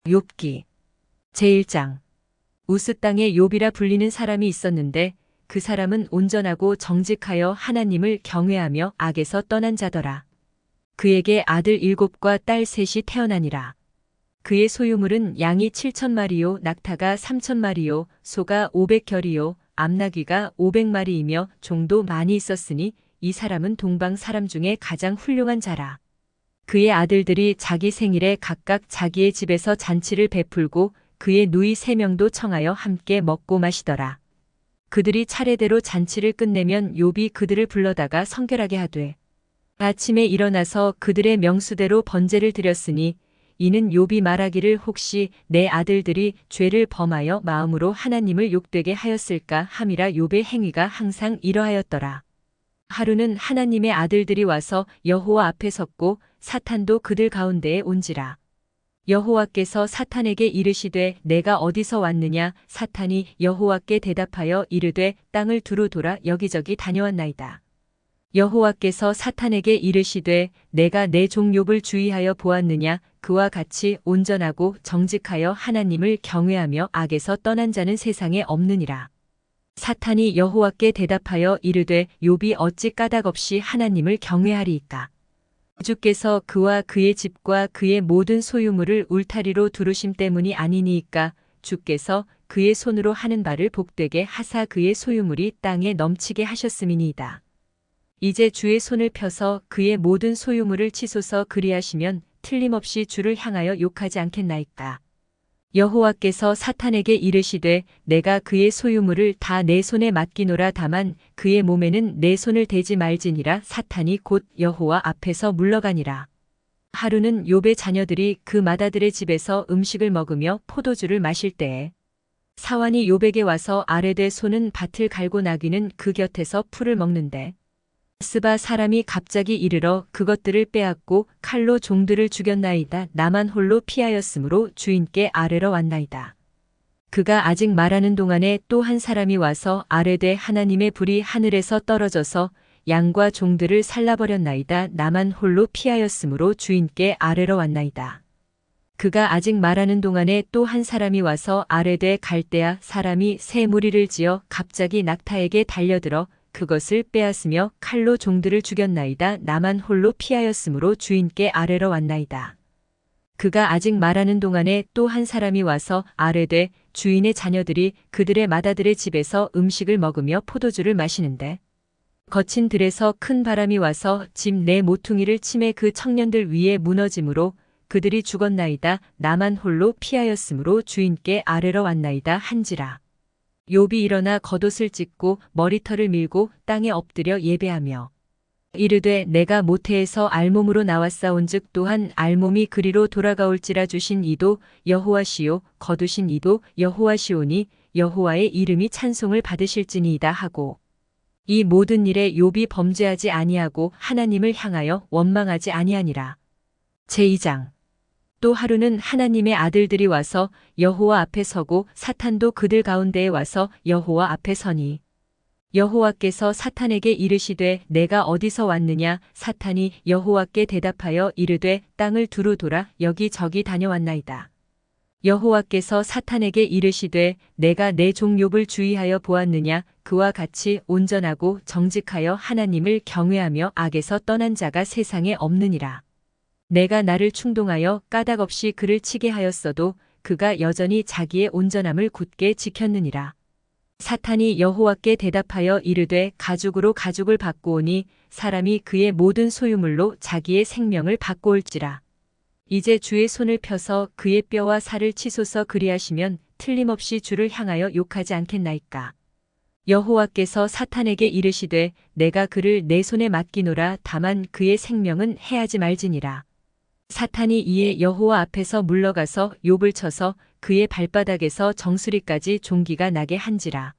욥기 제1장. 우스 땅에 욥이라 불리는 사람이 있었는데 그 사람은 온전하고 정직하여 하나님을 경외하며 악에서 떠난 자더라. 그에게 아들 7과 딸 3이 태어나니라. 그의 소유물은 양이 7,000마리요 낙타가 3,000마리요 소가 500결이요 암나귀가 500마리이며 종도 많이 있었으니 이 사람은 동방 사람 중에 가장 훌륭한 자라. 그의 아들들이 자기 생일에 각각 자기의 집에서 잔치를 베풀고 그의 누이 3명도 청하여 함께 먹고 마시더라. 그들이 차례대로 잔치를 끝내면 욥이 그들을 불러다가 성결하게 하되 아침에 일어나서 그들의 명수대로 번제를 드렸으니 이는 욥이 말하기를 혹시 내 아들들이 죄를 범하여 마음으로 하나님을 욕되게 하였을까 함이라. 욥의 행위가 항상 이러하였더라. 하루는 하나님의 아들들이 와서 여호와 앞에 섰고 사탄도 그들 가운데에 온지라. 여호와께서 사탄에게 이르시되 내가 어디서 왔느냐. 사탄이 여호와께 대답하여 이르되 땅을 두루 돌아 여기저기 다녀왔나이다. 여호와께서 사탄에게 이르시되 내가 내 종 욥을 주의하여 보았느냐. 그와 같이 온전하고 정직하여 하나님을 경외하며 악에서 떠난 자는 세상에 없느니라. 사탄이 여호와께 대답하여 이르되 욥이 어찌 까닭없이 하나님을 경외하리이까. 주께서 그와 그의 집과 그의 모든 소유물을 울타리로 두르심 때문이 아니니이까. 주께서 그의 손으로 하는 바를 복되게 하사 그의 소유물이 땅에 넘치게 하셨음이니이다. 이제 주의 손을 펴서 그의 모든 소유물을 치소서. 그리하시면 틀림없이 주를 향하여 욕하지 않겠나이까. 여호와께서 사탄에게 이르시되 내가 그의 소유물을 다 내 손에 맡기노라. 다만 그의 몸에는 내 손을 대지 말지니라. 사탄이 곧 여호와 앞에서 물러가니라. 하루는 욥의 자녀들이 그 맏아들의 집에서 음식을 먹으며 포도주를 마실 때에 사환이 욥에게 와서 아뢰되 소는 밭을 갈고 나귀는 그 곁에서 풀을 먹는데 스바 사람이 갑자기 이르러 그것들을 빼앗고 칼로 종들을 죽였나이다. 나만 홀로 피하였으므로 주인께 아뢰러 왔나이다. 그가 아직 말하는 동안에 또 한 사람이 와서 아뢰되 하나님의 불이 하늘에서 떨어져서 양과 종들을 살라버렸나이다. 나만 홀로 피하였으므로 주인께 아뢰러 왔나이다. 그가 아직 말하는 동안에 또 한 사람이 와서 아뢰되 갈대아 사람이 새 무리를 지어 갑자기 낙타에게 달려들어 그것을 빼앗으며 칼로 종들을 죽였나이다. 나만 홀로 피하였으므로 주인께 아뢰러 왔나이다. 그가 아직 말하는 동안에 또 한 사람이 와서 아뢰되 주인의 자녀들이 그들의 맏아들의 집에서 음식을 먹으며 포도주를 마시는데 거친 들에서 큰 바람이 와서 집 내 모퉁이를 치매 그 청년들 위에 무너짐으로 그들이 죽었나이다. 나만 홀로 피하였으므로 주인께 아뢰러 왔나이다 한지라. 욥이 일어나 겉옷을 찢고 머리털을 밀고 땅에 엎드려 예배하며 이르되 내가 모태에서 알몸으로 나왔사온즉 또한 알몸이 그리로 돌아가올지라. 주신 이도 여호와시요 거두신 이도 여호와시오니 여호와의 이름이 찬송을 받으실지니이다 하고 이 모든 일에 욥이 범죄하지 아니하고 하나님을 향하여 원망하지 아니하니라. 제2장. 또 하루는 하나님의 아들들이 와서 여호와 앞에 서고 사탄도 그들 가운데에 와서 여호와 앞에 서니 여호와께서 사탄에게 이르시되 내가 어디서 왔느냐. 사탄이 여호와께 대답하여 이르되 땅을 두루 돌아 여기저기 다녀왔나이다. 여호와께서 사탄에게 이르시되 내가 내 종 욥을 주의하여 보았느냐. 그와 같이 온전하고 정직하여 하나님을 경외하며 악에서 떠난 자가 세상에 없느니라. 내가 나를 충동하여 까닭없이 그를 치게 하였어도 그가 여전히 자기의 온전함을 굳게 지켰느니라. 사탄이 여호와께 대답하여 이르되 가죽으로 가죽을 받고 오니 사람이 그의 모든 소유물로 자기의 생명을 받고 올지라. 이제 주의 손을 펴서 그의 뼈와 살을 치소서. 그리하시면 틀림없이 주를 향하여 욕하지 않겠나이까. 여호와께서 사탄에게 이르시되 내가 그를 내 손에 맡기노라. 다만 그의 생명은 해하지 말지니라. 사탄이 이에 여호와 앞에서 물러가서 욥을 쳐서 그의 발바닥에서 정수리까지 종기가 나게 한지라.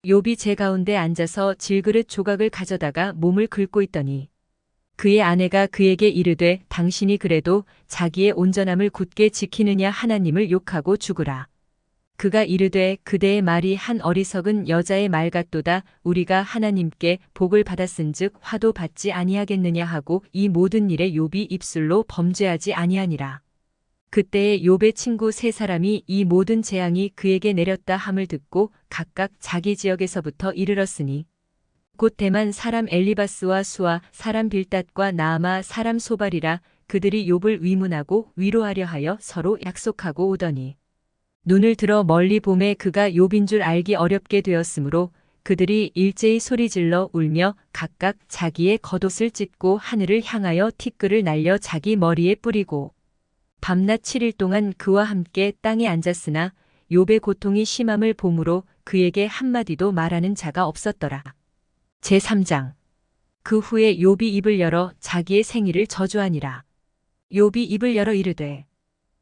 욥이 제 가운데 앉아서 질그릇 조각을 가져다가 몸을 긁고 있더니 그의 아내가 그에게 이르되 당신이 그래도 자기의 온전함을 굳게 지키느냐. 하나님을 욕하고 죽으라. 그가 이르되 그대의 말이 한 어리석은 여자의 말 같도다. 우리가 하나님께 복을 받았은즉 화도 받지 아니하겠느냐 하고 이 모든 일에 욥이 입술로 범죄하지 아니하니라. 그때에 욥의 친구 세 사람이 이 모든 재앙이 그에게 내렸다 함을 듣고 각각 자기 지역에서부터 이르렀으니 곧 대만 사람 엘리바스와 수아 사람 빌닷과 나아마 사람 소발이라. 그들이 욥을 위문하고 위로하려 하여 서로 약속하고 오더니 눈을 들어 멀리 봄에 그가 욥인 줄 알기 어렵게 되었으므로 그들이 일제히 소리질러 울며 각각 자기의 겉옷을 찢고 하늘을 향하여 티끌을 날려 자기 머리에 뿌리고 밤낮 7일 동안 그와 함께 땅에 앉았으나 욥의 고통이 심함을 보므로 그에게 한마디도 말하는 자가 없었더라. 제3장. 그 후에 욥이 입을 열어 자기의 생일을 저주하니라. 욥이 입을 열어 이르되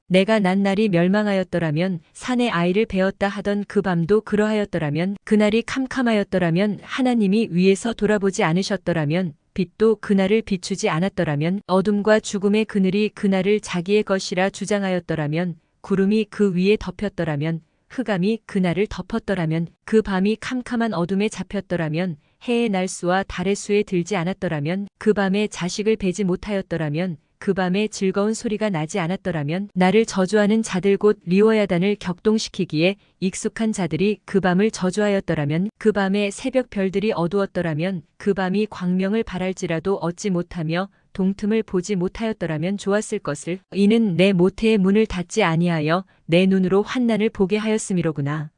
내가 난 날이 멸망하였더라면 산에 아이를 베었다 하던 그 밤도 그러하였더라면 그날이 캄캄하였더라면 하나님이 위에서 돌아보지 않으셨더라면 빛도 그날을 비추지 않았더라면 어둠과 죽음의 그늘이 그날을 자기의 것이라 주장하였더라면 구름이 그 위에 덮였더라면 흑암이 그날을 덮었더라면 그 밤이 캄캄한 어둠에 잡혔더라면 해의 날수와 달의 수에 들지 않았더라면 그 밤에 자식을 베지 못하였더라면 그 밤에 즐거운 소리가 나지 않았더라면 나를 저주하는 자들 곧 리워야단을 격동시키기에 익숙한 자들이 그 밤을 저주하였더라면 그 밤에 새벽 별들이 어두웠더라면 그 밤이 광명을 발할지라도 얻지 못하며 동틈을 보지 못하였더라면 좋았을 것을. 이는 내 모태의 문을 닫지 아니하여 내 눈으로 환난을 보게 하였음이로구나.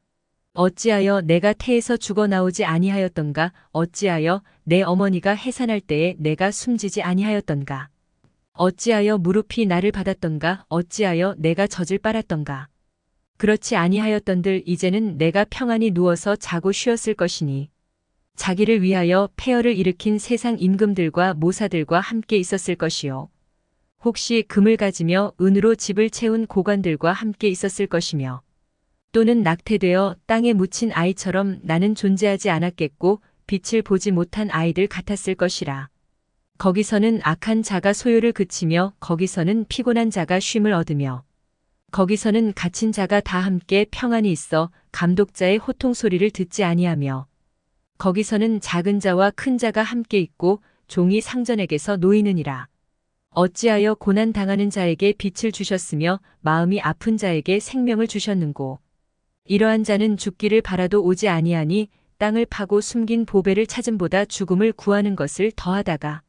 어찌하여 내가 태에서 죽어 나오지 아니하였던가. 어찌하여 내 어머니가 해산할 때에 내가 숨지지 아니하였던가. 어찌하여 무릎이 나를 받았던가. 어찌하여 내가 젖을 빨았던가. 그렇지 아니하였던들 이제는 내가 평안히 누워서 자고 쉬었을 것이니 자기를 위하여 폐허를 일으킨 세상 임금들과 모사들과 함께 있었을 것이요 혹시 금을 가지며 은으로 집을 채운 고관들과 함께 있었을 것이며 또는 낙태되어 땅에 묻힌 아이처럼 나는 존재하지 않았겠고 빛을 보지 못한 아이들 같았을 것이라. 거기서는 악한 자가 소요를 그치며 거기서는 피곤한 자가 쉼을 얻으며 거기서는 갇힌 자가 다 함께 평안히 있어 감독자의 호통 소리를 듣지 아니하며 거기서는 작은 자와 큰 자가 함께 있고 종이 상전에게서 놓이느니라. 어찌하여 고난 당하는 자에게 빛을 주셨으며 마음이 아픈 자에게 생명을 주셨는고. 이러한 자는 죽기를 바라도 오지 아니하니 땅을 파고 숨긴 보배를 찾음보다 죽음을 구하는 것을 더하다가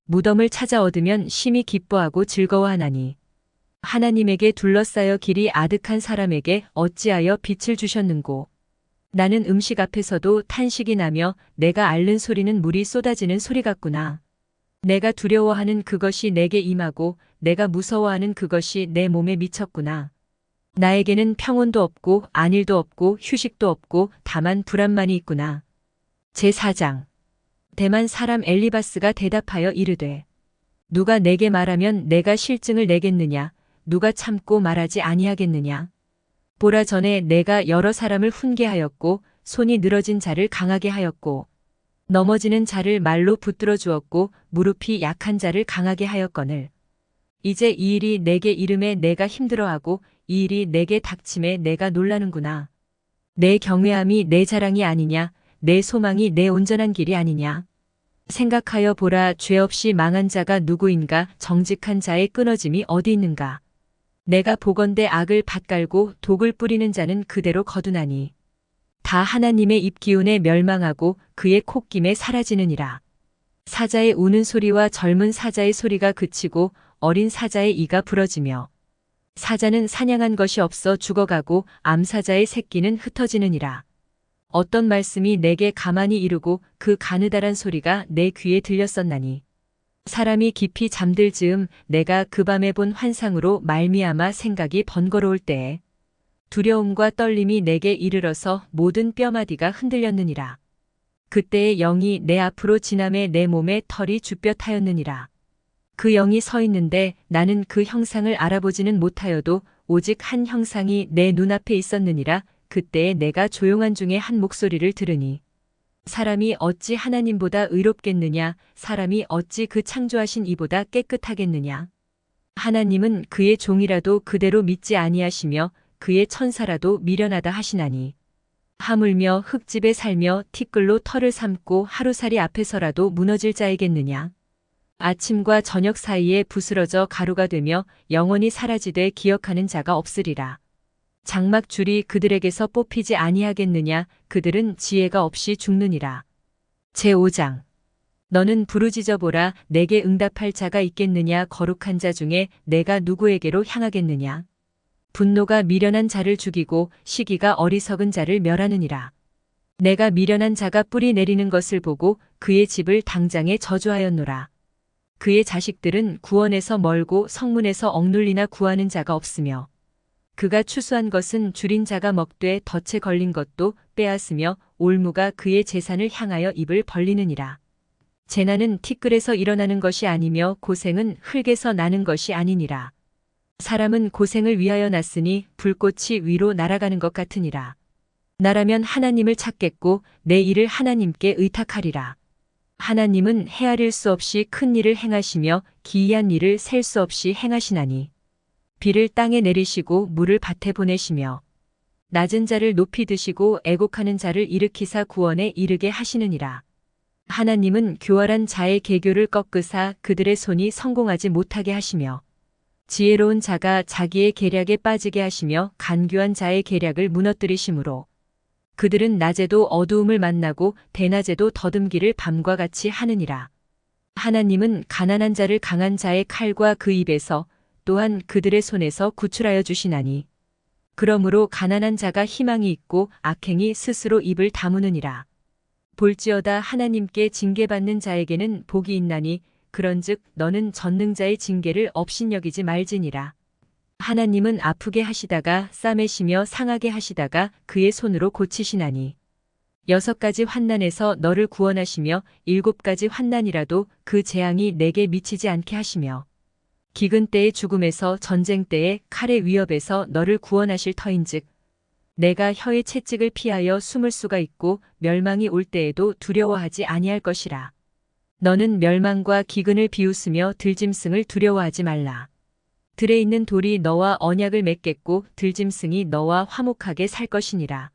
무덤을 찾아 얻으면 심히 기뻐하고 즐거워하나니 하나님에게 둘러싸여 길이 아득한 사람에게 어찌하여 빛을 주셨는고. 나는 음식 앞에서도 탄식이 나며 내가 앓는 소리는 물이 쏟아지는 소리 같구나. 내가 두려워하는 그것이 내게 임하고 내가 무서워하는 그것이 내 몸에 미쳤구나. 나에게는 평온도 없고 안일도 없고 휴식도 없고 다만 불안만이 있구나. 제4장. 대만 사람 엘리바스가 대답하여 이르되 누가 내게 말하면 내가 실증을 내겠느냐. 누가 참고 말하지 아니하겠느냐. 보라 전에 내가 여러 사람을 훈계하였고 손이 늘어진 자를 강하게 하였고 넘어지는 자를 말로 붙들어 주었고 무릎이 약한 자를 강하게 하였거늘 이제 이 일이 내게 이름에 내가 힘들어하고 이 일이 내게 닥침에 내가 놀라는구나. 내 경외함이 내 자랑이 아니냐. 내 소망이 내 온전한 길이 아니냐. 생각하여 보라. 죄 없이 망한 자가 누구인가. 정직한 자의 끊어짐이 어디 있는가. 내가 보건대 악을 밭갈고 독을 뿌리는 자는 그대로 거두나니 다 하나님의 입기운에 멸망하고 그의 콧김에 사라지느니라. 사자의 우는 소리와 젊은 사자의 소리가 그치고 어린 사자의 이가 부러지며 사자는 사냥한 것이 없어 죽어가고 암사자의 새끼는 흩어지느니라. 어떤 말씀이 내게 가만히 이르고 그 가느다란 소리가 내 귀에 들렸었나니 사람이 깊이 잠들 즈음 내가 그 밤에 본 환상으로 말미암아 생각이 번거로울 때에 두려움과 떨림이 내게 이르러서 모든 뼈마디가 흔들렸느니라. 그때의 영이 내 앞으로 지나매 내 몸에 털이 주뼛하였느니라. 그 영이 서 있는데 나는 그 형상을 알아보지는 못하여도 오직 한 형상이 내 눈앞에 있었느니라. 그때에 내가 조용한 중에 한 목소리를 들으니 사람이 어찌 하나님보다 의롭겠느냐. 사람이 어찌 그 창조하신 이보다 깨끗하겠느냐. 하나님은 그의 종이라도 그대로 믿지 아니하시며 그의 천사라도 미련하다 하시나니 하물며 흙집에 살며 티끌로 털을 삼고 하루살이 앞에서라도 무너질 자이겠느냐. 아침과 저녁 사이에 부스러져 가루가 되며 영원히 사라지되 기억하는 자가 없으리라. 장막줄이 그들에게서 뽑히지 아니하겠느냐. 그들은 지혜가 없이 죽느니라. 제5장. 너는 부르짖어 보라. 내게 응답할 자가 있겠느냐. 거룩한 자 중에 내가 누구에게로 향하겠느냐. 분노가 미련한 자를 죽이고 시기가 어리석은 자를 멸하느니라. 내가 미련한 자가 뿌리 내리는 것을 보고 그의 집을 당장에 저주하였노라. 그의 자식들은 구원에서 멀고 성문에서 억눌리나 구하는 자가 없으며 그가 추수한 것은 줄인 자가 먹되 덫에 걸린 것도 빼앗으며 올무가 그의 재산을 향하여 입을 벌리느니라. 재난은 티끌에서 일어나는 것이 아니며 고생은 흙에서 나는 것이 아니니라. 사람은 고생을 위하여 났으니 불꽃이 위로 날아가는 것 같으니라. 나라면 하나님을 찾겠고 내 일을 하나님께 의탁하리라. 하나님은 헤아릴 수 없이 큰 일을 행하시며 기이한 일을 셀 수 없이 행하시나니 비를 땅에 내리시고 물을 밭에 보내시며 낮은 자를 높이 드시고 애곡하는 자를 일으키사 구원에 이르게 하시느니라. 하나님은 교활한 자의 계교를 꺾으사 그들의 손이 성공하지 못하게 하시며 지혜로운 자가 자기의 계략에 빠지게 하시며 간교한 자의 계략을 무너뜨리심으로 그들은 낮에도 어두움을 만나고 대낮에도 더듬기를 밤과 같이 하느니라. 하나님은 가난한 자를 강한 자의 칼과 그 입에서 또한 그들의 손에서 구출하여 주시나니 그러므로 가난한 자가 희망이 있고 악행이 스스로 입을 다무느니라. 볼지어다 하나님께 징계받는 자에게는 복이 있나니 그런즉 너는 전능자의 징계를 업신여기지 말지니라. 하나님은 아프게 하시다가 싸매시며 상하게 하시다가 그의 손으로 고치시나니 6가지 환난에서 너를 구원하시며 7가지 환난이라도 그 재앙이 내게 미치지 않게 하시며 기근 때의 죽음에서 전쟁 때의 칼의 위협에서 너를 구원하실 터인즉 내가 혀의 채찍을 피하여 숨을 수가 있고 멸망이 올 때에도 두려워하지 아니할 것이라. 너는 멸망과 기근을 비웃으며 들짐승을 두려워하지 말라. 들에 있는 돌이 너와 언약을 맺겠고 들짐승이 너와 화목하게 살 것이니라.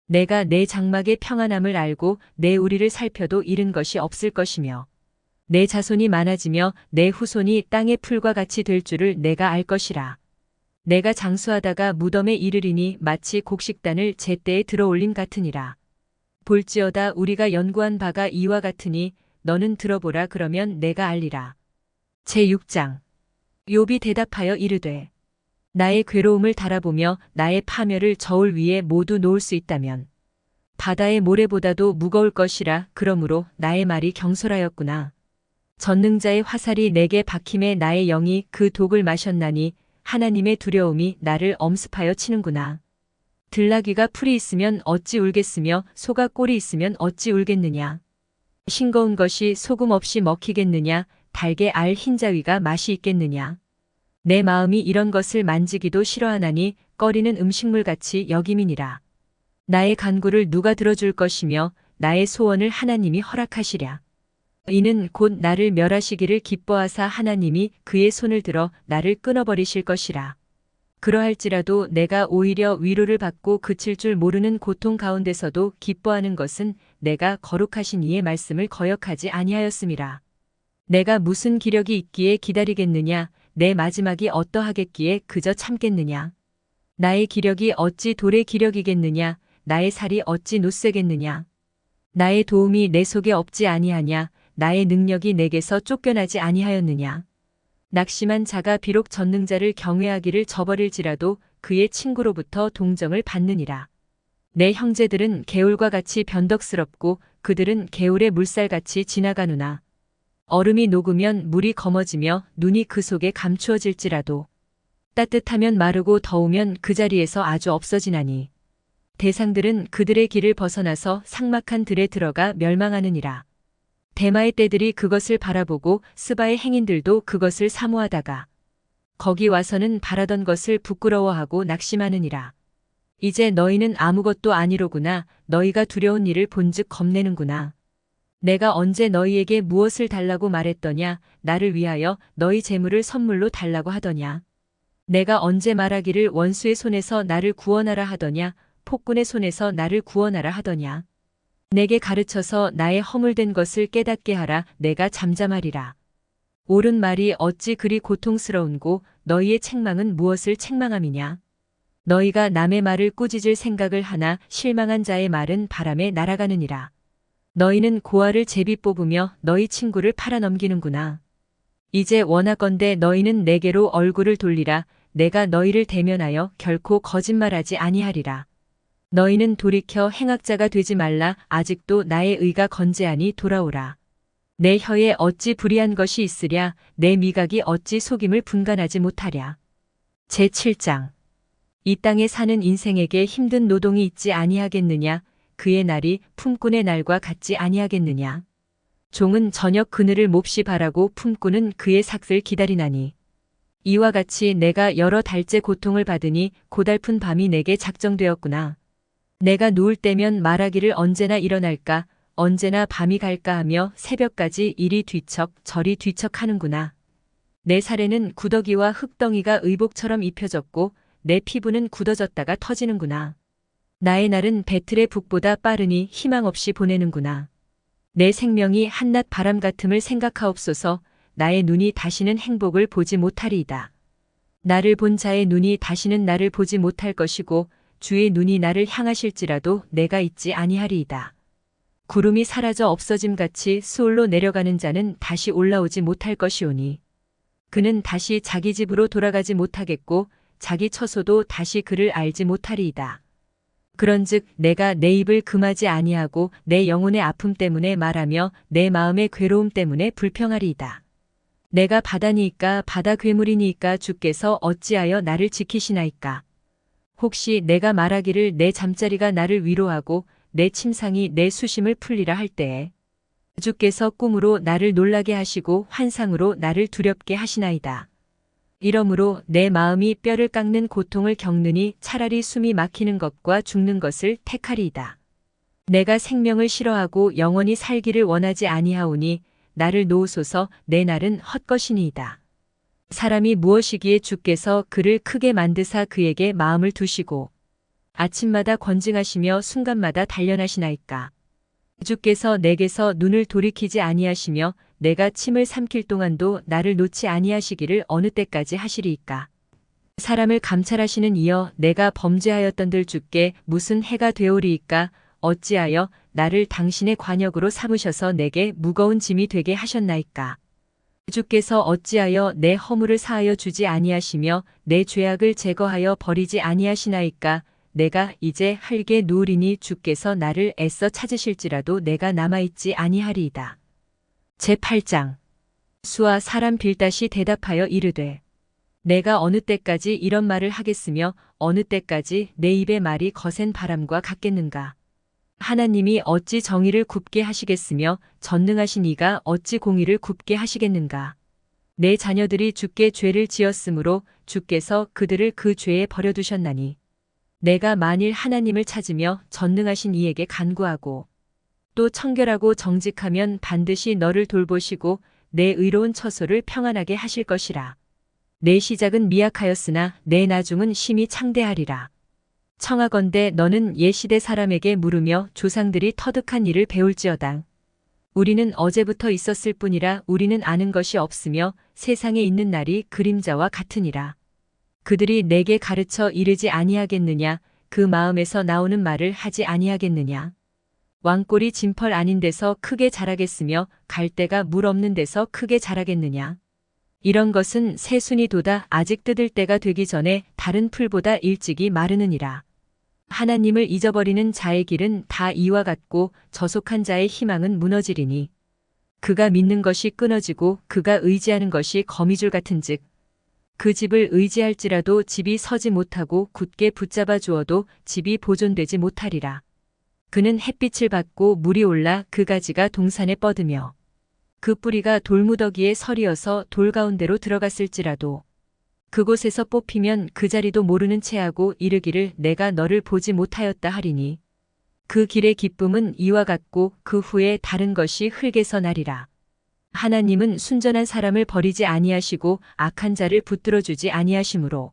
내가 내 장막의 평안함을 알고 내 우리를 살펴도 잃은 것이 없을 것이며 내 자손이 많아지며 내 후손이 땅의 풀과 같이 될 줄을 내가 알 것이라. 내가 장수하다가 무덤에 이르리니 마치 곡식단을 제때에 들어올림 같으니라. 볼지어다 우리가 연구한 바가 이와 같으니 너는 들어보라. 그러면 내가 알리라. 제6장. 욥이 대답하여 이르되 나의 괴로움을 달아보며 나의 파멸을 저울 위에 모두 놓을 수 있다면 바다의 모래보다도 무거울 것이라. 그러므로 나의 말이 경솔하였구나. 전능자의 화살이 내게 박힘에 나의 영이 그 독을 마셨나니 하나님의 두려움이 나를 엄습하여 치는구나. 들나귀가 풀이 있으면 어찌 울겠으며 소가 꼴이 있으면 어찌 울겠느냐. 싱거운 것이 소금 없이 먹히겠느냐. 달게 알 흰자위가 맛이 있겠느냐. 내 마음이 이런 것을 만지기도 싫어하나니 꺼리는 음식물같이 여김이니라. 나의 간구를 누가 들어줄 것이며 나의 소원을 하나님이 허락하시랴. 이는 곧 나를 멸하시기를 기뻐하사 하나님이 그의 손을 들어 나를 끊어버리실 것이라. 그러할지라도 내가 오히려 위로를 받고 그칠 줄 모르는 고통 가운데서도 기뻐하는 것은 내가 거룩하신 이의 말씀을 거역하지 아니하였음이라. 내가 무슨 기력이 있기에 기다리겠느냐. 내 마지막이 어떠하겠기에 그저 참겠느냐. 나의 기력이 어찌 돌의 기력이겠느냐. 나의 살이 어찌 노쇠겠느냐. 나의 도움이 내 속에 없지 아니하냐. 나의 능력이 내게서 쫓겨나지 아니하였느냐. 낙심한 자가 비록 전능자를 경외하기를 저버릴지라도 그의 친구로부터 동정을 받느니라. 내 형제들은 개울과 같이 변덕스럽고 그들은 개울의 물살같이 지나가누나. 얼음이 녹으면 물이 검어지며 눈이 그 속에 감추어질지라도 따뜻하면 마르고 더우면 그 자리에서 아주 없어지나니 대상들은 그들의 길을 벗어나서 삭막한 들에 들어가 멸망하느니라. 대마의 떼들이 그것을 바라보고 스바의 행인들도 그것을 사모하다가 거기 와서는 바라던 것을 부끄러워하고 낙심하느니라. 이제 너희는 아무것도 아니로구나. 너희가 두려운 일을 본즉 겁내는구나. 내가 언제 너희에게 무엇을 달라고 말했더냐. 나를 위하여 너희 재물을 선물로 달라고 하더냐. 내가 언제 말하기를 원수의 손에서 나를 구원하라 하더냐. 폭군의 손에서 나를 구원하라 하더냐. 내게 가르쳐서 나의 허물된 것을 깨닫게 하라. 내가 잠잠하리라. 옳은 말이 어찌 그리 고통스러운고 너희의 책망은 무엇을 책망함이냐. 너희가 남의 말을 꾸짖을 생각을 하나 실망한 자의 말은 바람에 날아가느니라. 너희는 고아를 제비 뽑으며 너희 친구를 팔아넘기는구나. 이제 원하건대 너희는 내게로 얼굴을 돌리라. 내가 너희를 대면하여 결코 거짓말하지 아니하리라. 너희는 돌이켜 행악자가 되지 말라. 아직도 나의 의가 건재하니 돌아오라. 내 혀에 어찌 불의한 것이 있으랴. 내 미각이 어찌 속임을 분간하지 못하랴. 제7장. 이 땅에 사는 인생에게 힘든 노동이 있지 아니하겠느냐. 그의 날이 품꾼의 날과 같지 아니하겠느냐. 종은 저녁 그늘을 몹시 바라고 품꾼은 그의 삭을 기다리나니. 이와 같이 내가 여러 달째 고통을 받으니 고달픈 밤이 내게 작정되었구나. 내가 누울 때면 말하기를 언제나 일어날까, 언제나 밤이 갈까 하며 새벽까지 이리 뒤척 저리 뒤척 하는구나. 내 살에는 구더기와 흙덩이가 의복처럼 입혀졌고 내 피부는 굳어졌다가 터지는구나. 나의 날은 배틀의 북보다 빠르니 희망 없이 보내는구나. 내 생명이 한낮 바람 같음을 생각하옵소서. 나의 눈이 다시는 행복을 보지 못하리이다. 나를 본 자의 눈이 다시는 나를 보지 못할 것이고 주의 눈이 나를 향하실지라도 내가 있지 아니하리이다. 구름이 사라져 없어짐같이 수올로 내려가는 자는 다시 올라오지 못할 것이오니 그는 다시 자기 집으로 돌아가지 못하겠고 자기 처소도 다시 그를 알지 못하리이다. 그런즉 내가 내 입을 금하지 아니하고 내 영혼의 아픔 때문에 말하며 내 마음의 괴로움 때문에 불평하리이다. 내가 바다니이까 바다 괴물이니이까 주께서 어찌하여 나를 지키시나이까. 혹시 내가 말하기를 내 잠자리가 나를 위로하고 내 침상이 내 수심을 풀리라 할 때에 주께서 꿈으로 나를 놀라게 하시고 환상으로 나를 두렵게 하시나이다. 이러므로 내 마음이 뼈를 깎는 고통을 겪느니 차라리 숨이 막히는 것과 죽는 것을 택하리이다. 내가 생명을 싫어하고 영원히 살기를 원하지 아니하오니 나를 놓으소서. 내 날은 헛것이니이다. 사람이 무엇이기에 주께서 그를 크게 만드사 그에게 마음을 두시고 아침마다 권징하시며 순간마다 단련하시나이까. 주께서 내게서 눈을 돌이키지 아니하시며 내가 침을 삼킬 동안도 나를 놓지 아니하시기를 어느 때까지 하시리이까. 사람을 감찰하시는 이여 내가 범죄하였던들 주께 무슨 해가 되오리이까. 어찌하여 나를 당신의 관역으로 삼으셔서 내게 무거운 짐이 되게 하셨나이까. 주께서 어찌하여 내 허물을 사하여 주지 아니하시며 내 죄악을 제거하여 버리지 아니하시나이까. 내가 이제 할게 누우리니 주께서 나를 애써 찾으실지라도 내가 남아있지 아니하리이다. 제8장. 수아 사람 빌닷이 대답하여 이르되 내가 어느 때까지 이런 말을 하겠으며 어느 때까지 내 입의 말이 거센 바람과 같겠는가. 하나님이 어찌 정의를 굽게 하시겠으며 전능하신 이가 어찌 공의를 굽게 하시겠는가. 내 자녀들이 주께 죄를 지었으므로 주께서 그들을 그 죄에 버려두셨나니 내가 만일 하나님을 찾으며 전능하신 이에게 간구하고 또 청결하고 정직하면 반드시 너를 돌보시고 내 의로운 처소를 평안하게 하실 것이라. 내 시작은 미약하였으나 내 나중은 심히 창대하리라. 청하건대 너는 옛시대 사람에게 물으며 조상들이 터득한 일을 배울지어다. 우리는 어제부터 있었을 뿐이라 우리는 아는 것이 없으며 세상에 있는 날이 그림자와 같으니라. 그들이 내게 가르쳐 이르지 아니하겠느냐. 그 마음에서 나오는 말을 하지 아니하겠느냐. 왕골이 진펄 아닌 데서 크게 자라겠으며 갈대가 물 없는 데서 크게 자라겠느냐. 이런 것은 새순이 돋아 아직 뜯을 때가 되기 전에 다른 풀보다 일찍이 마르느니라. 하나님을 잊어버리는 자의 길은 다 이와 같고 저속한 자의 희망은 무너지리니 그가 믿는 것이 끊어지고 그가 의지하는 것이 거미줄 같은즉 그 집을 의지할지라도 집이 서지 못하고 굳게 붙잡아 주어도 집이 보존되지 못하리라. 그는 햇빛을 받고 물이 올라 그 가지가 동산에 뻗으며 그 뿌리가 돌무더기에 서리어서 돌 가운데로 들어갔을지라도 그곳에서 뽑히면 그 자리도 모르는 채하고 이르기를 내가 너를 보지 못하였다 하리니 그 길의 기쁨은 이와 같고 그 후에 다른 것이 흙에서 나리라. 하나님은 순전한 사람을 버리지 아니하시고 악한 자를 붙들어 주지 아니하시므로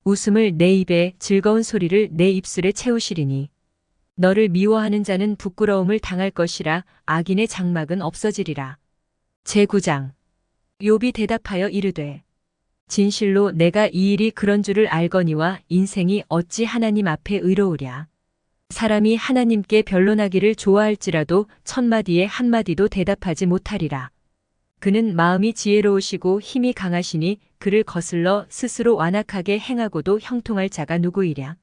웃음을 내 입에 즐거운 소리를 내 입술에 채우시리니 너를 미워하는 자는 부끄러움을 당할 것이라 악인의 장막은 없어지리라. 제9장. 욥이 대답하여 이르되 진실로 내가 이 일이 그런 줄을 알거니와 인생이 어찌 하나님 앞에 의로우랴. 사람이 하나님께 변론하기를 좋아할지라도 1000마디에 한마디도 대답하지 못하리라. 그는 마음이 지혜로우시고 힘이 강하시니 그를 거슬러 스스로 완악하게 행하고도 형통할 자가 누구이랴.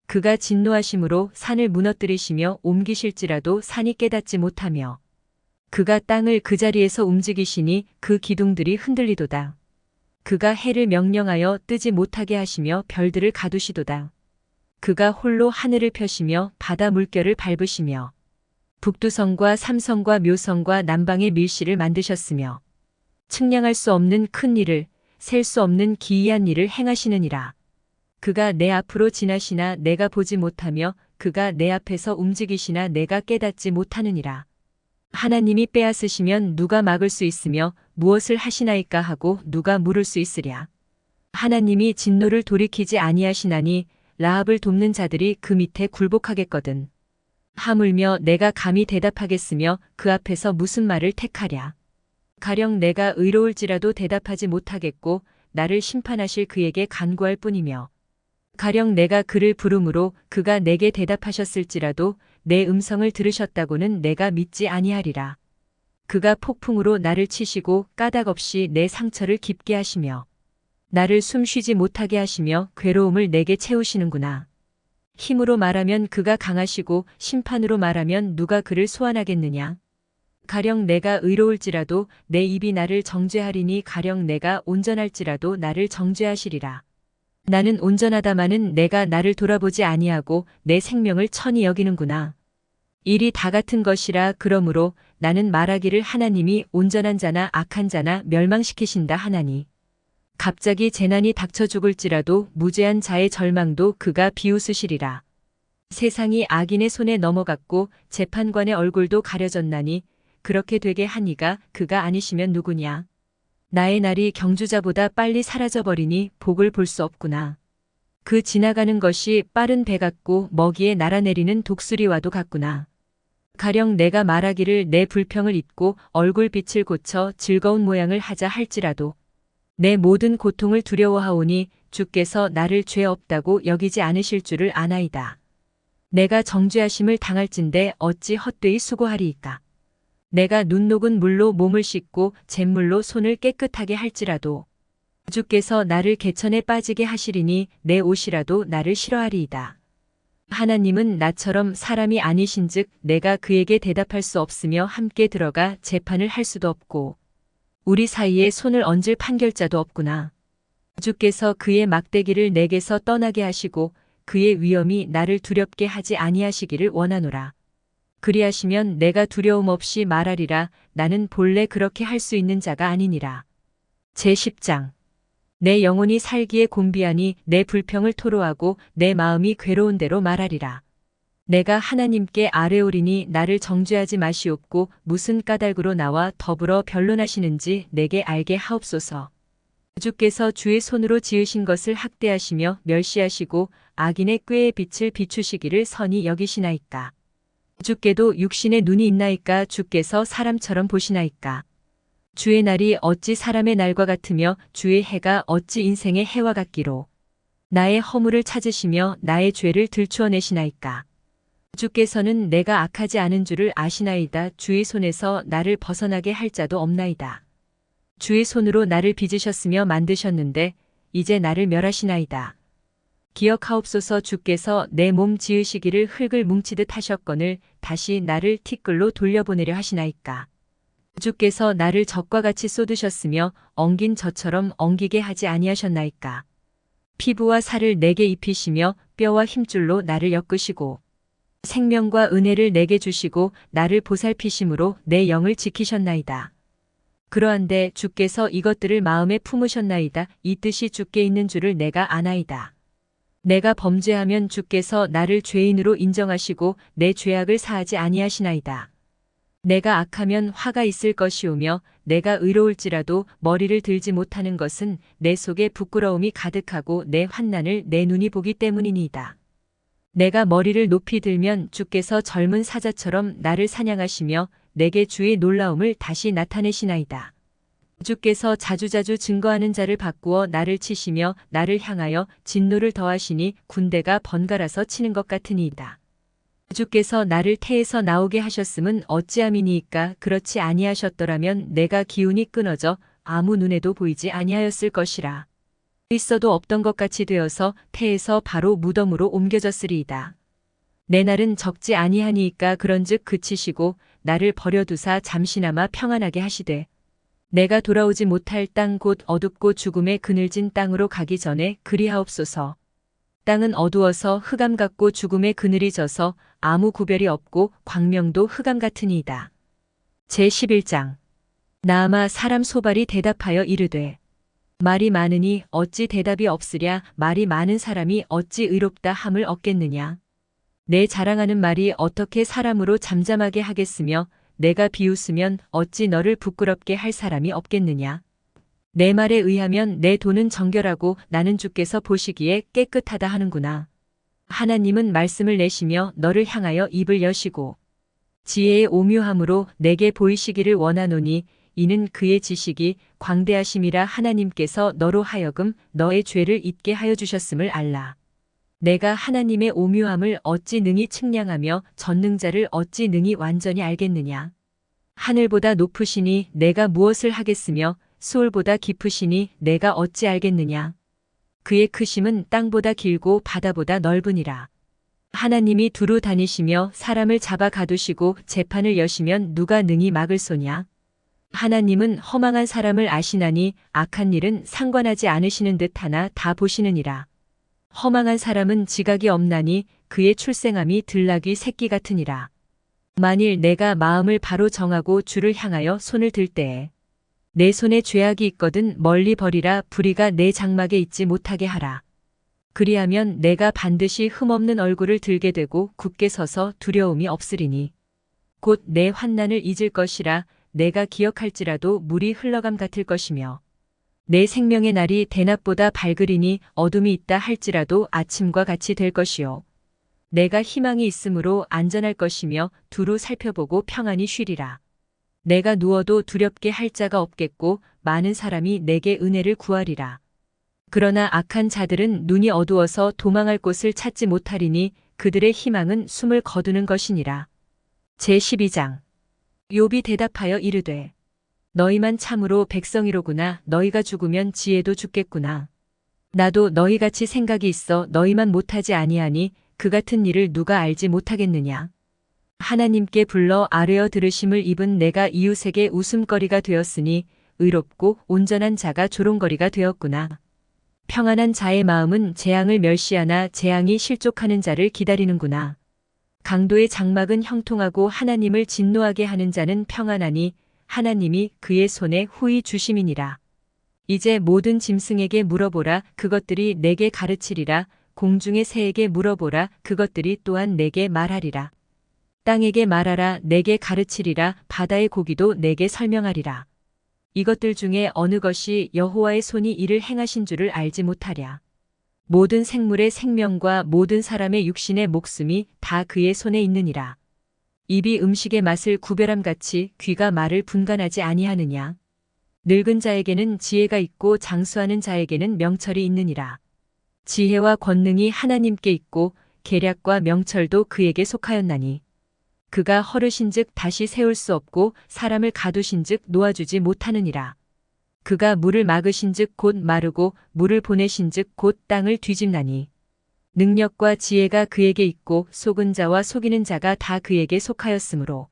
그가 진노하심으로 산을 무너뜨리시며 옮기실지라도 산이 깨닫지 못하며 그가 땅을 그 자리에서 움직이시니 그 기둥들이 흔들리도다. 그가 해를 명령하여 뜨지 못하게 하시며 별들을 가두시도다. 그가 홀로 하늘을 펴시며 바다 물결을 밟으시며 북두성과 삼성과 묘성과 남방의 밀실을 만드셨으며 측량할 수 없는 큰 일을 셀 수 없는 기이한 일을 행하시느니라. 그가 내 앞으로 지나시나 내가 보지 못하며 그가 내 앞에서 움직이시나 내가 깨닫지 못하느니라. 하나님이 빼앗으시면 누가 막을 수 있으며 무엇을 하시나이까 하고 누가 물을 수 있으랴. 하나님이 진노를 돌이키지 아니하시나니 라합을 돕는 자들이 그 밑에 굴복하겠거든. 하물며 내가 감히 대답하겠으며 그 앞에서 무슨 말을 택하랴. 가령 내가 의로울지라도 대답하지 못하겠고 나를 심판하실 그에게 간구할 뿐이며 가령 내가 그를 부름으로 그가 내게 대답하셨을지라도 내 음성을 들으셨다고는 내가 믿지 아니하리라. 그가 폭풍으로 나를 치시고 까닭없이 내 상처를 깊게 하시며 나를 숨쉬지 못하게 하시며 괴로움을 내게 채우시는구나. 힘으로 말하면 그가 강하시고 심판으로 말하면 누가 그를 소환하겠느냐. 가령 내가 의로울지라도 내 입이 나를 정죄하리니 가령 내가 온전할지라도 나를 정죄하시리라. 나는 온전하다마는 내가 나를 돌아보지 아니하고 내 생명을 천히 여기는구나. 일이 다 같은 것이라. 그러므로 나는 말하기를 하나님이 온전한 자나 악한 자나 멸망시키신다 하나니 갑자기 재난이 닥쳐 죽을지라도 무죄한 자의 절망도 그가 비웃으시리라. 세상이 악인의 손에 넘어갔고 재판관의 얼굴도 가려졌나니 그렇게 되게 하니가 그가 아니시면 누구냐. 나의 날이 경주자보다 빨리 사라져버리니 복을 볼 수 없구나. 그 지나가는 것이 빠른 배 같고 먹이에 날아내리는 독수리와도 같구나. 가령 내가 말하기를 내 불평을 잊고 얼굴빛을 고쳐 즐거운 모양을 하자 할지라도 내 모든 고통을 두려워하오니 주께서 나를 죄 없다고 여기지 않으실 줄을 아나이다. 내가 정죄하심을 당할진대 어찌 헛되이 수고하리이까. 내가 눈 녹은 물로 몸을 씻고 잿물로 손을 깨끗하게 할지라도 주께서 나를 개천에 빠지게 하시리니 내 옷이라도 나를 싫어하리이다. 하나님은 나처럼 사람이 아니신즉 내가 그에게 대답할 수 없으며 함께 들어가 재판을 할 수도 없고 우리 사이에 손을 얹을 판결자도 없구나. 주께서 그의 막대기를 내게서 떠나게 하시고 그의 위엄이 나를 두렵게 하지 아니하시기를 원하노라. 그리하시면 내가 두려움 없이 말하리라. 나는 본래 그렇게 할 수 있는 자가 아니니라. 제10장. 내 영혼이 살기에 곤비하니 내 불평을 토로하고 내 마음이 괴로운 대로 말하리라. 내가 하나님께 아뢰오리니 나를 정죄하지 마시옵고 무슨 까닭으로 나와 더불어 변론하시는지 내게 알게 하옵소서. 주께서 주의 손으로 지으신 것을 학대하시며 멸시하시고 악인의 꾀의 빛을 비추시기를 선히 여기시나이까. 주께도 육신의 눈이 있나이까. 주께서 사람처럼 보시나이까. 주의 날이 어찌 사람의 날과 같으며 주의 해가 어찌 인생의 해와 같기로. 나의 허물을 찾으시며 나의 죄를 들추어내시나이까. 주께서는 내가 악하지 않은 줄을 아시나이다. 주의 손에서 나를 벗어나게 할 자도 없나이다. 주의 손으로 나를 빚으셨으며 만드셨는데 이제 나를 멸하시나이다. 기억하옵소서. 주께서 내 몸 지으시기를 흙을 뭉치듯 하셨거늘 다시 나를 티끌로 돌려보내려 하시나이까. 주께서 나를 젖과 같이 쏟으셨으며 엉긴 젖처럼 엉기게 하지 아니하셨나이까. 피부와 살을 내게 입히시며 뼈와 힘줄로 나를 엮으시고 생명과 은혜를 내게 주시고 나를 보살피심으로 내 영을 지키셨나이다. 그러한데 주께서 이것들을 마음에 품으셨나이다. 이 뜻이 주께 있는 줄을 내가 아나이다. 내가 범죄하면 주께서 나를 죄인으로 인정하시고 내 죄악을 사하지 아니하시나이다. 내가 악하면 화가 있을 것이오며 내가 의로울지라도 머리를 들지 못하는 것은 내 속에 부끄러움이 가득하고 내 환난을 내 눈이 보기 때문이니이다. 내가 머리를 높이 들면 주께서 젊은 사자처럼 나를 사냥하시며 내게 주의 놀라움을 다시 나타내시나이다. 주께서 자주자주 증거하는 자를 바꾸어 나를 치시며 나를 향하여 진노를 더하시니 군대가 번갈아서 치는 것 같으니이다. 주께서 나를 태에서 나오게 하셨음은 어찌함이니이까. 그렇지 아니하셨더라면 내가 기운이 끊어져 아무 눈에도 보이지 아니하였을 것이라. 있어도 없던 것 같이 되어서 태에서 바로 무덤으로 옮겨졌으리이다. 내 날은 적지 아니하니이까. 그런즉 그치시고 나를 버려두사 잠시나마 평안하게 하시되 내가 돌아오지 못할 땅 곧 어둡고 죽음의 그늘진 땅으로 가기 전에 그리하옵소서. 땅은 어두워서 흑암 같고 죽음의 그늘이 져서 아무 구별이 없고 광명도 흑암 같으니이다. 제11장. 나아마 사람 소발이 대답하여 이르되 말이 많으니 어찌 대답이 없으랴. 말이 많은 사람이 어찌 의롭다 함을 얻겠느냐. 내 자랑하는 말이 어떻게 사람으로 잠잠하게 하겠으며 내가 비웃으면 어찌 너를 부끄럽게 할 사람이 없겠느냐. 내 말에 의하면 내 돈은 정결하고 나는 주께서 보시기에 깨끗하다 하는구나. 하나님은 말씀을 내시며 너를 향하여 입을 여시고 지혜의 오묘함으로 내게 보이시기를 원하노니 이는 그의 지식이 광대하심이라. 하나님께서 너로 하여금 너의 죄를 잊게 하여 주셨음을 알라. 내가 하나님의 오묘함을 어찌 능히 측량하며 전능자를 어찌 능히 완전히 알겠느냐. 하늘보다 높으시니 내가 무엇을 하겠으며 수월보다 깊으시니 내가 어찌 알겠느냐. 그의 크심은 땅보다 길고 바다보다 넓으니라. 하나님이 두루 다니시며 사람을 잡아 가두시고 재판을 여시면 누가 능히 막을 소냐. 하나님은 허망한 사람을 아시나니 악한 일은 상관하지 않으시는 듯하나 다 보시느니라. 허망한 사람은 지각이 없나니 그의 출생함이 들나귀 새끼 같으니라. 만일 내가 마음을 바로 정하고 주를 향하여 손을 들 때에 내 손에 죄악이 있거든 멀리 버리라. 불의가 내 장막에 있지 못하게 하라. 그리하면 내가 반드시 흠없는 얼굴을 들게 되고 굳게 서서 두려움이 없으리니 곧 내 환난을 잊을 것이라. 내가 기억할지라도 물이 흘러감 같을 것이며 내 생명의 날이 대낮보다 밝으리니 어둠이 있다 할지라도 아침과 같이 될 것이요. 내가 희망이 있으므로 안전할 것이며 두루 살펴보고 평안히 쉬리라. 내가 누워도 두렵게 할 자가 없겠고 많은 사람이 내게 은혜를 구하리라. 그러나 악한 자들은 눈이 어두워서 도망할 곳을 찾지 못하리니 그들의 희망은 숨을 거두는 것이니라. 제12장. 욥이 대답하여 이르되 너희만 참으로 백성이로구나. 너희가 죽으면 지혜도 죽겠구나. 나도 너희같이 생각이 있어 너희만 못하지 아니하니 그 같은 일을 누가 알지 못하겠느냐. 하나님께 불러 아뢰어 들으심을 입은 내가 이웃에게 웃음거리가 되었으니 의롭고 온전한 자가 조롱거리가 되었구나. 평안한 자의 마음은 재앙을 멸시하나 재앙이 실족하는 자를 기다리는구나. 강도의 장막은 형통하고 하나님을 진노하게 하는 자는 평안하니 하나님이 그의 손에 후히 주심이니라. 이제 모든 짐승에게 물어보라. 그것들이 내게 가르치리라. 공중의 새에게 물어보라. 그것들이 또한 내게 말하리라. 땅에게 말하라. 내게 가르치리라. 바다의 고기도 내게 설명하리라. 이것들 중에 어느 것이 여호와의 손이 이를 행하신 줄을 알지 못하랴. 모든 생물의 생명과 모든 사람의 육신의 목숨이 다 그의 손에 있느니라. 입이 음식의 맛을 구별함같이 귀가 말을 분간하지 아니하느냐. 늙은 자에게는 지혜가 있고 장수하는 자에게는 명철이 있느니라. 지혜와 권능이 하나님께 있고 계략과 명철도 그에게 속하였나니 그가 허르신즉 다시 세울 수 없고 사람을 가두신즉 놓아주지 못하느니라. 그가 물을 막으신즉 곧 마르고 물을 보내신즉 곧 땅을 뒤집나니 능력과 지혜가 그에게 있고 속은 자와 속이는 자가 다 그에게 속하였으므로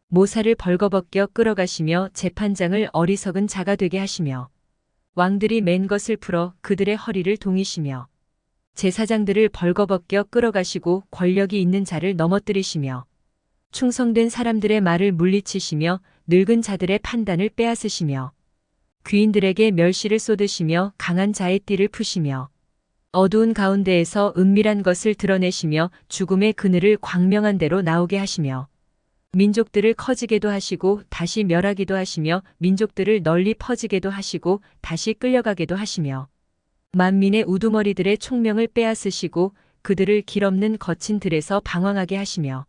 모사를 벌거벗겨 끌어가시며 재판장을 어리석은 자가 되게 하시며 왕들이 맨 것을 풀어 그들의 허리를 동이시며 제사장들을 벌거벗겨 끌어가시고 권력이 있는 자를 넘어뜨리시며 충성된 사람들의 말을 물리치시며 늙은 자들의 판단을 빼앗으시며 귀인들에게 멸시를 쏟으시며 강한 자의 띠를 푸시며 어두운 가운데에서 은밀한 것을 드러내시며 죽음의 그늘을 광명한 대로 나오게 하시며 민족들을 커지게도 하시고 다시 멸하기도 하시며 민족들을 널리 퍼지게도 하시고 다시 끌려가게도 하시며 만민의 우두머리들의 총명을 빼앗으시고 그들을 길없는 거친 들에서 방황하게 하시며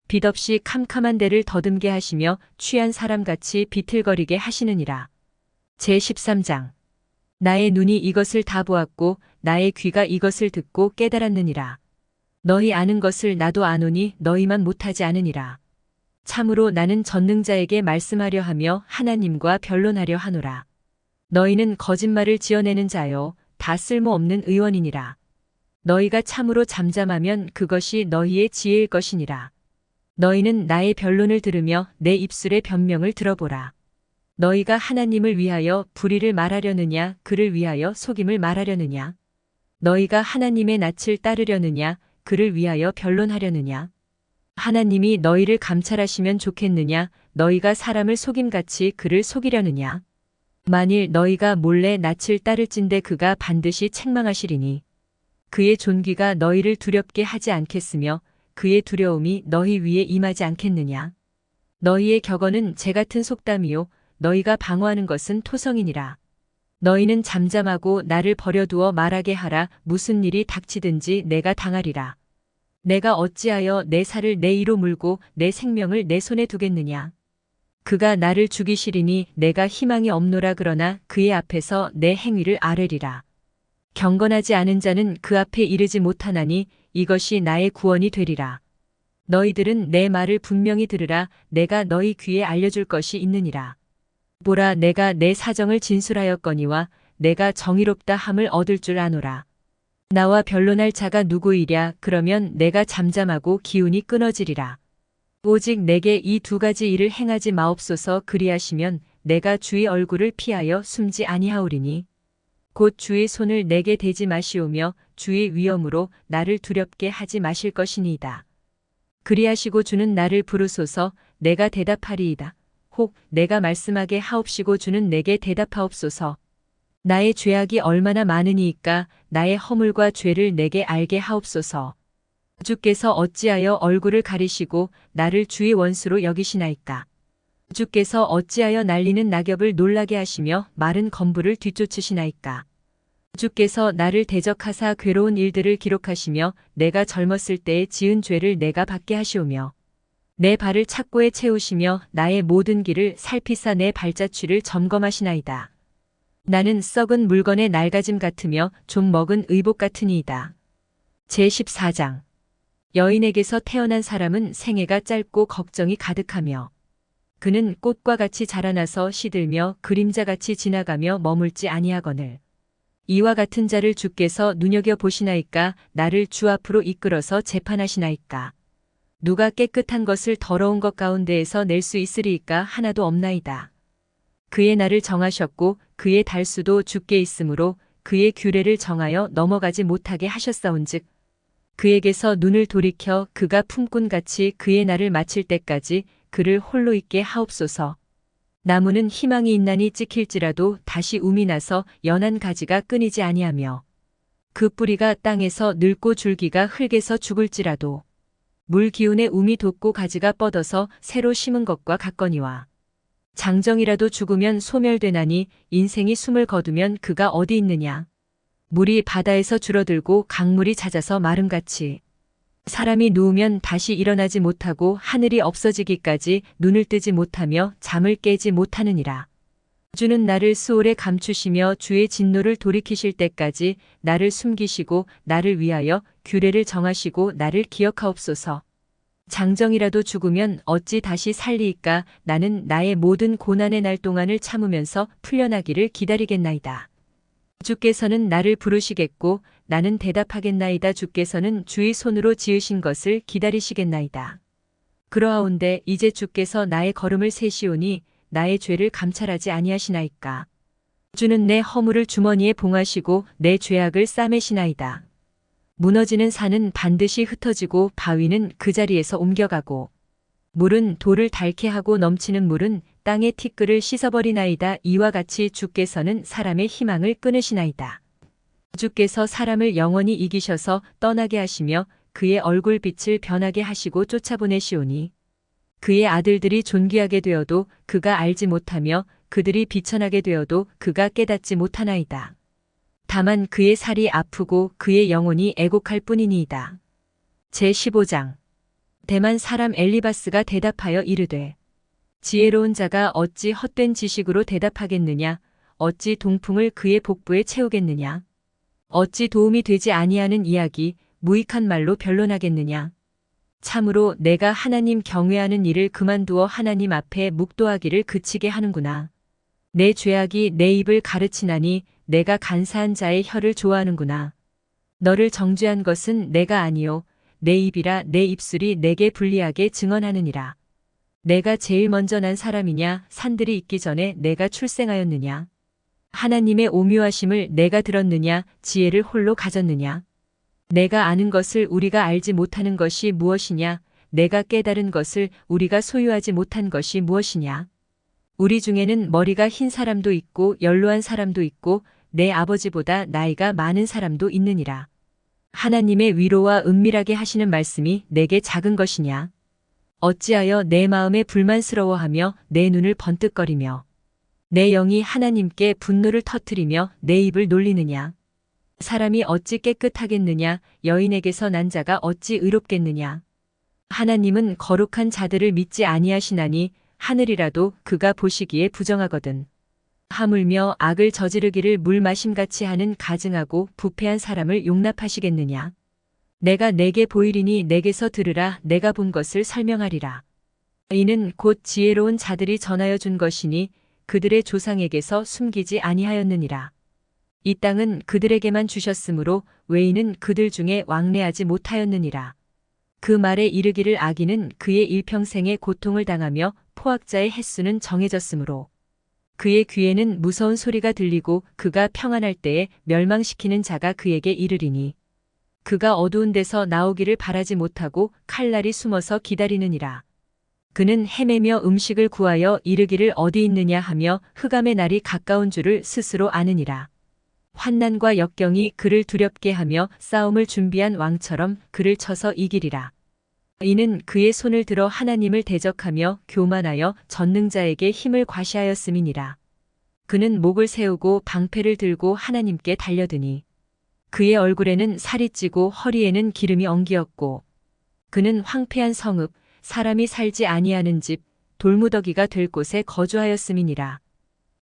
빛 없이 캄캄한 데를 더듬게 하시며 취한 사람같이 비틀거리게 하시느니라. 제13장. 나의 눈이 이것을 다 보았고 나의 귀가 이것을 듣고 깨달았느니라. 너희 아는 것을 나도 아노니 너희만 못하지 않으니라. 참으로 나는 전능자에게 말씀하려 하며 하나님과 변론하려 하노라. 너희는 거짓말을 지어내는 자요 다 쓸모없는 의원이니라. 너희가 참으로 잠잠하면 그것이 너희의 지혜일 것이니라. 너희는 나의 변론을 들으며 내 입술의 변명을 들어보라. 너희가 하나님을 위하여 불의를 말하려느냐 그를 위하여 속임을 말하려느냐. 너희가 하나님의 낯을 따르려느냐 그를 위하여 변론하려느냐. 하나님이 너희를 감찰하시면 좋겠느냐 너희가 사람을 속임같이 그를 속이려느냐. 만일 너희가 몰래 낯을 따를진대 그가 반드시 책망하시리니 그의 존귀가 너희를 두렵게 하지 않겠으며 그의 두려움이 너희 위에 임하지 않겠느냐. 너희의 격언은 재 같은 속담이요 너희가 방어하는 것은 토성이니라. 너희는 잠잠하고 나를 버려두어 말하게 하라. 무슨 일이 닥치든지 내가 당하리라. 내가 어찌하여 내 살을 내 이로 물고 내 생명을 내 손에 두겠느냐. 그가 나를 죽이시리니 내가 희망이 없노라. 그러나 그의 앞에서 내 행위를 아뢰리라. 경건하지 않은 자는 그 앞에 이르지 못하나니 이것이 나의 구원이 되리라. 너희들은 내 말을 분명히 들으라. 내가 너희 귀에 알려줄 것이 있느니라. 보라, 내가 내 사정을 진술하였거니와 내가 정의롭다 함을 얻을 줄 아노라. 나와 변론할 자가 누구이랴. 그러면 내가 잠잠하고 기운이 끊어지리라. 오직 내게 이 두 가지 일을 행하지 마옵소서. 그리하시면 내가 주의 얼굴을 피하여 숨지 아니하오리니 곧 주의 손을 내게 대지 마시오며 주의 위엄으로 나를 두렵게 하지 마실 것이니이다. 그리하시고 주는 나를 부르소서. 내가 대답하리이다. 혹 내가 말씀하게 하옵시고 주는 내게 대답하옵소서. 나의 죄악이 얼마나 많으니이까 나의 허물과 죄를 내게 알게 하옵소서. 주께서 어찌하여 얼굴을 가리시고 나를 주의 원수로 여기시나이까. 주께서 어찌하여 날리는 낙엽을 놀라게 하시며 마른 건부를 뒤쫓으시나이까. 주께서 나를 대적하사 괴로운 일들을 기록하시며 내가 젊었을 때에 지은 죄를 내가 받게 하시오며 내 발을 착고에 채우시며 나의 모든 길을 살피사 내 발자취를 점검하시나이다. 나는 썩은 물건의 낡아짐 같으며 좀 먹은 의복 같으니이다. 제14장. 여인에게서 태어난 사람은 생애가 짧고 걱정이 가득하며 그는 꽃과 같이 자라나서 시들며 그림자같이 지나가며 머물지 아니하거늘 이와 같은 자를 주께서 눈여겨보시나이까. 나를 주 앞으로 이끌어서 재판하시나이까. 누가 깨끗한 것을 더러운 것 가운데에서 낼 수 있으리이까. 하나도 없나이다. 그의 날을 정하셨고 그의 달수도 주께 있으므로 그의 규례를 정하여 넘어가지 못하게 하셨사온즉 그에게서 눈을 돌이켜 그가 품꾼같이 그의 날을 마칠 때까지 그를 홀로 있게 하옵소서. 나무는 희망이 있나니 찍힐지라도 다시 움이 나서 연한 가지가 끊이지 아니하며 그 뿌리가 땅에서 늙고 줄기가 흙에서 죽을지라도 물 기운에 움이 돋고 가지가 뻗어서 새로 심은 것과 같거니와 장정이라도 죽으면 소멸되나니 인생이 숨을 거두면 그가 어디 있느냐. 물이 바다에서 줄어들고 강물이 잦아서 마름같이 사람이 누우면 다시 일어나지 못하고 하늘이 없어지기까지 눈을 뜨지 못하며 잠을 깨지 못하느니라. 주는 나를 수월에 감추시며 주의 진노를 돌이키실 때까지 나를 숨기시고 나를 위하여 규례를 정하시고 나를 기억하옵소서. 장정이라도 죽으면 어찌 다시 살리이까. 나는 나의 모든 고난의 날 동안을 참으면서 풀려나기를 기다리겠나이다. 주께서는 나를 부르시겠고 나는 대답하겠나이다. 주께서는 주의 손으로 지으신 것을 기다리시겠나이다. 그러하온데 이제 주께서 나의 걸음을 세시오니 나의 죄를 감찰하지 아니하시나이까. 주는 내 허물을 주머니에 봉하시고 내 죄악을 싸매시나이다. 무너지는 산은 반드시 흩어지고 바위는 그 자리에서 옮겨가고 물은 돌을 닳게 하고 넘치는 물은 땅의 티끌을 씻어버리나이다. 이와 같이 주께서는 사람의 희망을 끊으시나이다. 주께서 사람을 영원히 이기셔서 떠나게 하시며 그의 얼굴빛을 변하게 하시고 쫓아보내시오니 그의 아들들이 존귀하게 되어도 그가 알지 못하며 그들이 비천하게 되어도 그가 깨닫지 못하나이다. 다만 그의 살이 아프고 그의 영혼이 애곡할 뿐이니이다. 제15장. 대만 사람 엘리바스가 대답하여 이르되 지혜로운 자가 어찌 헛된 지식으로 대답하겠느냐. 어찌 동풍을 그의 복부에 채우겠느냐. 어찌 도움이 되지 아니하는 이야기, 무익한 말로 변론하겠느냐. 참으로 내가 하나님 경외하는 일을 그만두어 하나님 앞에 묵도하기를 그치게 하는구나. 내 죄악이 내 입을 가르치나니 내가 간사한 자의 혀를 좋아하는구나. 너를 정죄한 것은 내가 아니요 내 입이라 내 입술이 내게 불리하게 증언하느니라. 내가 제일 먼저 난 사람이냐 산들이 있기 전에 내가 출생하였느냐. 하나님의 오묘하심을 내가 들었느냐 지혜를 홀로 가졌느냐. 내가 아는 것을 우리가 알지 못하는 것이 무엇이냐. 내가 깨달은 것을 우리가 소유하지 못한 것이 무엇이냐. 우리 중에는 머리가 흰 사람도 있고 연로한 사람도 있고 내 아버지보다 나이가 많은 사람도 있느니라. 하나님의 위로와 은밀하게 하시는 말씀이 내게 작은 것이냐. 어찌하여 내 마음에 불만스러워하며 내 눈을 번뜩거리며 내 영이 하나님께 분노를 터뜨리며 내 입을 놀리느냐. 사람이 어찌 깨끗하겠느냐. 여인에게서 난 자가 어찌 의롭겠느냐. 하나님은 거룩한 자들을 믿지 아니하시나니 하늘이라도 그가 보시기에 부정하거든. 하물며 악을 저지르기를 물 마심같이 하는 가증하고 부패한 사람을 용납하시겠느냐. 내가 내게 보이리니 내게서 들으라. 내가 본 것을 설명하리라. 이는 곧 지혜로운 자들이 전하여 준 것이니 그들의 조상에게서 숨기지 아니하였느니라. 이 땅은 그들에게만 주셨으므로 외인은 그들 중에 왕래하지 못하였느니라. 그 말에 이르기를 악인은 그의 일평생의 고통을 당하며 포악자의 횟수는 정해졌으므로 그의 귀에는 무서운 소리가 들리고 그가 평안할 때에 멸망시키는 자가 그에게 이르리니 그가 어두운 데서 나오기를 바라지 못하고 칼날이 숨어서 기다리느니라. 그는 헤매며 음식을 구하여 이르기를 어디 있느냐 하며 흑암의 날이 가까운 줄을 스스로 아느니라. 환난과 역경이 그를 두렵게 하며 싸움을 준비한 왕처럼 그를 쳐서 이기리라. 이는 그의 손을 들어 하나님을 대적하며 교만하여 전능자에게 힘을 과시하였음이니라. 그는 목을 세우고 방패를 들고 하나님께 달려드니 그의 얼굴에는 살이 찌고 허리에는 기름이 엉기었고 그는 황폐한 성읍, 사람이 살지 아니하는 집, 돌무더기가 될 곳에 거주하였음이니라.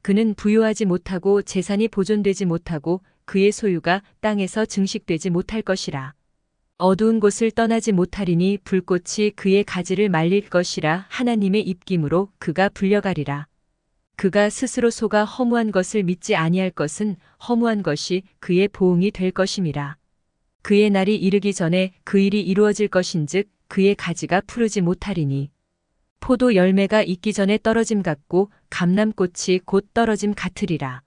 그는 부유하지 못하고 재산이 보존되지 못하고 그의 소유가 땅에서 증식되지 못할 것이라. 어두운 곳을 떠나지 못하리니 불꽃이 그의 가지를 말릴 것이라. 하나님의 입김으로 그가 불려가리라. 그가 스스로 속아 허무한 것을 믿지 아니할 것은 허무한 것이 그의 보응이 될 것임이라. 그의 날이 이르기 전에 그 일이 이루어질 것인즉 그의 가지가 푸르지 못하리니 포도 열매가 익기 전에 떨어짐 같고 감람꽃이 곧 떨어짐 같으리라.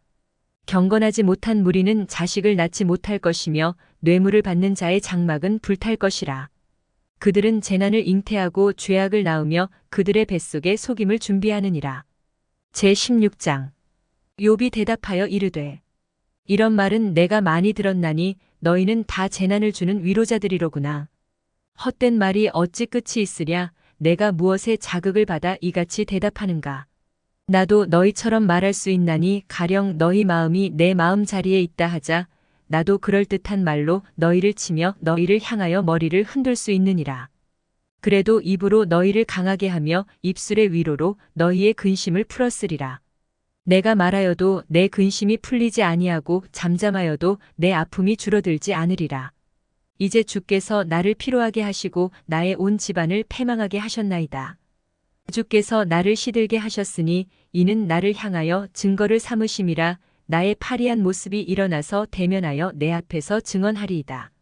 경건하지 못한 무리는 자식을 낳지 못할 것이며 뇌물을 받는 자의 장막은 불탈 것이라. 그들은 재난을 잉태하고 죄악을 낳으며 그들의 뱃속에 속임을 준비하느니라. 제16장. 욥이 대답하여 이르되 이런 말은 내가 많이 들었나니 너희는 다 재난을 주는 위로자들이로구나. 헛된 말이 어찌 끝이 있으랴. 내가 무엇에 자극을 받아 이같이 대답하는가. 나도 너희처럼 말할 수 있나니 가령 너희 마음이 내 마음 자리에 있다 하자. 나도 그럴듯한 말로 너희를 치며 너희를 향하여 머리를 흔들 수 있느니라. 그래도 입으로 너희를 강하게 하며 입술의 위로로 너희의 근심을 풀었으리라. 내가 말하여도 내 근심이 풀리지 아니하고 잠잠하여도 내 아픔이 줄어들지 않으리라. 이제 주께서 나를 피로하게 하시고 나의 온 집안을 패망하게 하셨나이다. 주께서 나를 시들게 하셨으니 이는 나를 향하여 증거를 삼으심이라. 나의 파리한 모습이 일어나서 대면하여 내 앞에서 증언하리이다.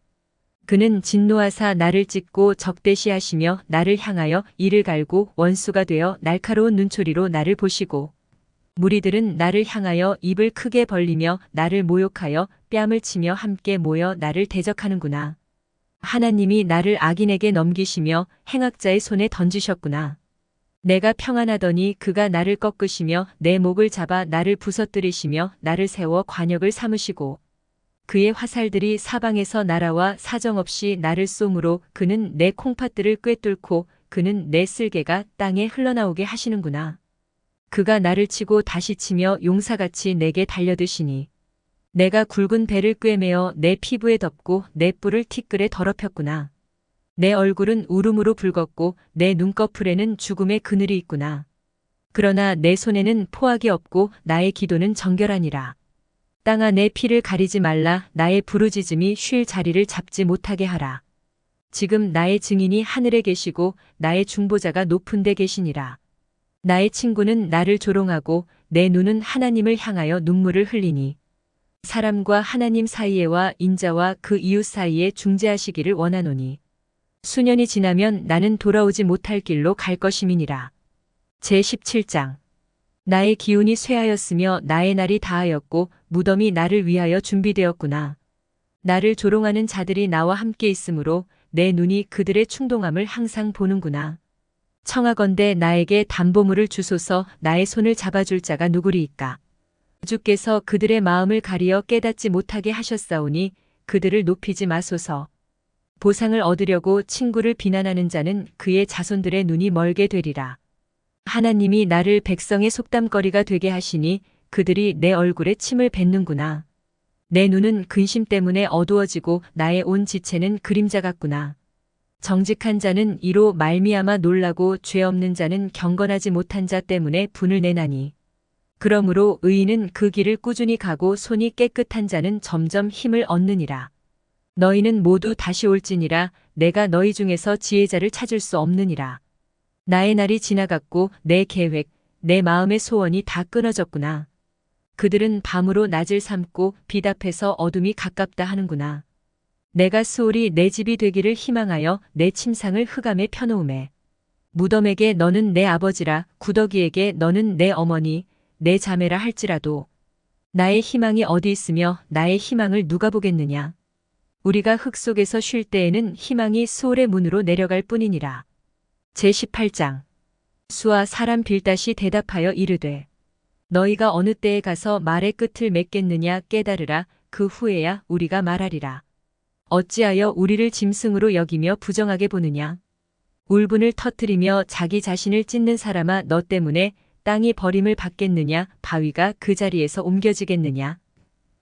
그는 진노하사 나를 찢고 적대시하시며 나를 향하여 이를 갈고 원수가 되어 날카로운 눈초리로 나를 보시고 무리들은 나를 향하여 입을 크게 벌리며 나를 모욕하여 뺨을 치며 함께 모여 나를 대적하는구나. 하나님이 나를 악인에게 넘기시며 행악자의 손에 던지셨구나. 내가 평안하더니 그가 나를 꺾으시며 내 목을 잡아 나를 부서뜨리시며 나를 세워 관역을 삼으시고 그의 화살들이 사방에서 날아와 사정없이 나를 쏘므로 그는 내 콩팥들을 꿰뚫고 그는 내 쓸개가 땅에 흘러나오게 하시는구나. 그가 나를 치고 다시 치며 용사같이 내게 달려드시니 내가 굵은 배를 꿰매어 내 피부에 덮고 내 뿔을 티끌에 더럽혔구나. 내 얼굴은 울음으로 붉었고 내 눈꺼풀에는 죽음의 그늘이 있구나. 그러나 내 손에는 포악이 없고 나의 기도는 정결하니라. 땅아 내 피를 가리지 말라. 나의 부르짖음이 쉴 자리를 잡지 못하게 하라. 지금 나의 증인이 하늘에 계시고 나의 중보자가 높은 데 계시니라. 나의 친구는 나를 조롱하고 내 눈은 하나님을 향하여 눈물을 흘리니 사람과 하나님 사이에와 인자와 그 이웃 사이에 중재하시기를 원하노니 수년이 지나면 나는 돌아오지 못할 길로 갈 것임이니라. 제17장. 나의 기운이 쇠하였으며 나의 날이 다하였고 무덤이 나를 위하여 준비되었구나. 나를 조롱하는 자들이 나와 함께 있으므로 내 눈이 그들의 충동함을 항상 보는구나. 청하건대 나에게 담보물을 주소서. 나의 손을 잡아줄 자가 누구리이까. 주께서 그들의 마음을 가리어 깨닫지 못하게 하셨사오니 그들을 높이지 마소서. 보상을 얻으려고 친구를 비난하는 자는 그의 자손들의 눈이 멀게 되리라. 하나님이 나를 백성의 속담거리가 되게 하시니 그들이 내 얼굴에 침을 뱉는구나. 내 눈은 근심 때문에 어두워지고 나의 온 지체는 그림자 같구나. 정직한 자는 이로 말미암아 놀라고 죄 없는 자는 경건하지 못한 자 때문에 분을 내나니. 그러므로 의인은 그 길을 꾸준히 가고 손이 깨끗한 자는 점점 힘을 얻느니라. 너희는 모두 다시 올지니라. 내가 너희 중에서 지혜자를 찾을 수 없느니라. 나의 날이 지나갔고 내 계획, 내 마음의 소원이 다 끊어졌구나. 그들은 밤으로 낮을 삼고 빛 앞에서 어둠이 가깝다 하는구나. 내가 수월이 내 집이 되기를 희망하여 내 침상을 흑암에 펴놓음에 무덤에게 너는 내 아버지라 구더기에게 너는 내 어머니 내 자매라 할지라도 나의 희망이 어디 있으며 나의 희망을 누가 보겠느냐. 우리가 흙 속에서 쉴 때에는 희망이 수월의 문으로 내려갈 뿐이니라. 제18장. 수아 사람 빌닷이 대답하여 이르되 너희가 어느 때에 가서 말의 끝을 맺겠느냐. 깨달으라. 그 후에야 우리가 말하리라. 어찌하여 우리를 짐승으로 여기며 부정하게 보느냐. 울분을 터뜨리며 자기 자신을 찢는 사람아 너 때문에 땅이 버림을 받겠느냐. 바위가 그 자리에서 옮겨지겠느냐.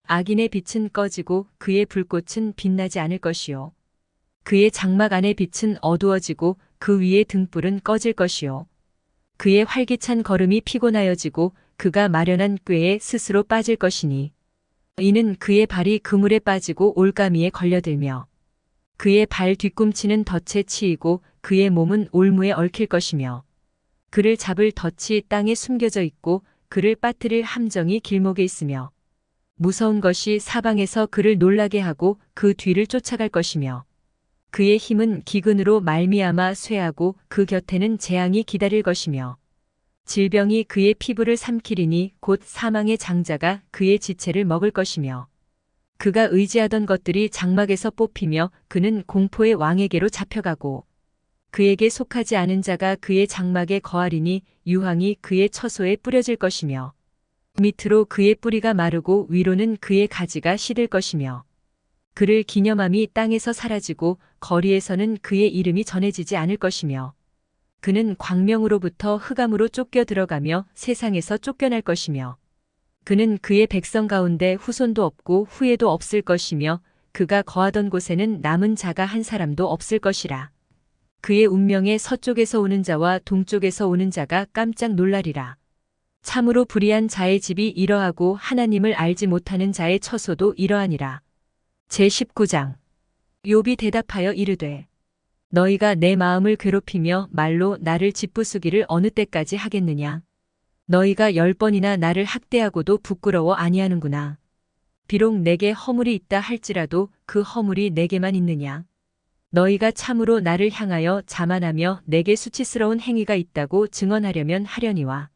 악인의 빛은 꺼지고 그의 불꽃은 빛나지 않을 것이요. 그의 장막 안의 빛은 어두워지고 그 위의 등불은 꺼질 것이요. 그의 활기찬 걸음이 피곤하여지고 그가 마련한 꾀에 스스로 빠질 것이니 이는 그의 발이 그물에 빠지고 올가미에 걸려들며 그의 발 뒤꿈치는 덫에 치이고 그의 몸은 올무에 얽힐 것이며 그를 잡을 덫이 땅에 숨겨져 있고 그를 빠뜨릴 함정이 길목에 있으며 무서운 것이 사방에서 그를 놀라게 하고 그 뒤를 쫓아갈 것이며 그의 힘은 기근으로 말미암아 쇠하고 그 곁에는 재앙이 기다릴 것이며 질병이 그의 피부를 삼키리니 곧 사망의 장자가 그의 지체를 먹을 것이며 그가 의지하던 것들이 장막에서 뽑히며 그는 공포의 왕에게로 잡혀가고 그에게 속하지 않은 자가 그의 장막에 거하리니 유황이 그의 처소에 뿌려질 것이며 밑으로 그의 뿌리가 마르고 위로는 그의 가지가 시들 것이며 그를 기념함이 땅에서 사라지고 거리에서는 그의 이름이 전해지지 않을 것이며 그는 광명으로부터 흑암으로 쫓겨 들어가며 세상에서 쫓겨날 것이며 그는 그의 백성 가운데 후손도 없고 후예도 없을 것이며 그가 거하던 곳에는 남은 자가 한 사람도 없을 것이라. 그의 운명에 서쪽에서 오는 자와 동쪽에서 오는 자가 깜짝 놀라리라. 참으로 불의한 자의 집이 이러하고 하나님을 알지 못하는 자의 처소도 이러하니라. 제19장. 욥이 대답하여 이르되 너희가 내 마음을 괴롭히며 말로 나를 짓부수기를 어느 때까지 하겠느냐. 너희가 10번이나 나를 학대하고도 부끄러워 아니하는구나. 비록 내게 허물이 있다 할지라도 그 허물이 내게만 있느냐. 너희가 참으로 나를 향하여 자만하며 내게 수치스러운 행위가 있다고 증언하려면 하려니와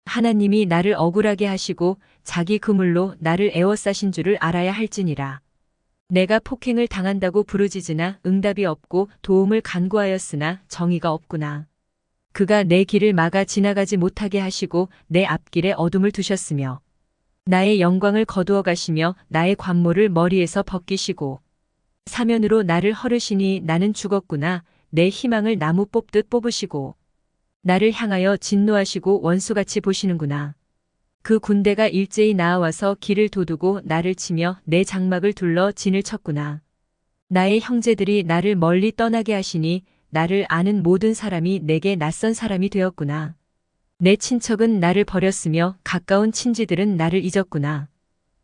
하나님이 나를 억울하게 하시고 자기 그물로 나를 에워싸신 줄을 알아야 할지니라. 내가 폭행을 당한다고 부르짖으나 응답이 없고 도움을 간구하였으나 정의가 없구나. 그가 내 길을 막아 지나가지 못하게 하시고 내 앞길에 어둠을 두셨으며 나의 영광을 거두어 가시며 나의 관모를 머리에서 벗기시고 사면으로 나를 헐으시니 나는 죽었구나. 내 희망을 나무 뽑듯 뽑으시고 나를 향하여 진노하시고 원수같이 보시는구나. 그 군대가 일제히 나아와서 길을 도두고 나를 치며 내 장막을 둘러 진을 쳤구나. 나의 형제들이 나를 멀리 떠나게 하시니 나를 아는 모든 사람이 내게 낯선 사람이 되었구나. 내 친척은 나를 버렸으며 가까운 친지들은 나를 잊었구나.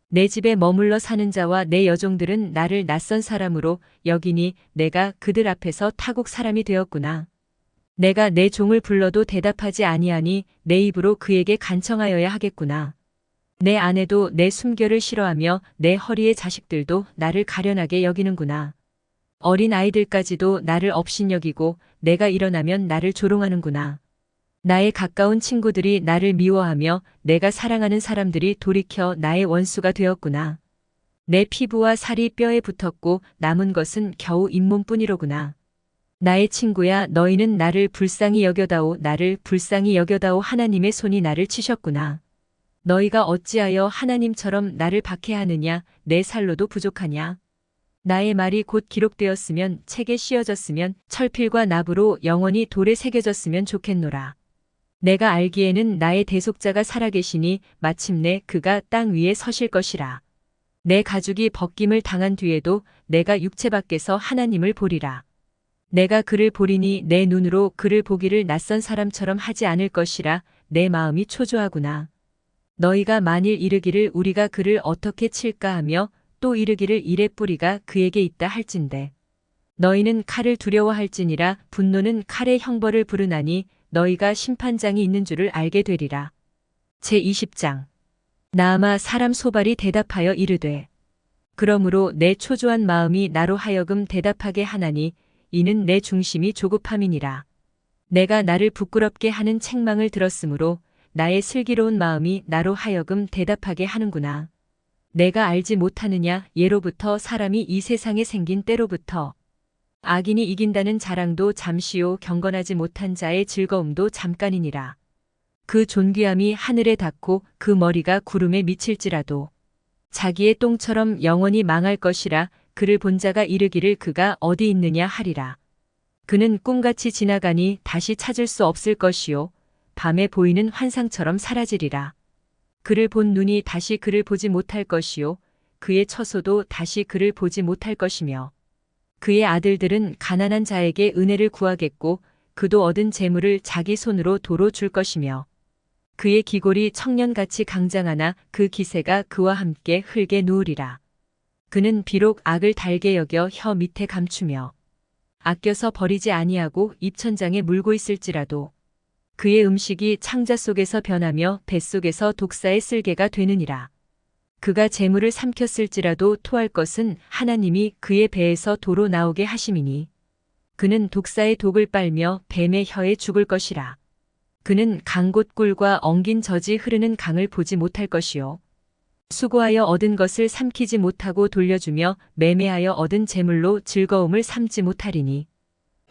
내 집에 머물러 사는 자와 내 여종들은 나를 낯선 사람으로 여기니 내가 그들 앞에서 타국 사람이 되었구나. 내가 내 종을 불러도 대답하지 아니하니 내 입으로 그에게 간청하여야 하겠구나. 내 아내도 내 순결을 싫어하며 내 허리의 자식들도 나를 가련하게 여기는구나. 어린 아이들까지도 나를 업신여기고 내가 일어나면 나를 조롱하는구나. 나의 가까운 친구들이 나를 미워하며 내가 사랑하는 사람들이 돌이켜 나의 원수가 되었구나. 내 피부와 살이 뼈에 붙었고 남은 것은 겨우 잇몸뿐이로구나. 나의 친구야, 너희는 나를 불쌍히 여겨다오, 나를 불쌍히 여겨다오. 하나님의 손이 나를 치셨구나. 너희가 어찌하여 하나님처럼 나를 박해하느냐? 내 살로도 부족하냐? 나의 말이 곧 기록되었으면, 책에 씌어졌으면, 철필과 납으로 영원히 돌에 새겨졌으면 좋겠노라. 내가 알기에는 나의 대속자가 살아계시니 마침내 그가 땅 위에 서실 것이라. 내 가죽이 벗김을 당한 뒤에도 내가 육체 밖에서 하나님을 보리라. 내가 그를 보리니 내 눈으로 그를 보기를 낯선 사람처럼 하지 않을 것이라. 내 마음이 초조하구나. 너희가 만일 이르기를 우리가 그를 어떻게 칠까 하며 또 이르기를 이레 뿌리가 그에게 있다 할진대. 너희는 칼을 두려워할지니라. 분노는 칼의 형벌을 부르나니 너희가 심판장이 있는 줄을 알게 되리라. 제20장. 나아마 사람 소발이 대답하여 이르되 그러므로 내 초조한 마음이 나로 하여금 대답하게 하나니 이는 내 중심이 조급함이니라. 내가 나를 부끄럽게 하는 책망을 들었으므로 나의 슬기로운 마음이 나로 하여금 대답하게 하는구나. 내가 알지 못하느냐? 예로부터 사람이 이 세상에 생긴 때로부터 악인이 이긴다는 자랑도 잠시요 경건하지 못한 자의 즐거움도 잠깐이니라. 그 존귀함이 하늘에 닿고 그 머리가 구름에 미칠지라도 자기의 똥처럼 영원히 망할 것이라. 그를 본 자가 이르기를 그가 어디 있느냐 하리라. 그는 꿈같이 지나가니 다시 찾을 수 없을 것이요 밤에 보이는 환상처럼 사라지리라. 그를 본 눈이 다시 그를 보지 못할 것이요 그의 처소도 다시 그를 보지 못할 것이며 그의 아들들은 가난한 자에게 은혜를 구하겠고 그도 얻은 재물을 자기 손으로 도로 줄 것이며 그의 기골이 청년같이 강장하나 그 기세가 그와 함께 흙에 누우리라. 그는 비록 악을 달게 여겨 혀 밑에 감추며 아껴서 버리지 아니하고 입천장에 물고 있을지라도 그의 음식이 창자 속에서 변하며 뱃속에서 독사의 쓸개가 되느니라. 그가 재물을 삼켰을지라도 토할 것은 하나님이 그의 배에서 도로 나오게 하심이니 그는 독사의 독을 빨며 뱀의 혀에 죽을 것이라. 그는 강곳 꿀과 엉긴 젖이 흐르는 강을 보지 못할 것이요 수고하여 얻은 것을 삼키지 못하고 돌려주며 매매하여 얻은 재물로 즐거움을 삼지 못하리니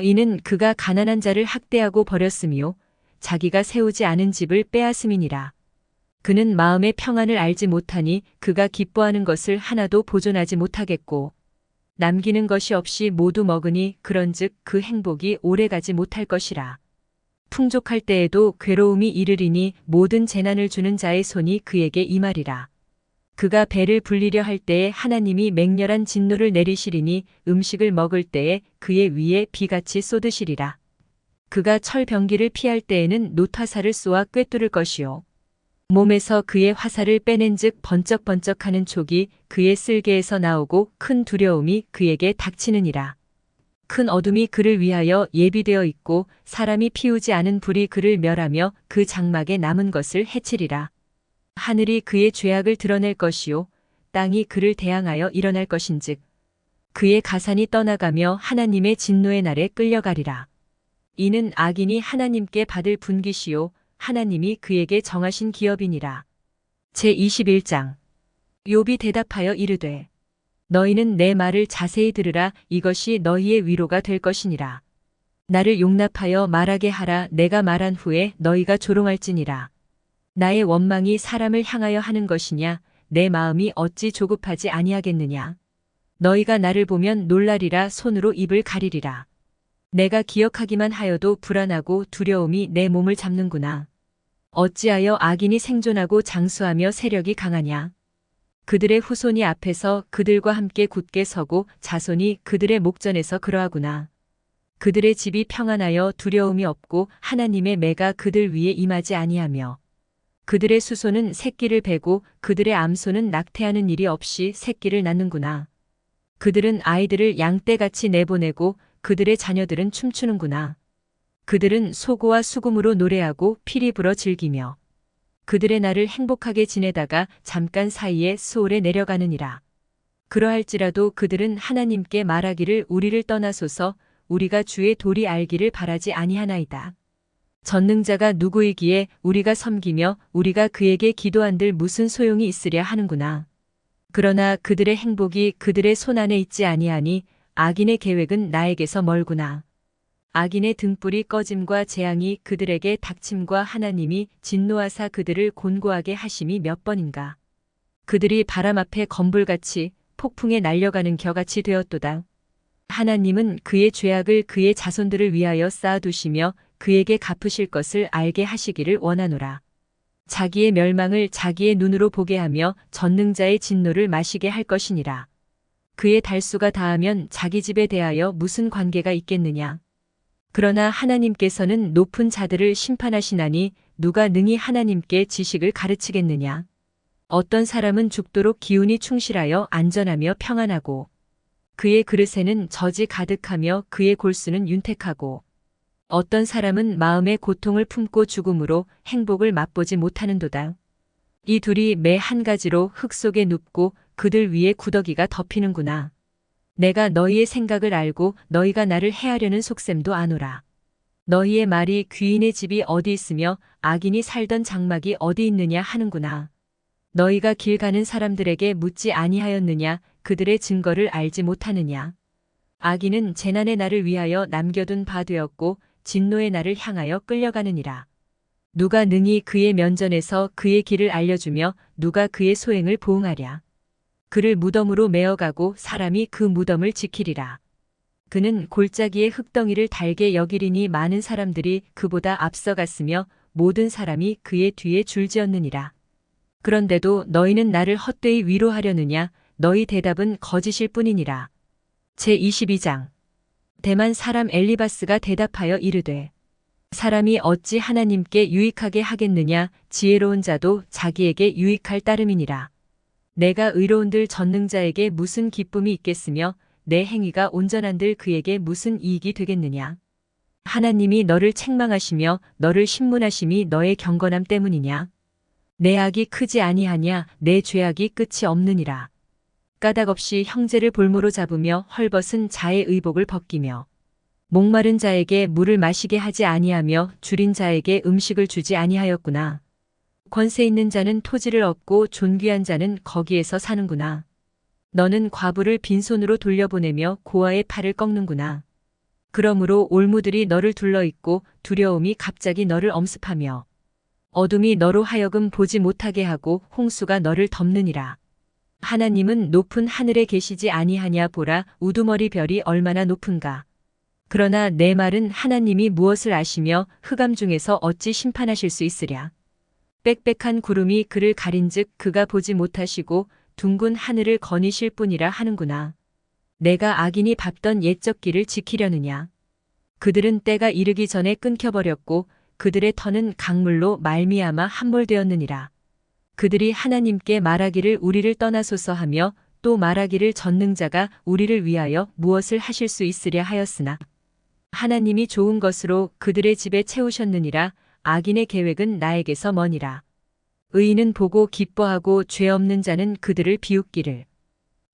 이는 그가 가난한 자를 학대하고 버렸으며 자기가 세우지 않은 집을 빼앗음이니라. 그는 마음의 평안을 알지 못하니 그가 기뻐하는 것을 하나도 보존하지 못하겠고 남기는 것이 없이 모두 먹으니 그런즉 그 행복이 오래가지 못할 것이라. 풍족할 때에도 괴로움이 이르리니 모든 재난을 주는 자의 손이 그에게 임하리라. 그가 배를 불리려 할 때에 하나님이 맹렬한 진노를 내리시리니 음식을 먹을 때에 그의 위에 비같이 쏟으시리라. 그가 철병기를 피할 때에는 놋화살을 쏘아 꿰뚫을 것이요 몸에서 그의 화살을 빼낸즉 번쩍번쩍하는 촉이 그의 쓸개에서 나오고 큰 두려움이 그에게 닥치느니라. 큰 어둠이 그를 위하여 예비되어 있고 사람이 피우지 않은 불이 그를 멸하며 그 장막에 남은 것을 해치리라. 하늘이 그의 죄악을 드러낼 것이요 땅이 그를 대항하여 일어날 것인즉 그의 가산이 떠나가며 하나님의 진노의 날에 끌려가리라. 이는 악인이 하나님께 받을 분깃이요 하나님이 그에게 정하신 기업이니라. 제21장. 욥이 대답하여 이르되 너희는 내 말을 자세히 들으라. 이것이 너희의 위로가 될 것이니라. 나를 용납하여 말하게 하라. 내가 말한 후에 너희가 조롱할지니라. 나의 원망이 사람을 향하여 하는 것이냐? 내 마음이 어찌 조급하지 아니하겠느냐? 너희가 나를 보면 놀라리라. 손으로 입을 가리리라. 내가 기억하기만 하여도 불안하고 두려움이 내 몸을 잡는구나. 어찌하여 악인이 생존하고 장수하며 세력이 강하냐? 그들의 후손이 앞에서 그들과 함께 굳게 서고 자손이 그들의 목전에서 그러하구나. 그들의 집이 평안하여 두려움이 없고 하나님의 매가 그들 위에 임하지 아니하며 그들의 수소는 새끼를 베고 그들의 암소는 낙태하는 일이 없이 새끼를 낳는구나. 그들은 아이들을 양떼같이 내보내고 그들의 자녀들은 춤추는구나. 그들은 소고와 수금으로 노래하고 피리 불어 즐기며 그들의 날을 행복하게 지내다가 잠깐 사이에 수월에 내려가느니라. 그러할지라도 그들은 하나님께 말하기를 우리를 떠나소서 우리가 주의 도리 알기를 바라지 아니하나이다. 전능자가 누구이기에 우리가 섬기며 우리가 그에게 기도한들 무슨 소용이 있으랴 하는구나. 그러나 그들의 행복이 그들의 손안에 있지 아니하니 악인의 계획은 나에게서 멀구나. 악인의 등불이 꺼짐과 재앙이 그들에게 닥침과 하나님이 진노하사 그들을 곤고하게 하심이 몇 번인가. 그들이 바람 앞에 건불같이 폭풍에 날려가는 겨같이 되었도다. 하나님은 그의 죄악을 그의 자손들을 위하여 쌓아두시며 그에게 갚으실 것을 알게 하시기를 원하노라. 자기의 멸망을 자기의 눈으로 보게 하며 전능자의 진노를 마시게 할 것이니라. 그의 달수가 다하면 자기 집에 대하여 무슨 관계가 있겠느냐. 그러나 하나님께서는 높은 자들을 심판하시나니 누가 능히 하나님께 지식을 가르치겠느냐. 어떤 사람은 죽도록 기운이 충실하여 안전하며 평안하고 그의 그릇에는 젖이 가득하며 그의 골수는 윤택하고 어떤 사람은 마음의 고통을 품고 죽음으로 행복을 맛보지 못하는도다. 이 둘이 매 한 가지로 흙 속에 눕고 그들 위에 구더기가 덮이는구나. 내가 너희의 생각을 알고 너희가 나를 해하려는 속셈도 아노라. 너희의 말이 귀인의 집이 어디 있으며 악인이 살던 장막이 어디 있느냐 하는구나. 너희가 길 가는 사람들에게 묻지 아니하였느냐 그들의 증거를 알지 못하느냐. 악인은 재난의 날을 위하여 남겨둔 바 되었고 진노의 날을 향하여 끌려가느니라. 누가 능히 그의 면전에서 그의 길을 알려주며 누가 그의 소행을 보응하랴. 그를 무덤으로 메어가고 사람이 그 무덤을 지키리라. 그는 골짜기의 흙덩이를 달게 여기리니 많은 사람들이 그보다 앞서갔으며 모든 사람이 그의 뒤에 줄지었느니라. 그런데도 너희는 나를 헛되이 위로하려느냐. 너희 대답은 거짓일 뿐이니라. 제22장 대만 사람 엘리바스가 대답하여 이르되 사람이 어찌 하나님께 유익하게 하겠느냐. 지혜로운 자도 자기에게 유익할 따름이니라. 내가 의로운들 전능자에게 무슨 기쁨이 있겠으며 내 행위가 온전한들 그에게 무슨 이익이 되겠느냐. 하나님이 너를 책망하시며 너를 신문하심이 너의 경건함 때문이냐. 내 악이 크지 아니하냐. 내 죄악이 끝이 없느니라. 까닭없이 형제를 볼모로 잡으며 헐벗은 자의 의복을 벗기며 목마른 자에게 물을 마시게 하지 아니하며 줄인 자에게 음식을 주지 아니하였구나. 권세 있는 자는 토지를 얻고 존귀한 자는 거기에서 사는구나. 너는 과부를 빈손으로 돌려보내며 고아의 팔을 꺾는구나. 그러므로 올무들이 너를 둘러있고 두려움이 갑자기 너를 엄습하며 어둠이 너로 하여금 보지 못하게 하고 홍수가 너를 덮느니라. 하나님은 높은 하늘에 계시지 아니하냐. 보라 우두머리 별이 얼마나 높은가. 그러나 내 말은 하나님이 무엇을 아시며 흑암 중에서 어찌 심판하실 수 있으랴. 빽빽한 구름이 그를 가린즉 그가 보지 못하시고 둥근 하늘을 거니실 뿐이라 하는구나. 내가 악인이 밟던 옛적 길을 지키려느냐. 그들은 때가 이르기 전에 끊겨버렸고 그들의 터는 강물로 말미암아 함몰되었느니라. 그들이 하나님께 말하기를 우리를 떠나소서 하며 또 말하기를 전능자가 우리를 위하여 무엇을 하실 수 있으랴 하였으나 하나님이 좋은 것으로 그들의 집에 채우셨느니라. 악인의 계획은 나에게서 머니라. 의인은 보고 기뻐하고 죄 없는 자는 그들을 비웃기를.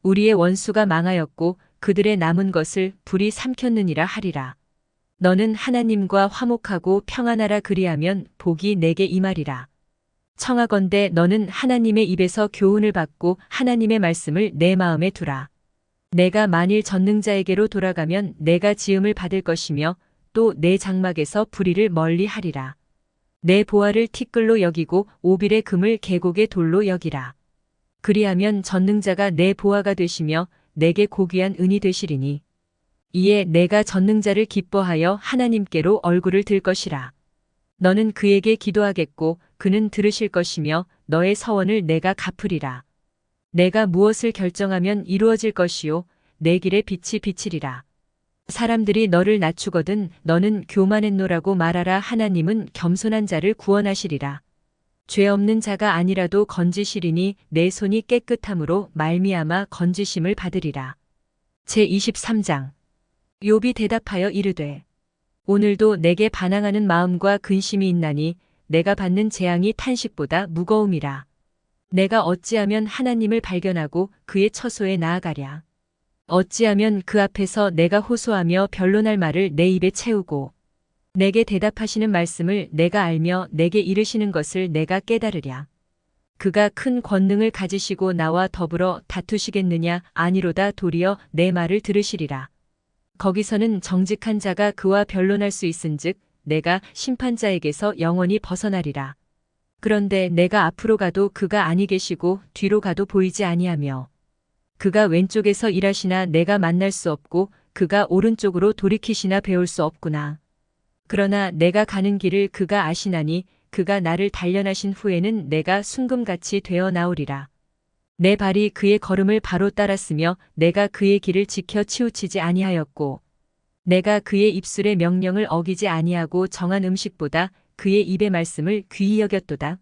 우리의 원수가 망하였고 그들의 남은 것을 불이 삼켰느니라 하리라. 너는 하나님과 화목하고 평안하라. 그리하면 복이 내게 임하리라. 청하건대 너는 하나님의 입에서 교훈을 받고 하나님의 말씀을 내 마음에 두라. 내가 만일 전능자에게로 돌아가면 내가 지음을 받을 것이며 또 내 장막에서 불의를 멀리 하리라. 내 보화를 티끌로 여기고 오빌의 금을 계곡의 돌로 여기라. 그리하면 전능자가 내 보화가 되시며 내게 고귀한 은이 되시리니 이에 내가 전능자를 기뻐하여 하나님께로 얼굴을 들 것이라. 너는 그에게 기도하겠고 그는 들으실 것이며 너의 서원을 내가 갚으리라. 내가 무엇을 결정하면 이루어질 것이요 내 길에 빛이 비치리라. 사람들이 너를 낮추거든 너는 교만했노라고 말하라. 하나님은 겸손한 자를 구원하시리라. 죄 없는 자가 아니라도 건지시리니 내 손이 깨끗함으로 말미암아 건지심을 받으리라. 제23장. 욥이 대답하여 이르되 오늘도 내게 반항하는 마음과 근심이 있나니 내가 받는 재앙이 탄식보다 무거움이라. 내가 어찌하면 하나님을 발견하고 그의 처소에 나아가랴. 어찌하면 그 앞에서 내가 호소하며 변론할 말을 내 입에 채우고 내게 대답하시는 말씀을 내가 알며 내게 이르시는 것을 내가 깨달으랴. 그가 큰 권능을 가지시고 나와 더불어 다투시겠느냐? 아니로다. 도리어 내 말을 들으시리라. 거기서는 정직한 자가 그와 변론할 수 있은즉 내가 심판자에게서 영원히 벗어나리라. 그런데 내가 앞으로 가도 그가 아니 계시고 뒤로 가도 보이지 아니하며 그가 왼쪽에서 일하시나 내가 만날 수 없고 그가 오른쪽으로 돌이키시나 배울 수 없구나. 그러나 내가 가는 길을 그가 아시나니 그가 나를 단련하신 후에는 내가 순금같이 되어 나오리라. 내 발이 그의 걸음을 바로 따랐으며 내가 그의 길을 지켜 치우치지 아니하였고 내가 그의 입술의 명령을 어기지 아니하고 정한 음식보다 그의 입의 말씀을 귀히 여겼도다.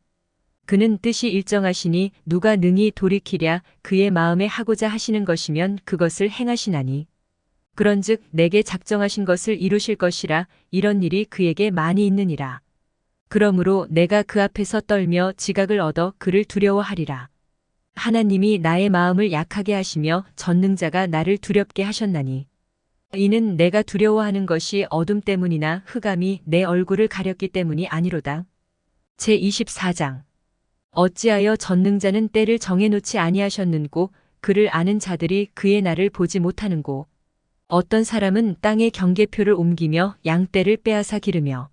그는 뜻이 일정하시니 누가 능히 돌이키랴. 그의 마음에 하고자 하시는 것이면 그것을 행하시나니 그런즉 내게 작정하신 것을 이루실 것이라. 이런 일이 그에게 많이 있느니라. 그러므로 내가 그 앞에서 떨며 지각을 얻어 그를 두려워하리라. 하나님이 나의 마음을 약하게 하시며 전능자가 나를 두렵게 하셨나니 이는 내가 두려워하는 것이 어둠 때문이나 흑암이 내 얼굴을 가렸기 때문이 아니로다. 제24장. 어찌하여 전능자는 때를 정해놓지 아니하셨는고 그를 아는 자들이 그의 날을 보지 못하는고 어떤 사람은 땅의 경계표를 옮기며 양떼를 빼앗아 기르며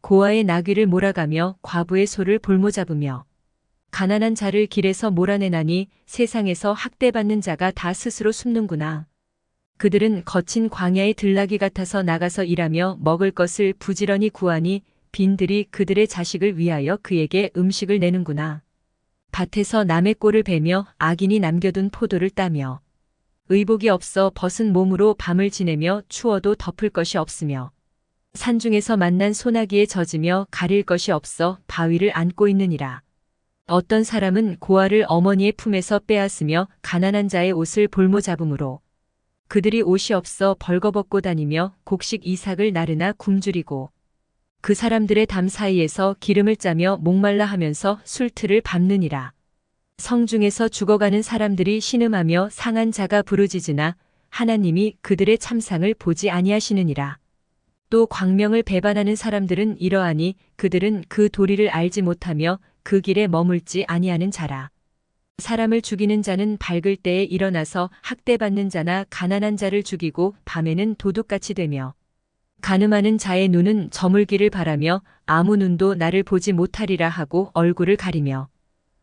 고아의 나귀를 몰아가며 과부의 소를 볼모잡으며 가난한 자를 길에서 몰아내나니 세상에서 학대받는 자가 다 스스로 숨는구나. 그들은 거친 광야의 들나귀 같아서 나가서 일하며 먹을 것을 부지런히 구하니 빈들이 그들의 자식을 위하여 그에게 음식을 내는구나. 밭에서 남의 꼴을 베며 악인이 남겨둔 포도를 따며 의복이 없어 벗은 몸으로 밤을 지내며 추워도 덮을 것이 없으며 산중에서 만난 소나기에 젖으며 가릴 것이 없어 바위를 안고 있느니라. 어떤 사람은 고아를 어머니의 품에서 빼앗으며 가난한 자의 옷을 볼모잡음으로 그들이 옷이 없어 벌거벗고 다니며 곡식 이삭을 나르나 굶주리고 그 사람들의 담 사이에서 기름을 짜며 목말라 하면서 술틀을 밟느니라. 성중에서 죽어가는 사람들이 신음하며 상한 자가 부르짖으나 하나님이 그들의 참상을 보지 아니하시느니라. 또 광명을 배반하는 사람들은 이러하니 그들은 그 도리를 알지 못하며 그 길에 머물지 아니하는 자라. 사람을 죽이는 자는 밝을 때에 일어나서 학대받는 자나 가난한 자를 죽이고 밤에는 도둑같이 되며 간음하는 자의 눈은 저물기를 바라며 아무 눈도 나를 보지 못하리라 하고 얼굴을 가리며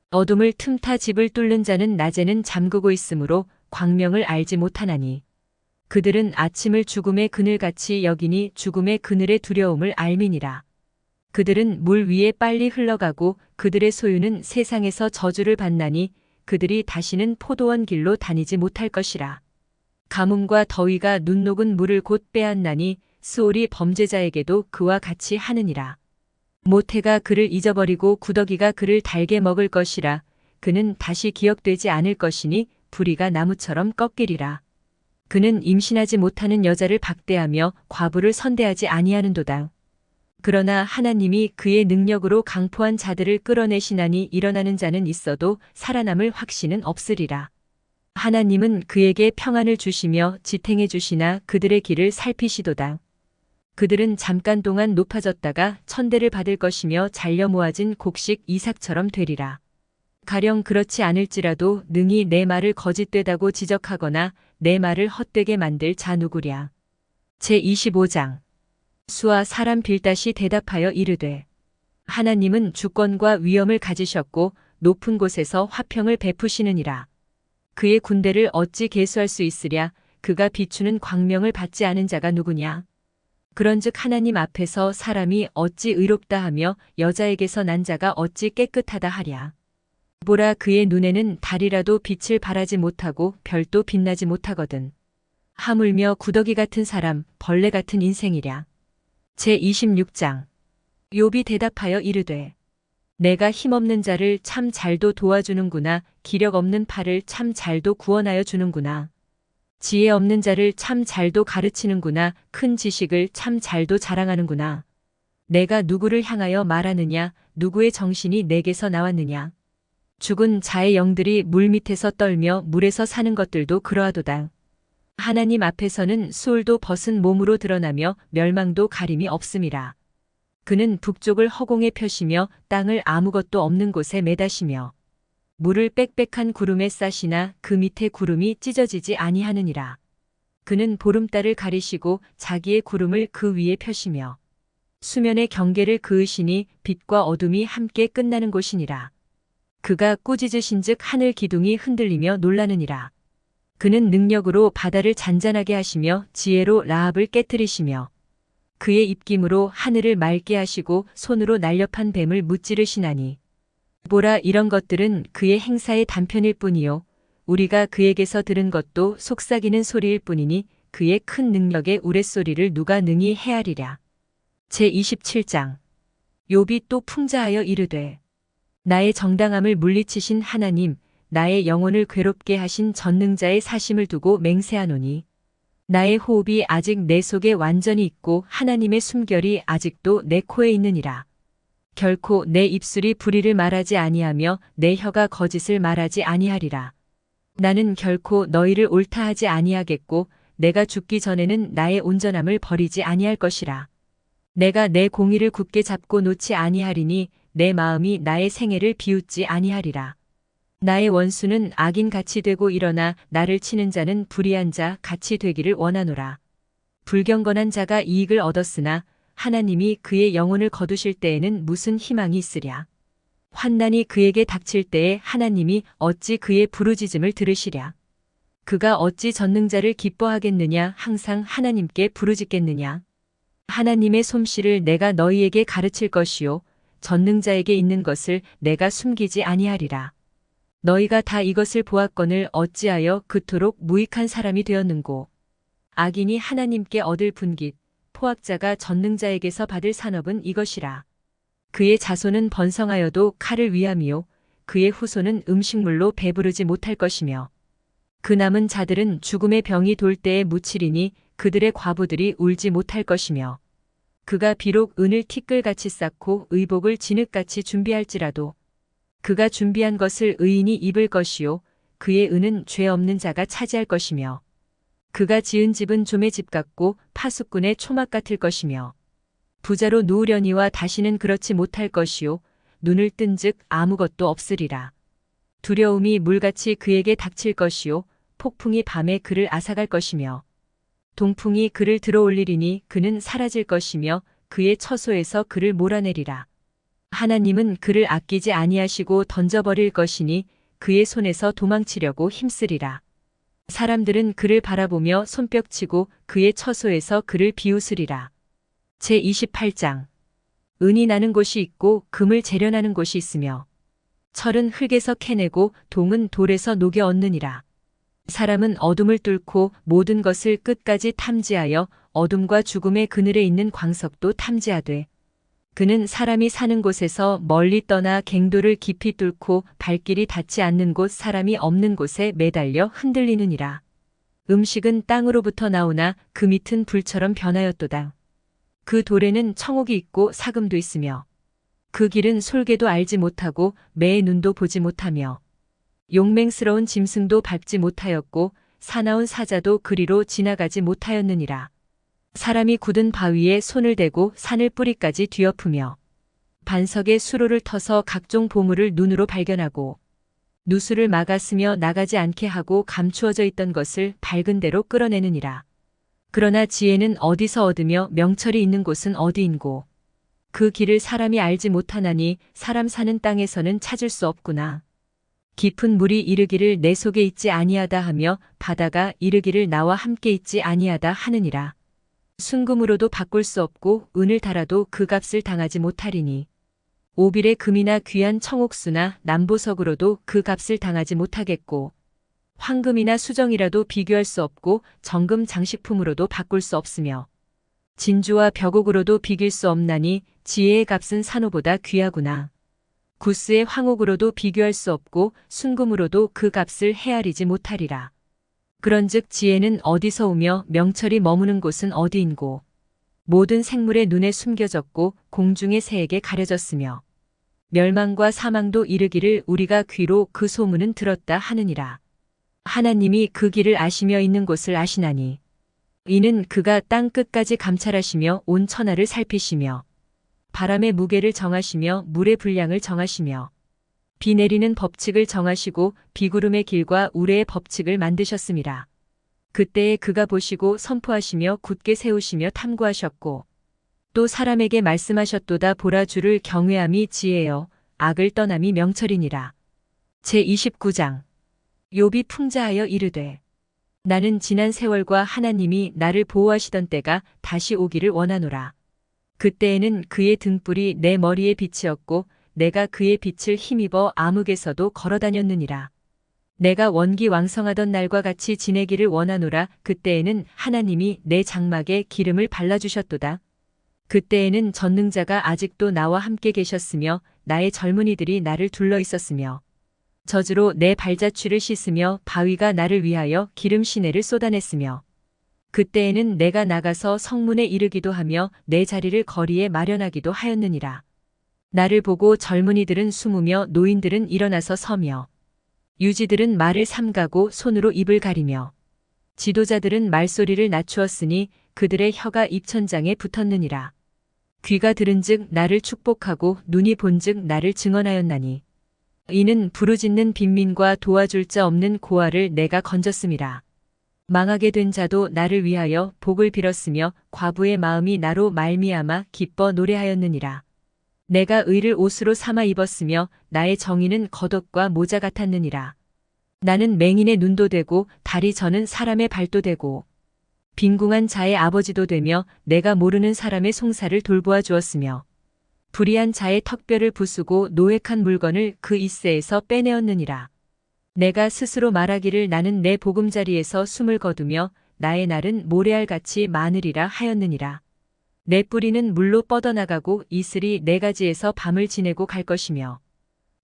어둠을 틈타 집을 뚫는 자는 낮에는 잠그고 있으므로 광명을 알지 못하나니 그들은 아침을 죽음의 그늘같이 여기니 죽음의 그늘의 두려움을 알미니라. 그들은 물 위에 빨리 흘러가고 그들의 소유는 세상에서 저주를 받나니 그들이 다시는 포도원 길로 다니지 못할 것이라. 가뭄과 더위가 눈 녹은 물을 곧 빼앗나니 스올이 범죄자에게도 그와 같이 하느니라. 모태가 그를 잊어버리고 구더기가 그를 달게 먹을 것이라. 그는 다시 기억되지 않을 것이니 부리가 나무처럼 꺾이리라. 그는 임신하지 못하는 여자를 박대하며 과부를 선대하지 아니하는도다. 그러나 하나님이 그의 능력으로 강포한 자들을 끌어내시나니 일어나는 자는 있어도 살아남을 확신은 없으리라. 하나님은 그에게 평안을 주시며 지탱해 주시나 그들의 길을 살피시도다. 그들은 잠깐 동안 높아졌다가 천대를 받을 것이며 잘려 모아진 곡식 이삭처럼 되리라. 가령 그렇지 않을지라도 능히 내 말을 거짓되다고 지적하거나 내 말을 헛되게 만들 자 누구랴. 제25장. 수아 사람 빌닷이 대답하여 이르되 하나님은 주권과 위엄을 가지셨고 높은 곳에서 화평을 베푸시느니라. 그의 군대를 어찌 계수할 수 있으랴. 그가 비추는 광명을 받지 않은 자가 누구냐. 그런즉 하나님 앞에서 사람이 어찌 의롭다 하며 여자에게서 난 자가 어찌 깨끗하다 하랴. 보라, 그의 눈에는 달이라도 빛을 발하지 못하고 별도 빛나지 못하거든. 하물며 구더기 같은 사람, 벌레 같은 인생이랴. 제26장. 욥이 대답하여 이르되 내가 힘없는 자를 참 잘도 도와주는구나. 기력 없는 팔을 참 잘도 구원하여 주는구나. 지혜 없는 자를 참 잘도 가르치는구나. 큰 지식을 참 잘도 자랑하는구나. 내가 누구를 향하여 말하느냐. 누구의 정신이 내게서 나왔느냐. 죽은 자의 영들이 물 밑에서 떨며 물에서 사는 것들도 그러하도다. 하나님 앞에서는 수울도 벗은 몸으로 드러나며 멸망도 가림이 없음이라. 그는 북쪽을 허공에 펴시며 땅을 아무것도 없는 곳에 매다시며 물을 빽빽한 구름에 싸시나 그 밑에 구름이 찢어지지 아니하느니라. 그는 보름달을 가리시고 자기의 구름을 그 위에 펴시며 수면의 경계를 그으시니 빛과 어둠이 함께 끝나는 곳이니라. 그가 꾸짖으신즉 하늘 기둥이 흔들리며 놀라느니라. 그는 능력으로 바다를 잔잔하게 하시며 지혜로 라합을 깨뜨리시며 그의 입김으로 하늘을 맑게 하시고 손으로 날렵한 뱀을 무찌르시나니 보라, 이런 것들은 그의 행사의 단편일 뿐이요 우리가 그에게서 들은 것도 속삭이는 소리일 뿐이니 그의 큰 능력의 우레소리를 누가 능히 헤아리랴. 제27장. 욥이 또 풍자하여 이르되 나의 정당함을 물리치신 하나님, 나의 영혼을 괴롭게 하신 전능자의 사심을 두고 맹세하노니 나의 호흡이 아직 내 속에 완전히 있고 하나님의 숨결이 아직도 내 코에 있느니라. 결코 내 입술이 불의를 말하지 아니하며 내 혀가 거짓을 말하지 아니하리라. 나는 결코 너희를 옳다 하지 아니하겠고 내가 죽기 전에는 나의 온전함을 버리지 아니할 것이라. 내가 내 공의를 굳게 잡고 놓지 아니하리니 내 마음이 나의 생애를 비웃지 아니하리라. 나의 원수는 악인같이 되고 일어나 나를 치는 자는 불의한 자 같이 되기를 원하노라. 불경건한 자가 이익을 얻었으나 하나님이 그의 영혼을 거두실 때에는 무슨 희망이 있으랴. 환난이 그에게 닥칠 때에 하나님이 어찌 그의 부르짖음을 들으시랴. 그가 어찌 전능자를 기뻐하겠느냐. 항상 하나님께 부르짖겠느냐. 하나님의 솜씨를 내가 너희에게 가르칠 것이요 전능자에게 있는 것을 내가 숨기지 아니하리라. 너희가 다 이것을 보았거늘 어찌하여 그토록 무익한 사람이 되었는고. 악인이 하나님께 얻을 분깃, 포악자가 전능자에게서 받을 산업은 이것이라. 그의 자손은 번성하여도 칼을 위함이요 그의 후손은 음식물로 배부르지 못할 것이며 그 남은 자들은 죽음의 병이 돌 때에 묻히리니 그들의 과부들이 울지 못할 것이며 그가 비록 은을 티끌같이 쌓고 의복을 진흙같이 준비할지라도 그가 준비한 것을 의인이 입을 것이요 그의 은은 죄 없는 자가 차지할 것이며 그가 지은 집은 좀의 집 같고 파수꾼의 초막 같을 것이며 부자로 누우려니와 다시는 그렇지 못할 것이요 눈을 뜬즉 아무것도 없으리라. 두려움이 물같이 그에게 닥칠 것이요 폭풍이 밤에 그를 앗아갈 것이며 동풍이 그를 들어올리리니 그는 사라질 것이며 그의 처소에서 그를 몰아내리라. 하나님은 그를 아끼지 아니하시고 던져버릴 것이니 그의 손에서 도망치려고 힘쓰리라. 사람들은 그를 바라보며 손뼉치고 그의 처소에서 그를 비웃으리라. 제28장. 은이 나는 곳이 있고 금을 재련하는 곳이 있으며 철은 흙에서 캐내고 동은 돌에서 녹여 얻느니라. 사람은 어둠을 뚫고 모든 것을 끝까지 탐지하여 어둠과 죽음의 그늘에 있는 광석도 탐지하되 그는 사람이 사는 곳에서 멀리 떠나 갱도를 깊이 뚫고 발길이 닿지 않는 곳 사람이 없는 곳에 매달려 흔들리느니라. 음식은 땅으로부터 나오나 그 밑은 불처럼 변하였도다. 그 돌에는 청옥이 있고 사금도 있으며 그 길은 솔개도 알지 못하고 매의 눈도 보지 못하며 용맹스러운 짐승도 밟지 못하였고 사나운 사자도 그리로 지나가지 못하였느니라. 사람이 굳은 바위에 손을 대고 산을 뿌리까지 뒤엎으며 반석에 수로를 터서 각종 보물을 눈으로 발견하고 누수를 막았으며 나가지 않게 하고 감추어져 있던 것을 밝은 대로 끌어내느니라. 그러나 지혜는 어디서 얻으며 명철이 있는 곳은 어디인고. 그 길을 사람이 알지 못하나니 사람 사는 땅에서는 찾을 수 없구나. 깊은 물이 이르기를 내 속에 있지 아니하다 하며 바다가 이르기를 나와 함께 있지 아니하다 하느니라. 순금으로도 바꿀 수 없고 은을 달아도 그 값을 당하지 못하리니 오빌의 금이나 귀한 청옥수나 남보석으로도 그 값을 당하지 못하겠고 황금이나 수정이라도 비교할 수 없고 정금 장식품으로도 바꿀 수 없으며 진주와 벽옥으로도 비길 수 없나니 지혜의 값은 산호보다 귀하구나. 구스의 황옥으로도 비교할 수 없고 순금으로도 그 값을 헤아리지 못하리라. 그런즉 지혜는 어디서 오며 명철이 머무는 곳은 어디인고 모든 생물의 눈에 숨겨졌고 공중의 새에게 가려졌으며 멸망과 사망도 이르기를 우리가 귀로 그 소문은 들었다 하느니라. 하나님이 그 길을 아시며 있는 곳을 아시나니 이는 그가 땅 끝까지 감찰하시며 온 천하를 살피시며 바람의 무게를 정하시며 물의 분량을 정하시며 비 내리는 법칙을 정하시고 비구름의 길과 우레의 법칙을 만드셨음이라. 그때에 그가 보시고 선포하시며 굳게 세우시며 탐구하셨고 또 사람에게 말씀하셨도다. 보라, 주를 경외함이 지혜여 악을 떠남이 명철이니라. 제29장. 욥이 풍자하여 이르되 나는 지난 세월과 하나님이 나를 보호하시던 때가 다시 오기를 원하노라. 그때에는 그의 등불이 내 머리에 빛이었고 내가 그의 빛을 힘입어 암흑에서도 걸어다녔느니라. 내가 원기 왕성하던 날과 같이 지내기를 원하노라. 그때에는 하나님이 내 장막에 기름을 발라주셨도다. 그때에는 전능자가 아직도 나와 함께 계셨으며 나의 젊은이들이 나를 둘러 있었으며 젖으로 내 발자취를 씻으며 바위가 나를 위하여 기름 시내를 쏟아냈으며 그때에는 내가 나가서 성문에 이르기도 하며 내 자리를 거리에 마련하기도 하였느니라. 나를 보고 젊은이들은 숨으며 노인들은 일어나서 서며 유지들은 말을 삼가고 손으로 입을 가리며 지도자들은 말소리를 낮추었으니 그들의 혀가 입천장에 붙었느니라. 귀가 들은즉 나를 축복하고 눈이 본즉 나를 증언하였나니 이는 부르짖는 빈민과 도와줄 자 없는 고아를 내가 건졌음이라. 망하게 된 자도 나를 위하여 복을 빌었으며 과부의 마음이 나로 말미암아 기뻐 노래하였느니라. 내가 의를 옷으로 삼아 입었으며 나의 정의는 겉옷과 모자 같았느니라. 나는 맹인의 눈도 되고 다리 저는 사람의 발도 되고 빈궁한 자의 아버지도 되며 내가 모르는 사람의 송사를 돌보아 주었으며 불의한 자의 턱뼈를 부수고 노획한 물건을 그 이새에서 빼내었느니라. 내가 스스로 말하기를 나는 내 보금자리에서 숨을 거두며 나의 날은 모래알같이 많으리라 하였느니라. 내 뿌리는 물로 뻗어나가고 이슬이 내 가지에서 밤을 지내고 갈 것이며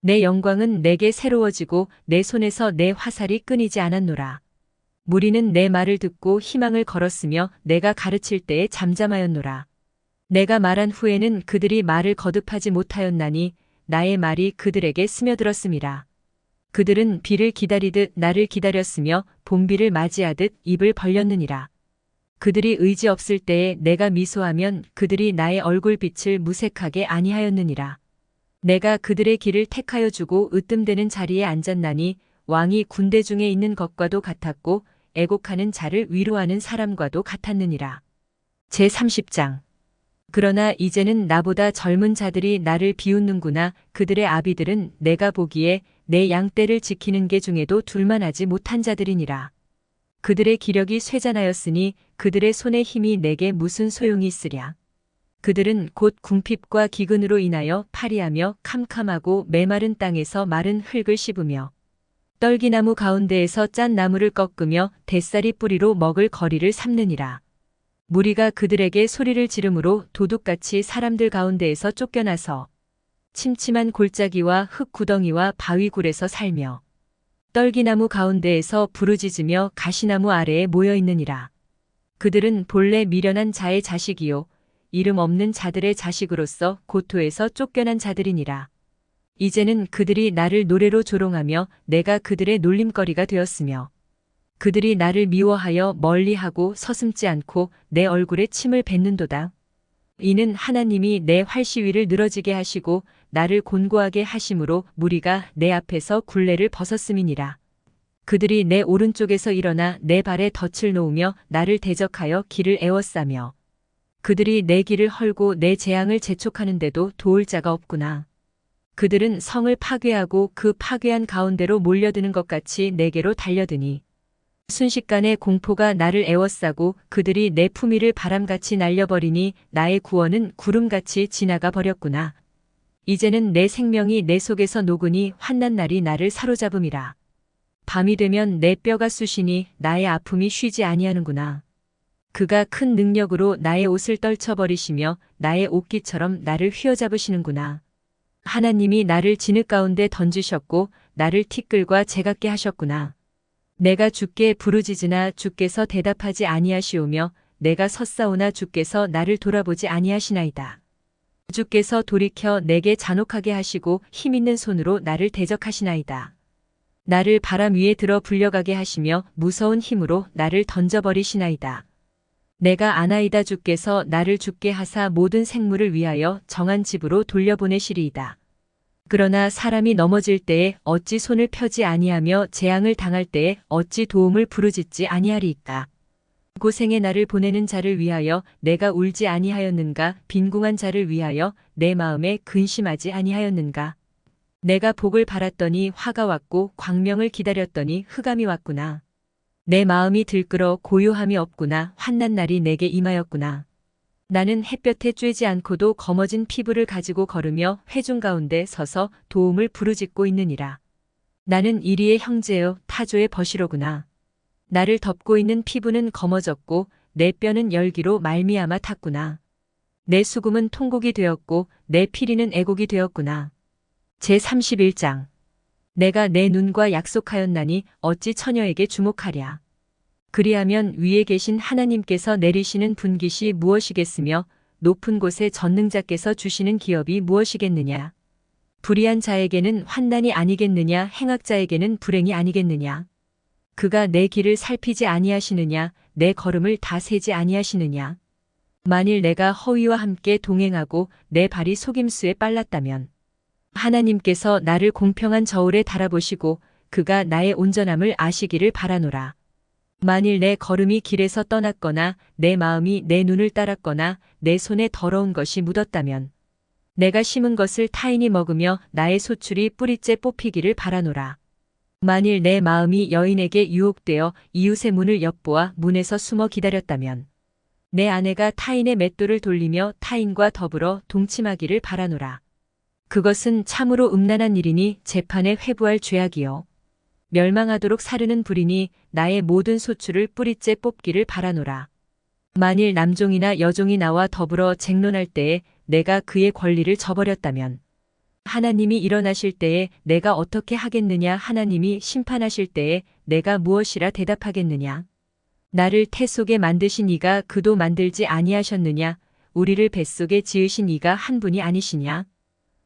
내 영광은 내게 새로워지고 내 손에서 내 화살이 끊이지 않았노라. 무리는 내 말을 듣고 희망을 걸었으며 내가 가르칠 때에 잠잠하였노라. 내가 말한 후에는 그들이 말을 거듭하지 못하였나니 나의 말이 그들에게 스며들었음이라. 그들은 비를 기다리듯 나를 기다렸으며 봄비를 맞이하듯 입을 벌렸느니라. 그들이 의지 없을 때에 내가 미소하면 그들이 나의 얼굴빛을 무색하게 아니하였느니라. 내가 그들의 길을 택하여 주고 으뜸되는 자리에 앉았나니 왕이 군대 중에 있는 것과도 같았고 애곡하는 자를 위로하는 사람과도 같았느니라. 제30장. 그러나 이제는 나보다 젊은 자들이 나를 비웃는구나. 그들의 아비들은 내가 보기에 내 양떼를 지키는 게 중에도 둘만하지 못한 자들이니라. 그들의 기력이 쇠잔하였으니 그들의 손의 힘이 내게 무슨 소용이 있으랴. 그들은 곧 궁핍과 기근으로 인하여 파리하며 캄캄하고 메마른 땅에서 마른 흙을 씹으며 떨기나무 가운데에서 짠 나무를 꺾으며 뱃살이 뿌리로 먹을 거리를 삼느니라. 무리가 그들에게 소리를 지르므로 도둑같이 사람들 가운데에서 쫓겨나서 침침한 골짜기와 흙구덩이와 바위굴에서 살며 떨기나무 가운데에서 부르짖으며 가시나무 아래에 모여 있느니라. 그들은 본래 미련한 자의 자식이요 이름 없는 자들의 자식으로서 고토에서 쫓겨난 자들이니라. 이제는 그들이 나를 노래로 조롱하며 내가 그들의 놀림거리가 되었으며 그들이 나를 미워하여 멀리하고 서슴지 않고 내 얼굴에 침을 뱉는도다. 이는 하나님이 내 활시위를 늘어지게 하시고 나를 곤고하게 하심으로 무리가 내 앞에서 굴레를 벗었음이니라. 그들이 내 오른쪽에서 일어나 내 발에 덫을 놓으며 나를 대적하여 길을 에워싸며 그들이 내 길을 헐고 내 재앙을 재촉하는데도 도울 자가 없구나. 그들은 성을 파괴하고 그 파괴한 가운데로 몰려드는 것 같이 내게로 달려드니 순식간에 공포가 나를 에워싸고 그들이 내 품위를 바람같이 날려버리니 나의 구원은 구름같이 지나가 버렸구나. 이제는 내 생명이 내 속에서 녹으니 환난 날이 나를 사로잡음이라. 밤이 되면 내 뼈가 쑤시니 나의 아픔이 쉬지 아니하는구나. 그가 큰 능력으로 나의 옷을 떨쳐버리시며 나의 옷깃처럼 나를 휘어잡으시는구나. 하나님이 나를 진흙 가운데 던지셨고 나를 티끌과 제같게 하셨구나. 내가 주께 부르짖으나 주께서 대답하지 아니하시오며 내가 섰사오나 주께서 나를 돌아보지 아니하시나이다. 주께서 돌이켜 내게 잔혹하게 하시고 힘있는 손으로 나를 대적하시나이다. 나를 바람 위에 들어 불려가게 하시며 무서운 힘으로 나를 던져버리시나이다. 내가 아나이다. 주께서 나를 죽게 하사 모든 생물을 위하여 정한 집으로 돌려보내시리이다. 그러나 사람이 넘어질 때에 어찌 손을 펴지 아니하며 재앙을 당할 때에 어찌 도움을 부르짖지 아니하리이까. 고생의 나를 보내는 자를 위하여 내가 울지 아니하였는가. 빈궁한 자를 위하여 내 마음에 근심하지 아니하였는가. 내가 복을 바랐더니 화가 왔고 광명을 기다렸더니 흑암이 왔구나. 내 마음이 들끓어 고요함이 없구나. 환난 날이 내게 임하였구나. 나는 햇볕에 쬐지 않고도 검어진 피부를 가지고 걸으며 회중 가운데 서서 도움을 부르짖고 있느니라. 나는 이리의 형제여 타조의 벗이로구나. 나를 덮고 있는 피부는 검어졌고 내 뼈는 열기로 말미암아 탔구나. 내 수금은 통곡이 되었고 내 피리는 애곡이 되었구나. 제31장. 내가 내 눈과 약속하였나니 어찌 처녀에게 주목하랴. 그리하면 위에 계신 하나님께서 내리시는 분깃이 무엇이겠으며 높은 곳에 전능자께서 주시는 기업이 무엇이겠느냐. 불의한 자에게는 환난이 아니겠느냐. 행악자에게는 불행이 아니겠느냐. 그가 내 길을 살피지 아니하시느냐. 내 걸음을 다 세지 아니하시느냐. 만일 내가 허위와 함께 동행하고 내 발이 속임수에 빨랐다면 하나님께서 나를 공평한 저울에 달아보시고 그가 나의 온전함을 아시기를 바라노라. 만일 내 걸음이 길에서 떠났거나 내 마음이 내 눈을 따랐거나 내 손에 더러운 것이 묻었다면 내가 심은 것을 타인이 먹으며 나의 소출이 뿌리째 뽑히기를 바라노라. 만일 내 마음이 여인에게 유혹되어 이웃의 문을 엿보아 문에서 숨어 기다렸다면 내 아내가 타인의 맷돌을 돌리며 타인과 더불어 동침하기를 바라노라. 그것은 참으로 음란한 일이니 재판에 회부할 죄악이요 멸망하도록 사르는 불이니 나의 모든 소출을 뿌리째 뽑기를 바라노라. 만일 남종이나 여종이 나와 더불어 쟁론할 때에 내가 그의 권리를 저버렸다면 하나님이 일어나실 때에 내가 어떻게 하겠느냐. 하나님이 심판하실 때에 내가 무엇이라 대답하겠느냐. 나를 태 속에 만드신 이가 그도 만들지 아니하셨느냐. 우리를 뱃속에 지으신 이가 한 분이 아니시냐.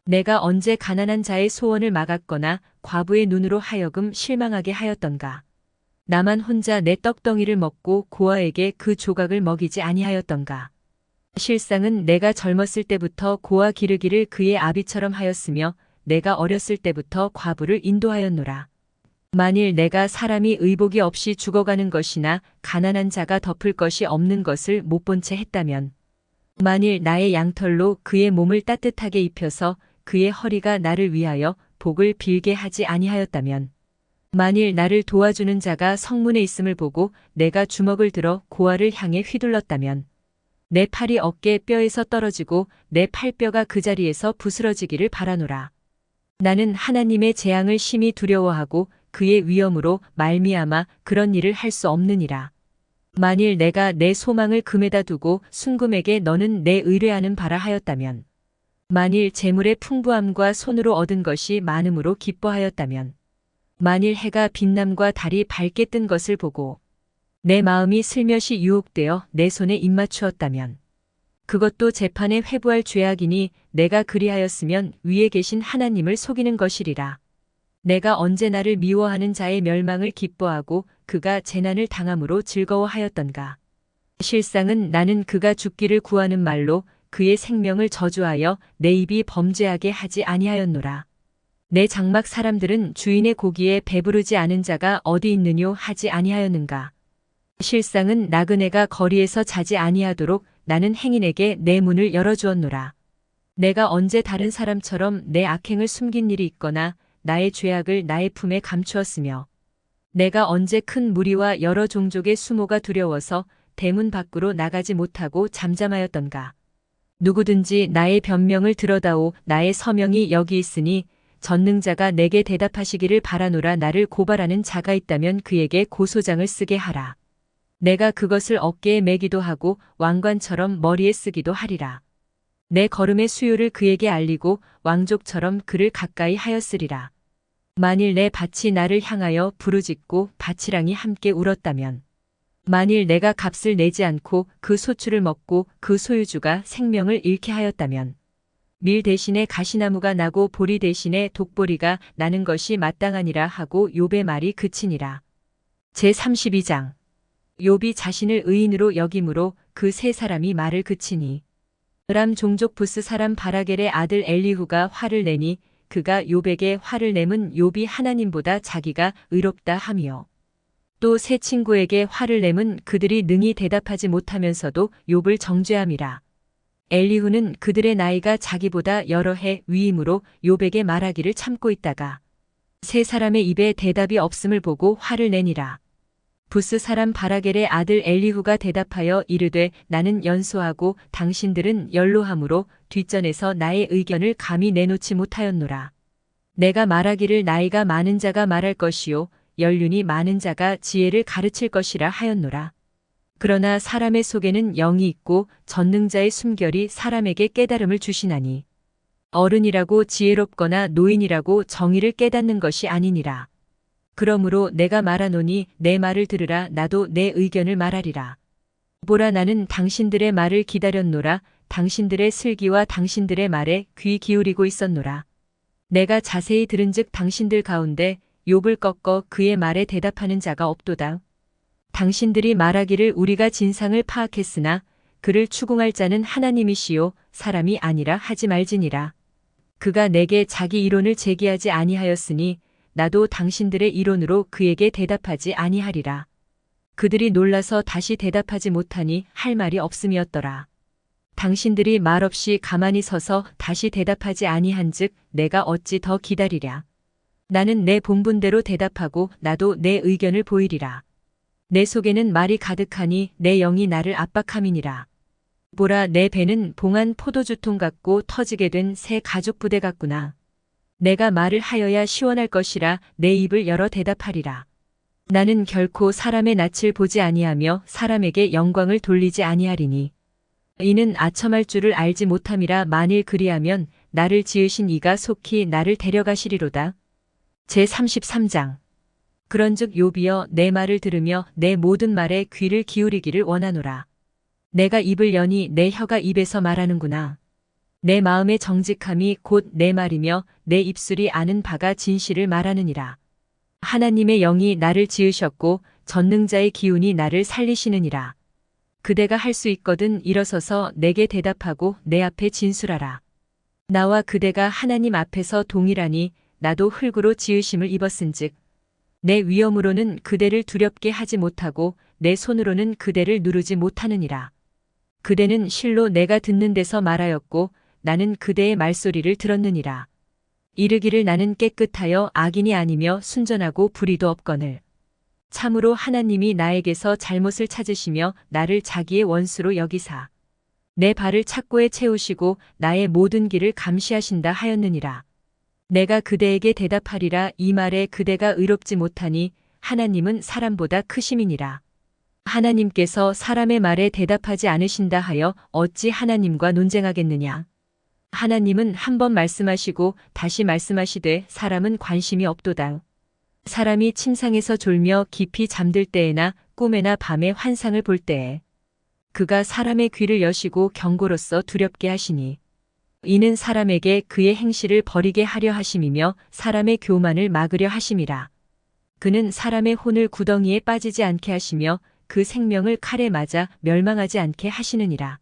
내가 언제 가난한 자의 소원을 막았거나 과부의 눈으로 하여금 실망하게 하였던가. 나만 혼자 내 떡덩이를 먹고 고아에게 그 조각을 먹이지 아니하였던가. 실상은 내가 젊었을 때부터 고아 기르기를 그의 아비처럼 하였으며 내가 어렸을 때부터 과부를 인도하였노라. 만일 내가 사람이 의복이 없이 죽어가는 것이나 가난한 자가 덮을 것이 없는 것을 못 본 채 했다면 만일 나의 양털로 그의 몸을 따뜻하게 입혀서 그의 허리가 나를 위하여 복을 빌게 하지 아니하였다면 만일 나를 도와주는 자가 성문에 있음을 보고 내가 주먹을 들어 고아를 향해 휘둘렀다면 내 팔이 어깨 뼈에서 떨어지고 내 팔뼈가 그 자리에서 부스러지기를 바라노라. 나는 하나님의 재앙을 심히 두려워하고 그의 위엄으로 말미암아 그런 일을 할 수 없느니라. 만일 내가 내 소망을 금에다 두고 순금에게 너는 내 의뢰하는 바라 하였다면 만일 재물의 풍부함과 손으로 얻은 것이 많음으로 기뻐하였다면 만일 해가 빛남과 달이 밝게 뜬 것을 보고 내 마음이 슬며시 유혹되어 내 손에 입맞추었다면 그것도 재판에 회부할 죄악이니 내가 그리하였으면 위에 계신 하나님을 속이는 것이리라. 내가 언제 나를 미워하는 자의 멸망을 기뻐하고 그가 재난을 당함으로 즐거워하였던가. 실상은 나는 그가 죽기를 구하는 말로 그의 생명을 저주하여 내 입이 범죄하게 하지 아니하였노라. 내 장막 사람들은 주인의 고기에 배부르지 않은 자가 어디 있느뇨 하지 아니하였는가. 실상은 나그네가 거리에서 자지 아니하도록 나는 행인에게 내 문을 열어주었노라. 내가 언제 다른 사람처럼 내 악행을 숨긴 일이 있거나 나의 죄악을 나의 품에 감추었으며 내가 언제 큰 무리와 여러 종족의 수모가 두려워서 대문 밖으로 나가지 못하고 잠잠하였던가. 누구든지 나의 변명을 들어다오. 나의 서명이 여기 있으니 전능자가 내게 대답하시기를 바라노라. 나를 고발하는 자가 있다면 그에게 고소장을 쓰게 하라. 내가 그것을 어깨에 매기도 하고 왕관처럼 머리에 쓰기도 하리라. 내 걸음의 수요를 그에게 알리고 왕족처럼 그를 가까이 하였으리라. 만일 내 밭이 나를 향하여 부르짖고 밭이랑이 함께 울었다면, 만일 내가 값을 내지 않고 그 소출을 먹고 그 소유주가 생명을 잃게 하였다면, 밀 대신에 가시나무가 나고 보리 대신에 독보리가 나는 것이 마땅하니라 하고 욥의 말이 그치니라. 제32장. 욥이 자신을 의인으로 여김으로 그 세 사람이 말을 그치니, 람 종족 부스 사람 바라겔의 아들 엘리후가 화를 내니 그가 욥에게 화를 내면 욥이 하나님보다 자기가 의롭다 하며, 또 세 친구에게 화를 내면 그들이 능히 대답하지 못하면서도 욥을 정죄함이라. 엘리후는 그들의 나이가 자기보다 여러 해 위임으로 욥에게 말하기를 참고 있다가 세 사람의 입에 대답이 없음을 보고 화를 내니라. 부스 사람 바라겔의 아들 엘리후가 대답하여 이르되 나는 연소하고 당신들은 연로함으로 뒷전에서 나의 의견을 감히 내놓지 못하였노라. 내가 말하기를 나이가 많은 자가 말할 것이요 연륜이 많은 자가 지혜를 가르칠 것이라 하였노라. 그러나 사람의 속에는 영이 있고 전능자의 숨결이 사람에게 깨달음을 주시나니, 어른이라고 지혜롭거나 노인이라고 정의를 깨닫는 것이 아니니라. 그러므로 내가 말하노니 내 말을 들으라. 나도 내 의견을 말하리라. 보라, 나는 당신들의 말을 기다렸노라. 당신들의 슬기와 당신들의 말에 귀 기울이고 있었노라. 내가 자세히 들은즉 당신들 가운데 욥을 꺾어 그의 말에 대답하는 자가 없도다. 당신들이 말하기를 우리가 진상을 파악했으나 그를 추궁할 자는 하나님이시요 사람이 아니라 하지 말지니라. 그가 내게 자기 이론을 제기하지 아니하였으니 나도 당신들의 이론으로 그에게 대답하지 아니하리라. 그들이 놀라서 다시 대답하지 못하니 할 말이 없음이었더라. 당신들이 말없이 가만히 서서 다시 대답하지 아니한즉 내가 어찌 더 기다리랴. 나는 내 본분대로 대답하고 나도 내 의견을 보이리라. 내 속에는 말이 가득하니 내 영이 나를 압박함이니라. 보라, 내 배는 봉한 포도주통 같고 터지게 된 새 가죽 부대 같구나. 내가 말을 하여야 시원할 것이라 내 입을 열어 대답하리라. 나는 결코 사람의 낯을 보지 아니하며 사람에게 영광을 돌리지 아니하리니, 이는 아첨할 줄을 알지 못함이라. 만일 그리하면 나를 지으신 이가 속히 나를 데려가시리로다. 제33장. 그런즉 욥이여, 내 말을 들으며 내 모든 말에 귀를 기울이기를 원하노라. 내가 입을 여니 내 혀가 입에서 말하는구나. 내 마음의 정직함이 곧 내 말이며 내 입술이 아는 바가 진실을 말하느니라. 하나님의 영이 나를 지으셨고 전능자의 기운이 나를 살리시느니라. 그대가 할 수 있거든 일어서서 내게 대답하고 내 앞에 진술하라. 나와 그대가 하나님 앞에서 동일하니 나도 흙으로 지으심을 입었은즉 내 위엄으로는 그대를 두렵게 하지 못하고 내 손으로는 그대를 누르지 못하느니라. 그대는 실로 내가 듣는 데서 말하였고 나는 그대의 말소리를 들었느니라. 이르기를 나는 깨끗하여 악인이 아니며 순전하고 불의도 없거늘. 참으로 하나님이 나에게서 잘못을 찾으시며 나를 자기의 원수로 여기사 내 발을 착고에 채우시고 나의 모든 길을 감시하신다 하였느니라. 내가 그대에게 대답하리라. 이 말에 그대가 의롭지 못하니 하나님은 사람보다 크심이니라. 하나님께서 사람의 말에 대답하지 않으신다 하여 어찌 하나님과 논쟁하겠느냐. 하나님은 한 번 말씀하시고 다시 말씀하시되 사람은 관심이 없도다. 사람이 침상에서 졸며 깊이 잠들 때에나 꿈에나 밤에 환상을 볼 때에 그가 사람의 귀를 여시고 경고로써 두렵게 하시니, 이는 사람에게 그의 행실을 버리게 하려 하심이며 사람의 교만을 막으려 하심이라. 그는 사람의 혼을 구덩이에 빠지지 않게 하시며 그 생명을 칼에 맞아 멸망하지 않게 하시느니라.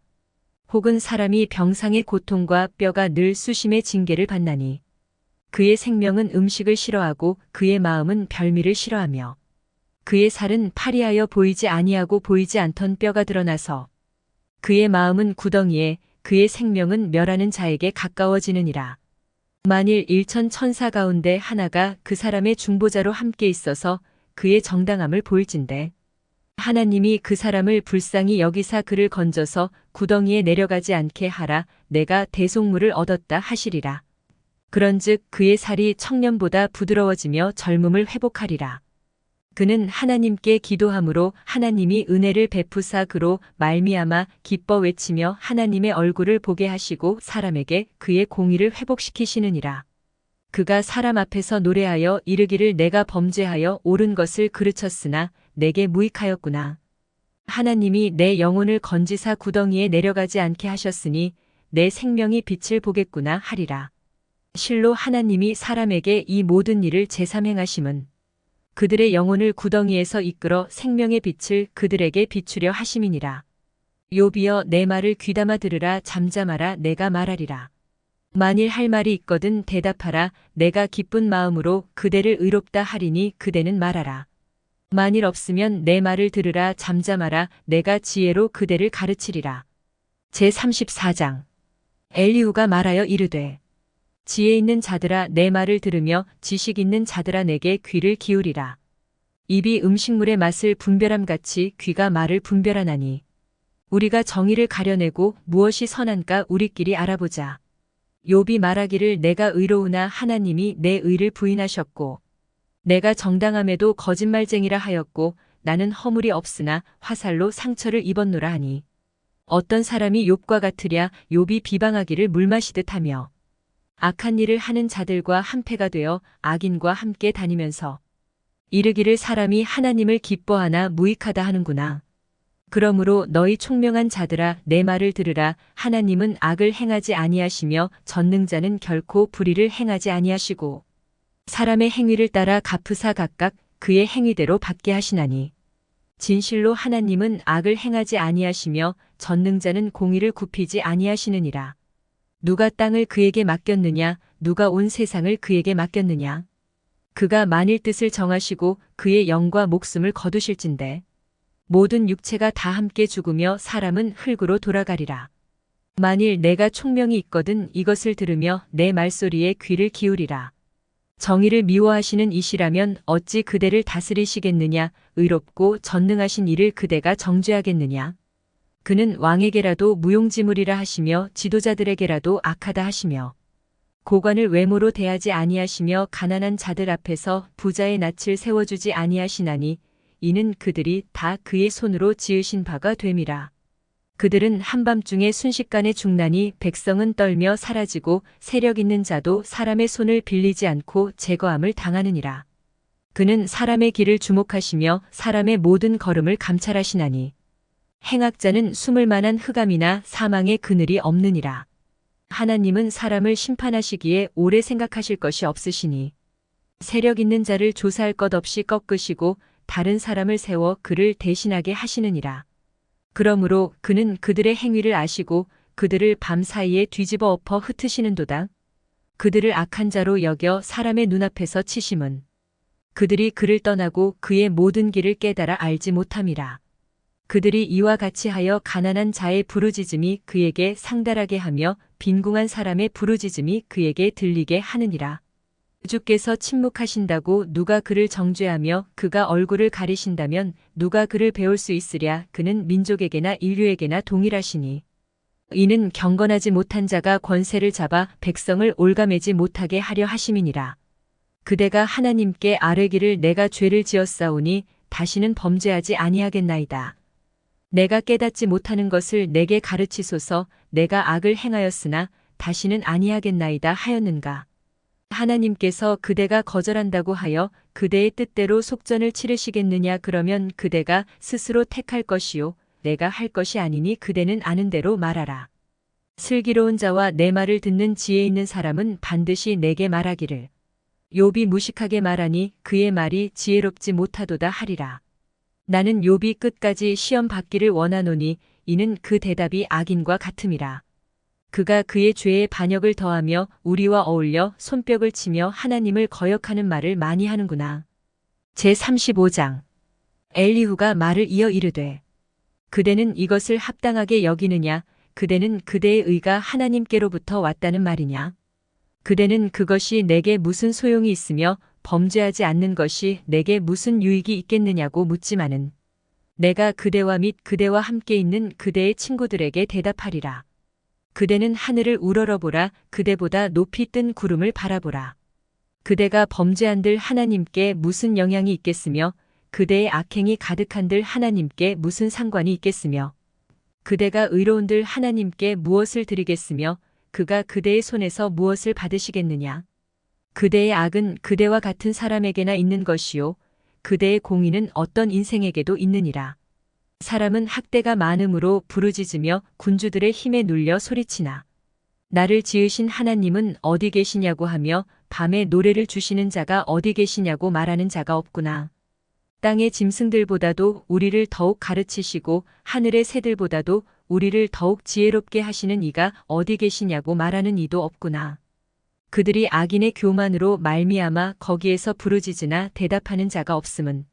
혹은 사람이 병상의 고통과 뼈가 늘 수심의 징계를 받나니, 그의 생명은 음식을 싫어하고 그의 마음은 별미를 싫어하며 그의 살은 파리하여 보이지 아니하고 보이지 않던 뼈가 드러나서 그의 마음은 구덩이에 그의 생명은 멸하는 자에게 가까워지느니라. 만일 일천 천사 가운데 하나가 그 사람의 중보자로 함께 있어서 그의 정당함을 보일진대 하나님이 그 사람을 불쌍히 여기사 그를 건져서 구덩이에 내려가지 않게 하라. 내가 대속물을 얻었다 하시리라. 그런즉 그의 살이 청년보다 부드러워지며 젊음을 회복하리라. 그는 하나님께 기도함으로 하나님이 은혜를 베푸사 그로 말미암아 기뻐 외치며 하나님의 얼굴을 보게 하시고 사람에게 그의 공의를 회복시키시느니라. 그가 사람 앞에서 노래하여 이르기를 내가 범죄하여 옳은 것을 그르쳤으나 내게 무익하였구나. 하나님이 내 영혼을 건지사 구덩이에 내려가지 않게 하셨으니 내 생명이 빛을 보겠구나 하리라. 실로 하나님이 사람에게 이 모든 일을 제삼행하심은 그들의 영혼을 구덩이에서 이끌어 생명의 빛을 그들에게 비추려 하심이니라. 욥이여 내 말을 귀담아 들으라. 잠잠하라. 내가 말하리라. 만일 할 말이 있거든 대답하라. 내가 기쁜 마음으로 그대를 의롭다 하리니 그대는 말하라. 만일 없으면 내 말을 들으라. 잠잠하라. 내가 지혜로 그대를 가르치리라. 제34장 엘리후가 말하여 이르되 지혜 있는 자들아 내 말을 들으며 지식 있는 자들아 내게 귀를 기울이라. 입이 음식물의 맛을 분별함같이 귀가 말을 분별하나니 우리가 정의를 가려내고 무엇이 선한가 우리끼리 알아보자. 욥이 말하기를 내가 의로우나 하나님이 내 의를 부인하셨고 내가 정당함에도 거짓말쟁이라 하였고 나는 허물이 없으나 화살로 상처를 입었노라 하니 어떤 사람이 욥과 같으랴. 욥이 비방하기를 물 마시듯 하며 악한 일을 하는 자들과 한패가 되어 악인과 함께 다니면서 이르기를 사람이 하나님을 기뻐하나 무익하다 하는구나. 그러므로 너희 총명한 자들아 내 말을 들으라. 하나님은 악을 행하지 아니하시며 전능자는 결코 불의를 행하지 아니하시고 사람의 행위를 따라 갚으사 각각 그의 행위대로 받게 하시나니 진실로 하나님은 악을 행하지 아니하시며 전능자는 공의를 굽히지 아니하시느니라. 누가 땅을 그에게 맡겼느냐? 누가 온 세상을 그에게 맡겼느냐? 그가 만일 뜻을 정하시고 그의 영과 목숨을 거두실진대 모든 육체가 다 함께 죽으며 사람은 흙으로 돌아가리라. 만일 내가 총명이 있거든 이것을 들으며 내 말소리에 귀를 기울이라. 정의를 미워하시는 이시라면 어찌 그대를 다스리시겠느냐? 의롭고 전능하신 이를 그대가 정죄하겠느냐? 그는 왕에게라도 무용지물이라 하시며 지도자들에게라도 악하다 하시며 고관을 외모로 대하지 아니하시며 가난한 자들 앞에서 부자의 낯을 세워주지 아니하시나니 이는 그들이 다 그의 손으로 지으신 바가 됨이라. 그들은 한밤중에 순식간에 죽나니 백성은 떨며 사라지고 세력 있는 자도 사람의 손을 빌리지 않고 제거함을 당하느니라. 그는 사람의 길을 주목하시며 사람의 모든 걸음을 감찰하시나니 행악자는 숨을 만한 흑암이나 사망의 그늘이 없느니라. 하나님은 사람을 심판하시기에 오래 생각하실 것이 없으시니 세력 있는 자를 조사할 것 없이 꺾으시고 다른 사람을 세워 그를 대신하게 하시느니라. 그러므로 그는 그들의 행위를 아시고 그들을 밤 사이에 뒤집어 엎어 흩으시는도다. 그들을 악한 자로 여겨 사람의 눈앞에서 치심은 그들이 그를 떠나고 그의 모든 길을 깨달아 알지 못함이라. 그들이 이와 같이 하여 가난한 자의 부르짖음이 그에게 상달하게 하며 빈궁한 사람의 부르짖음이 그에게 들리게 하느니라. 주께서 침묵하신다고 누가 그를 정죄하며 그가 얼굴을 가리신다면 누가 그를 배울 수 있으랴. 그는 민족에게나 인류에게나 동일하시니 이는 경건하지 못한 자가 권세를 잡아 백성을 올가매지 못하게 하려 하심이니라. 그대가 하나님께 아뢰기를 내가 죄를 지었사오니 다시는 범죄하지 아니하겠나이다. 내가 깨닫지 못하는 것을 내게 가르치소서. 내가 악을 행하였으나 다시는 아니하겠나이다 하였는가. 하나님께서 그대가 거절한다고 하여 그대의 뜻대로 속전을 치르시겠느냐. 그러면 그대가 스스로 택할 것이요 내가 할 것이 아니니 그대는 아는 대로 말하라. 슬기로운 자와 내 말을 듣는 지혜 있는 사람은 반드시 내게 말하기를 욥이 무식하게 말하니 그의 말이 지혜롭지 못하도다 하리라. 나는 욥이 끝까지 시험 받기를 원하노니 이는 그 대답이 악인과 같음이라. 그가 그의 죄에 반역을 더하며 우리와 어울려 손뼉을 치며 하나님을 거역하는 말을 많이 하는구나. 제35장 엘리후가 말을 이어 이르되 그대는 이것을 합당하게 여기느냐? 그대는 그대의 의가 하나님께로부터 왔다는 말이냐? 그대는 그것이 내게 무슨 소용이 있으며 범죄하지 않는 것이 내게 무슨 유익이 있겠느냐고 묻지마는 내가 그대와 및 그대와 함께 있는 그대의 친구들에게 대답하리라. 그대는 하늘을 우러러보라. 그대보다 높이 뜬 구름을 바라보라. 그대가 범죄한들 하나님께 무슨 영향이 있겠으며 그대의 악행이 가득한들 하나님께 무슨 상관이 있겠으며 그대가 의로운들 하나님께 무엇을 드리겠으며 그가 그대의 손에서 무엇을 받으시겠느냐. 그대의 악은 그대와 같은 사람에게나 있는 것이요 그대의 공의는 어떤 인생에게도 있느니라. 사람은 학대가 많음으로 부르짖으며 군주들의 힘에 눌려 소리치나. 나를 지으신 하나님은 어디 계시냐고 하며 밤에 노래를 주시는 자가 어디 계시냐고 말하는 자가 없구나. 땅의 짐승들보다도 우리를 더욱 가르치시고 하늘의 새들보다도 우리를 더욱 지혜롭게 하시는 이가 어디 계시냐고 말하는 이도 없구나. 그들이 악인의 교만으로 말미암아 거기에서 부르짖으나 대답하는 자가 없음은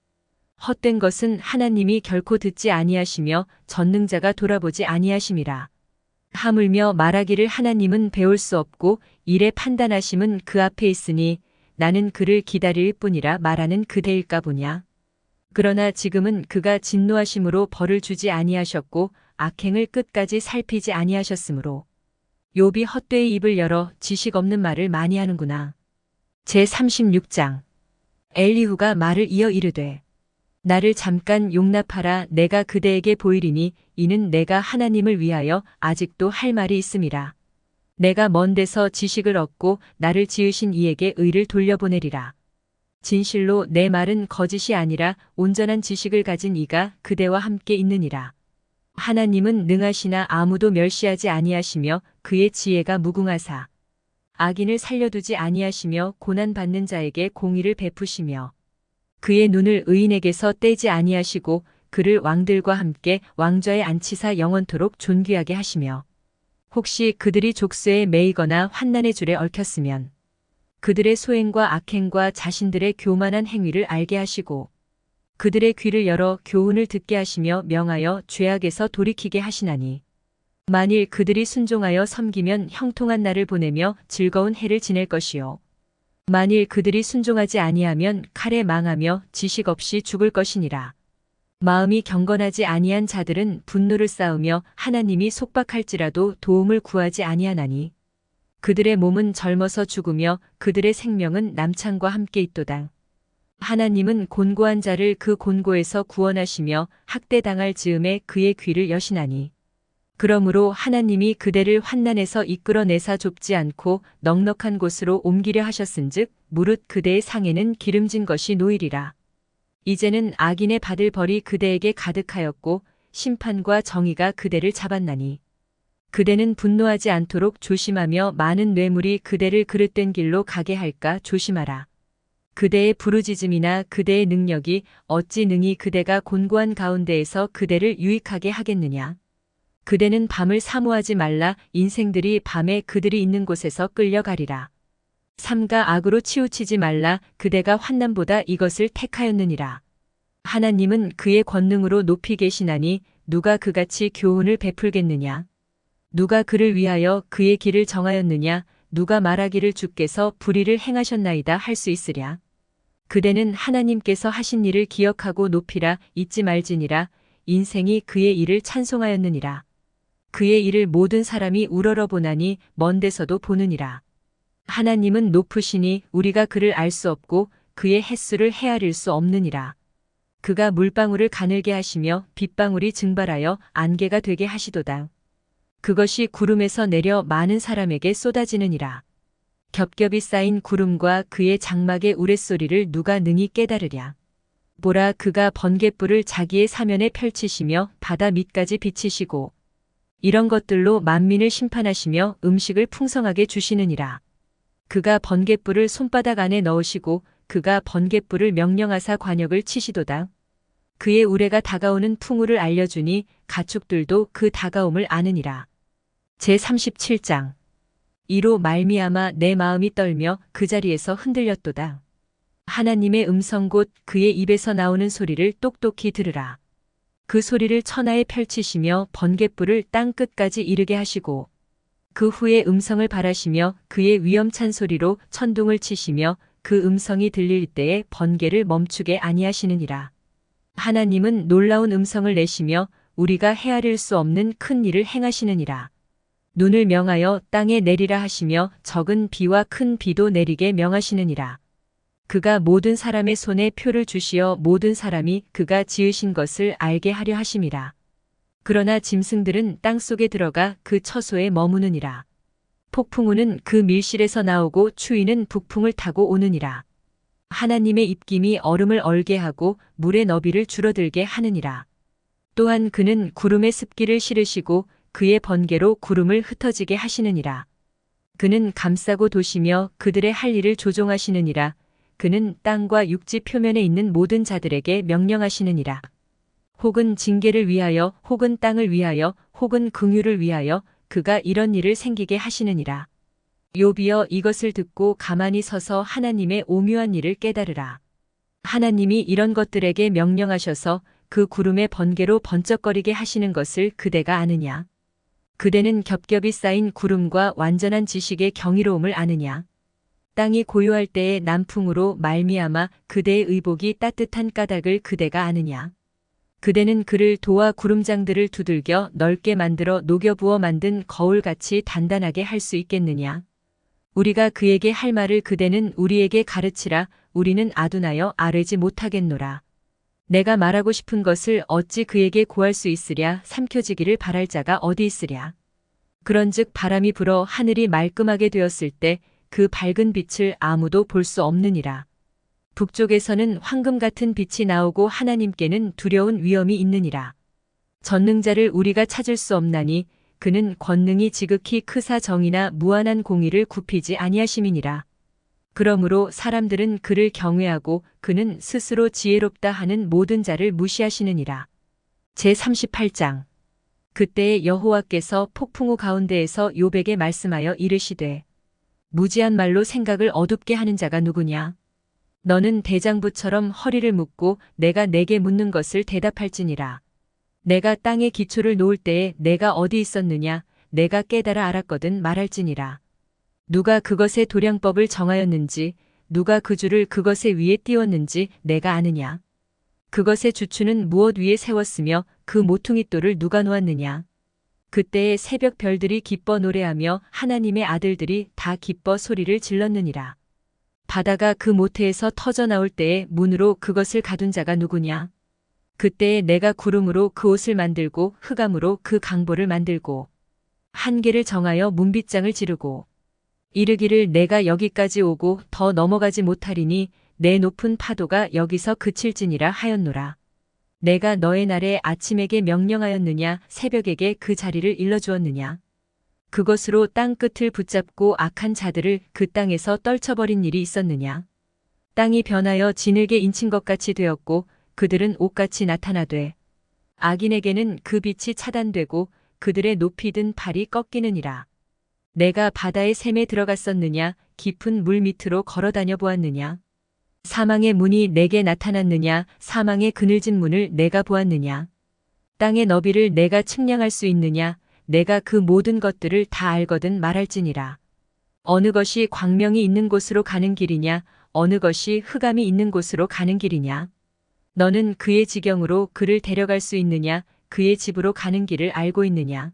헛된 것은 하나님이 결코 듣지 아니하시며 전능자가 돌아보지 아니하심이라. 하물며 말하기를 하나님은 배울 수 없고 일의 판단하심은 그 앞에 있으니 나는 그를 기다릴 뿐이라 말하는 그대일까 보냐. 그러나 지금은 그가 진노하심으로 벌을 주지 아니하셨고 악행을 끝까지 살피지 아니하셨으므로 욥이 헛되이 입을 열어 지식 없는 말을 많이 하는구나. 제36장 엘리후가 말을 이어 이르되 나를 잠깐 용납하라. 내가 그대에게 보이리니 이는 내가 하나님을 위하여 아직도 할 말이 있음이라. 내가 먼 데서 지식을 얻고 나를 지으신 이에게 의를 돌려보내리라. 진실로 내 말은 거짓이 아니라 온전한 지식을 가진 이가 그대와 함께 있느니라. 하나님은 능하시나 아무도 멸시하지 아니하시며 그의 지혜가 무궁하사 악인을 살려두지 아니하시며 고난받는 자에게 공의를 베푸시며 그의 눈을 의인에게서 떼지 아니하시고 그를 왕들과 함께 왕좌에 앉히사 영원토록 존귀하게 하시며 혹시 그들이 족쇄에 매이거나 환난의 줄에 얽혔으면 그들의 소행과 악행과 자신들의 교만한 행위를 알게 하시고 그들의 귀를 열어 교훈을 듣게 하시며 명하여 죄악에서 돌이키게 하시나니 만일 그들이 순종하여 섬기면 형통한 날을 보내며 즐거운 해를 지낼 것이요 만일 그들이 순종하지 아니하면 칼에 망하며 지식 없이 죽을 것이니라. 마음이 경건하지 아니한 자들은 분노를 쌓으며 하나님이 속박할지라도 도움을 구하지 아니하나니 그들의 몸은 젊어서 죽으며 그들의 생명은 남창과 함께 있도다. 하나님은 곤고한 자를 그 곤고에서 구원하시며 학대당할 즈음에 그의 귀를 여시나니 그러므로 하나님이 그대를 환난에서 이끌어내사 좁지 않고 넉넉한 곳으로 옮기려 하셨은즉 무릇 그대의 상에는 기름진 것이 놓이리라. 이제는 악인의 받을 벌이 그대에게 가득하였고 심판과 정의가 그대를 잡았나니 그대는 분노하지 않도록 조심하며 많은 뇌물이 그대를 그릇된 길로 가게 할까 조심하라. 그대의 부르짖음이나 그대의 능력이 어찌 능히 그대가 곤고한 가운데에서 그대를 유익하게 하겠느냐. 그대는 밤을 사모하지 말라. 인생들이 밤에 그들이 있는 곳에서 끌려가리라. 삼가 악으로 치우치지 말라. 그대가 환난보다 이것을 택하였느니라. 하나님은 그의 권능으로 높이 계시나니 누가 그같이 교훈을 베풀겠느냐. 누가 그를 위하여 그의 길을 정하였느냐. 누가 말하기를 주께서 불의를 행하셨나이다 할 수 있으랴. 그대는 하나님께서 하신 일을 기억하고 높이라. 잊지 말지니라. 인생이 그의 일을 찬송하였느니라. 그의 일을 모든 사람이 우러러보나니 먼 데서도 보느니라. 하나님은 높으시니 우리가 그를 알 수 없고 그의 햇수를 헤아릴 수 없느니라. 그가 물방울을 가늘게 하시며 빗방울이 증발하여 안개가 되게 하시도다. 그것이 구름에서 내려 많은 사람에게 쏟아지느니라. 겹겹이 쌓인 구름과 그의 장막의 우레소리를 누가 능히 깨달으랴. 보라 그가 번갯불을 자기의 사면에 펼치시며 바다 밑까지 비치시고 이런 것들로 만민을 심판하시며 음식을 풍성하게 주시느니라. 그가 번갯불을 손바닥 안에 넣으시고 그가 번갯불을 명령하사 관역을 치시도다. 그의 우레가 다가오는 풍우를 알려주니 가축들도 그 다가옴을 아느니라. 제37장 이로 말미암아 내 마음이 떨며 그 자리에서 흔들렸도다. 하나님의 음성 곧 그의 입에서 나오는 소리를 똑똑히 들으라. 그 소리를 천하에 펼치시며 번갯불을 땅 끝까지 이르게 하시고 그 후에 음성을 발하시며 그의 위엄찬 소리로 천둥을 치시며 그 음성이 들릴 때에 번개를 멈추게 아니하시느니라. 하나님은 놀라운 음성을 내시며 우리가 헤아릴 수 없는 큰 일을 행하시느니라. 눈을 명하여 땅에 내리라 하시며 적은 비와 큰 비도 내리게 명하시느니라. 그가 모든 사람의 손에 표를 주시어 모든 사람이 그가 지으신 것을 알게 하려 하심이라. 그러나 짐승들은 땅 속에 들어가 그 처소에 머무느니라. 폭풍우는 그 밀실에서 나오고 추위는 북풍을 타고 오느니라. 하나님의 입김이 얼음을 얼게 하고 물의 너비를 줄어들게 하느니라. 또한 그는 구름의 습기를 실으시고 그의 번개로 구름을 흩어지게 하시느니라. 그는 감싸고 도시며 그들의 할 일을 조종하시느니라. 그는 땅과 육지 표면에 있는 모든 자들에게 명령하시느니라. 혹은 징계를 위하여 혹은 땅을 위하여 혹은 긍휼을 위하여 그가 이런 일을 생기게 하시느니라. 욥이여 이것을 듣고 가만히 서서 하나님의 오묘한 일을 깨달으라. 하나님이 이런 것들에게 명령하셔서 그 구름의 번개로 번쩍거리게 하시는 것을 그대가 아느냐? 그대는 겹겹이 쌓인 구름과 완전한 지식의 경이로움을 아느냐? 땅이 고요할 때의 남풍으로 말미암아 그대의 의복이 따뜻한 까닭을 그대가 아느냐? 그대는 그를 도와 구름장들을 두들겨 넓게 만들어 녹여 부어 만든 거울같이 단단하게 할 수 있겠느냐? 우리가 그에게 할 말을 그대는 우리에게 가르치라. 우리는 아둔하여 아뢰지 못하겠노라. 내가 말하고 싶은 것을 어찌 그에게 고할 수 있으랴. 삼켜지기를 바랄 자가 어디 있으랴. 그런즉 바람이 불어 하늘이 말끔하게 되었을 때 그 밝은 빛을 아무도 볼 수 없느니라. 북쪽에서는 황금 같은 빛이 나오고 하나님께는 두려운 위엄이 있느니라. 전능자를 우리가 찾을 수 없나니 그는 권능이 지극히 크사 정의나 무한한 공의를 굽히지 아니하심이니라. 그러므로 사람들은 그를 경외하고 그는 스스로 지혜롭다 하는 모든 자를 무시하시느니라. 제38장. 그때에 여호와께서 폭풍우 가운데에서 욥에게 말씀하여 이르시되 무지한 말로 생각을 어둡게 하는 자가 누구냐? 너는 대장부처럼 허리를 묶고 내가 내게 묻는 것을 대답할지니라. 내가 땅의 기초를 놓을 때에 내가 어디 있었느냐? 내가 깨달아 알았거든 말할지니라. 누가 그것의 도량법을 정하였는지 누가 그 줄을 그것의 위에 띄웠는지 내가 아느냐? 그것의 주추는 무엇 위에 세웠으며 그 모퉁이돌을 누가 놓았느냐? 그때에 새벽 별들이 기뻐 노래하며 하나님의 아들들이 다 기뻐 소리를 질렀느니라. 바다가 그 모태에서 터져 나올 때에 문으로 그것을 가둔 자가 누구냐? 그때에 내가 구름으로 그 옷을 만들고 흑암으로 그 강보를 만들고 한계를 정하여 문빗장을 지르고 이르기를 내가 여기까지 오고 더 넘어가지 못하리니 내 높은 파도가 여기서 그칠지니라 하였노라. 내가 너의 날에 아침에게 명령하였느냐? 새벽에게 그 자리를 일러주었느냐? 그것으로 땅 끝을 붙잡고 악한 자들을 그 땅에서 떨쳐버린 일이 있었느냐? 땅이 변하여 진흙에 인친 것 같이 되었고 그들은 옷같이 나타나되 악인에게는 그 빛이 차단되고 그들의 높이 든 발이 꺾이느니라. 내가 바다의 샘에 들어갔었느냐? 깊은 물 밑으로 걸어다녀 보았느냐? 사망의 문이 내게 나타났느냐? 사망의 그늘진 문을 내가 보았느냐? 땅의 너비를 내가 측량할 수 있느냐? 내가 그 모든 것들을 다 알거든 말할지니라. 어느 것이 광명이 있는 곳으로 가는 길이냐? 어느 것이 흑암이 있는 곳으로 가는 길이냐? 너는 그의 지경으로 그를 데려갈 수 있느냐? 그의 집으로 가는 길을 알고 있느냐?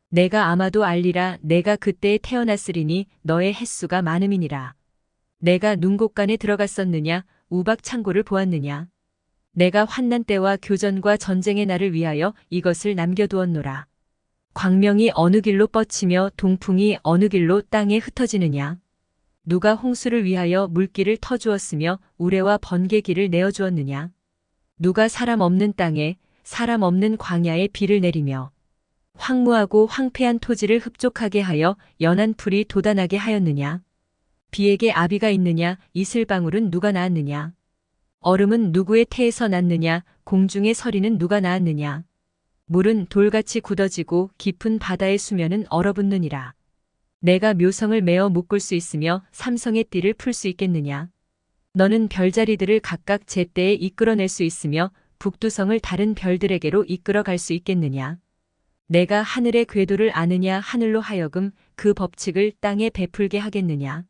내가 아마도 알리라. 내가 그때에 태어났으리니 너의 횟수가 많음이니라. 내가 눈곡간에 들어갔었느냐? 우박 창고를 보았느냐? 내가 환난 때와 교전과 전쟁의 날을 위하여 이것을 남겨두었노라. 광명이 어느 길로 뻗치며 동풍이 어느 길로 땅에 흩어지느냐? 누가 홍수를 위하여 물길을 터주었으며 우레와 번개길을 내어주었느냐? 누가 사람 없는 땅에 사람 없는 광야에 비를 내리며 황무하고 황폐한 토지를 흡족하게 하여 연한 풀이 돋아나게 하였느냐? 비에게 아비가 있느냐? 이슬방울은 누가 낳았느냐? 얼음은 누구의 태에서 났느냐? 공중의 서리는 누가 낳았느냐? 물은 돌같이 굳어지고 깊은 바다의 수면은 얼어붙느니라. 내가 묘성을 메어 묶을 수 있으며 삼성의 띠를 풀 수 있겠느냐? 너는 별자리들을 각각 제때에 이끌어낼 수 있으며 북두성을 다른 별들에게로 이끌어 갈 수 있겠느냐? 내가 하늘의 궤도를 아느냐? 하늘로 하여금 그 법칙을 땅에 베풀게 하겠느냐?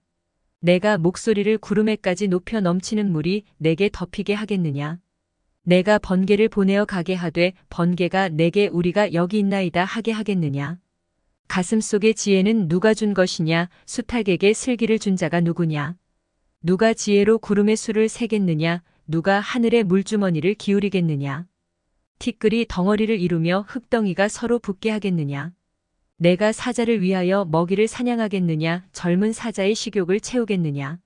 내가 목소리를 구름에까지 높여 넘치는 물이 내게 덮이게 하겠느냐? 내가 번개를 보내어 가게 하되 번개가 내게 우리가 여기 있나이다 하게 하겠느냐? 가슴속의 지혜는 누가 준 것이냐? 수탉에게 슬기를 준 자가 누구냐? 누가 지혜로 구름의 수를 세겠느냐? 누가 하늘의 물주머니를 기울이겠느냐? 티끌이 덩어리를 이루며 흙덩이가 서로 붙게 하겠느냐? 내가 사자를 위하여 먹이를 사냥하겠느냐? 젊은 사자의 식욕을 채우겠느냐?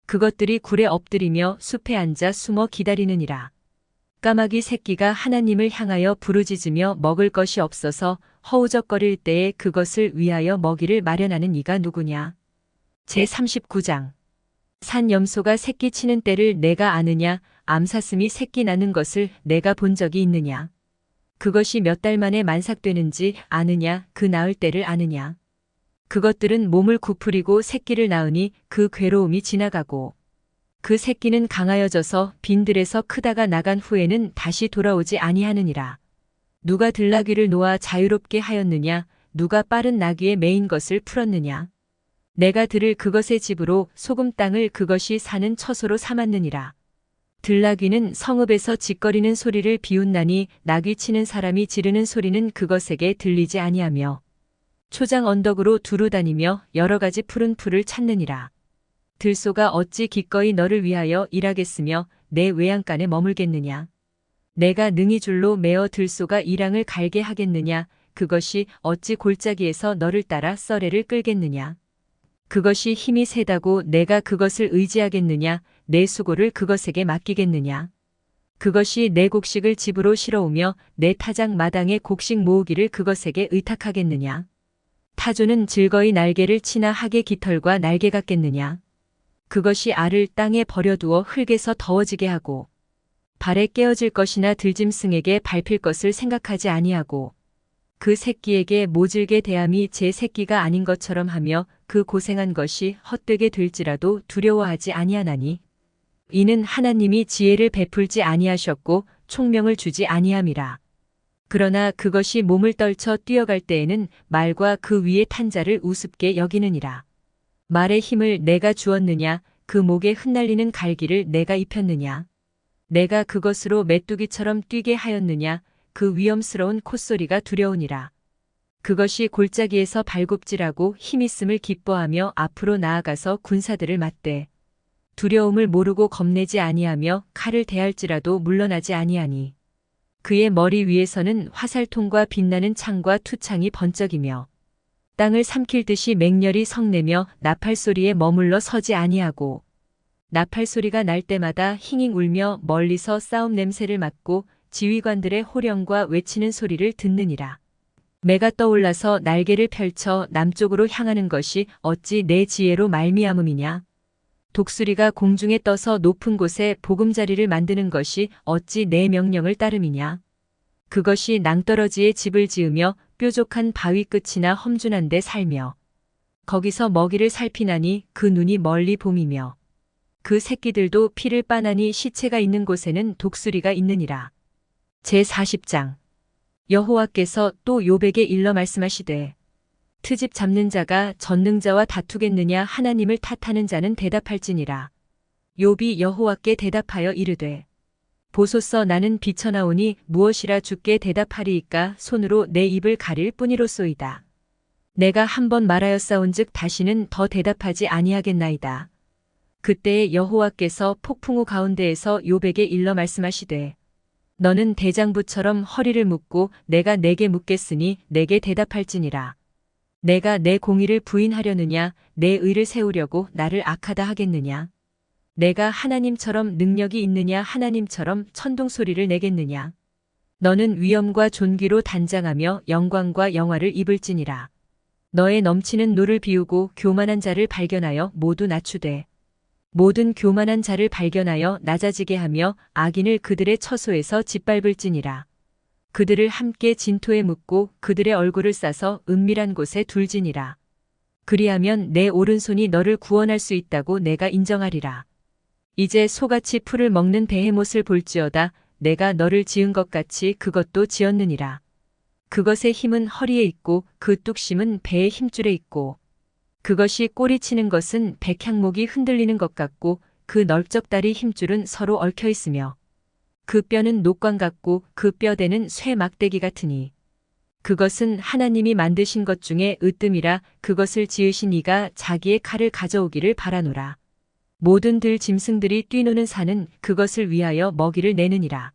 그것들이 굴에 엎드리며 숲에 앉아 숨어 기다리느니라. 까마귀 새끼가 하나님을 향하여 부르짖으며 먹을 것이 없어서 허우적거릴 때에 그것을 위하여 먹이를 마련하는 이가 누구냐? 제39장. 산 염소가 새끼 치는 때를 내가 아느냐? 암사슴이 새끼 나는 것을 내가 본 적이 있느냐? 그것이 몇 달 만에 만삭되는지 아느냐? 그 낳을 때를 아느냐? 그것들은 몸을 구부리고 새끼를 낳으니 그 괴로움이 지나가고 그 새끼는 강하여져서 빈들에서 크다가 나간 후에는 다시 돌아오지 아니하느니라. 누가 들나귀를 놓아 자유롭게 하였느냐? 누가 빠른 나귀에 매인 것을 풀었느냐? 내가 들을 그것의 집으로 소금 땅을 그것이 사는 처소로 삼았느니라. 들나귀는 성읍에서 짓거리는 소리를 비웃나니 나귀 치는 사람이 지르는 소리는 그것에게 들리지 아니하며 초장 언덕으로 두루 다니며 여러 가지 푸른 풀을 찾느니라. 들소가 어찌 기꺼이 너를 위하여 일하겠으며 내 외양간에 머물겠느냐? 내가 능히 줄로 매어 들소가 이랑을 갈게 하겠느냐? 그것이 어찌 골짜기에서 너를 따라 썰애를 끌겠느냐? 그것이 힘이 세다고 내가 그것을 의지하겠느냐? 내 수고를 그것에게 맡기겠느냐? 그것이 내 곡식을 집으로 실어오며 내 타작 마당에 곡식 모으기를 그것에게 의탁하겠느냐? 타조는 즐거이 날개를 치나 학의 깃털과 날개 같겠느냐? 그것이 알을 땅에 버려두어 흙에서 더워지게 하고 발에 깨어질 것이나 들짐승에게 밟힐 것을 생각하지 아니하고 그 새끼에게 모질게 대함이 제 새끼가 아닌 것처럼 하며 그 고생한 것이 헛되게 될지라도 두려워하지 아니하나니 이는 하나님이 지혜를 베풀지 아니하셨고 총명을 주지 아니함이라. 그러나 그것이 몸을 떨쳐 뛰어갈 때에는 말과 그 위에 탄 자를 우습게 여기느니라. 말의 힘을 내가 주었느냐? 그 목에 흩날리는 갈기를 내가 입혔느냐? 내가 그것으로 메뚜기처럼 뛰게 하였느냐? 그 위험스러운 콧소리가 두려우니라. 그것이 골짜기에서 발굽질하고 힘있음을 기뻐하며 앞으로 나아가서 군사들을 맞대. 두려움을 모르고 겁내지 아니하며 칼을 대할지라도 물러나지 아니하니. 그의 머리 위에서는 화살통과 빛나는 창과 투창이 번쩍이며 땅을 삼킬 듯이 맹렬히 성내며 나팔 소리에 머물러 서지 아니하고 나팔 소리가 날 때마다 힝힝 울며 멀리서 싸움 냄새를 맡고 지휘관들의 호령과 외치는 소리를 듣느니라. 매가 떠올라서 날개를 펼쳐 남쪽으로 향하는 것이 어찌 내 지혜로 말미암음이냐? 독수리가 공중에 떠서 높은 곳에 보금자리를 만드는 것이 어찌 내 명령을 따름이냐? 그것이 낭떠러지에 집을 지으며 뾰족한 바위 끝이나 험준한 데 살며 거기서 먹이를 살피나니 그 눈이 멀리 봄이며 그 새끼들도 피를 빠나니 시체가 있는 곳에는 독수리가 있느니라. 제40장. 여호와께서 또 욥에게 일러 말씀하시되 트집 잡는 자가 전능자와 다투겠느냐? 하나님을 탓하는 자는 대답할지니라. 욥이 여호와께 대답하여 이르되 보소서 나는 비쳐나오니 무엇이라 주께 대답하리이까? 손으로 내 입을 가릴 뿐이로소이다. 내가 한 번 말하였사온즉 다시는 더 대답하지 아니하겠나이다. 그때에 여호와께서 폭풍우 가운데에서 욥에게 일러 말씀하시되 너는 대장부처럼 허리를 묶고 내가 내게 묻겠으니 내게 대답할지니라. 내가 내 공의를 부인하려느냐? 내 의를 세우려고 나를 악하다 하겠느냐? 내가 하나님처럼 능력이 있느냐? 하나님처럼 천둥소리를 내겠느냐? 너는 위엄과 존귀로 단장하며 영광과 영화를 입을지니라. 너의 넘치는 노를 비우고 교만한 자를 발견하여 모두 낮추되 모든 교만한 자를 발견하여 낮아지게 하며 악인을 그들의 처소에서 짓밟을지니라. 그들을 함께 진토에 묻고 그들의 얼굴을 싸서 은밀한 곳에 둘지니라. 그리하면 내 오른손이 너를 구원할 수 있다고 내가 인정하리라. 이제 소같이 풀을 먹는 베헤못을 볼지어다. 내가 너를 지은 것 같이 그것도 지었느니라. 그것의 힘은 허리에 있고 그 뚝심은 배의 힘줄에 있고 그것이 꼬리치는 것은 백향목이 흔들리는 것 같고 그 넓적다리 힘줄은 서로 얽혀 있으며 그 뼈는 녹광 같고 그 뼈대는 쇠 막대기 같으니 그것은 하나님이 만드신 것 중에 으뜸이라 그것을 지으신 이가 자기의 칼을 가져오기를 바라노라. 모든 들 짐승들이 뛰노는 산은 그것을 위하여 먹이를 내느니라.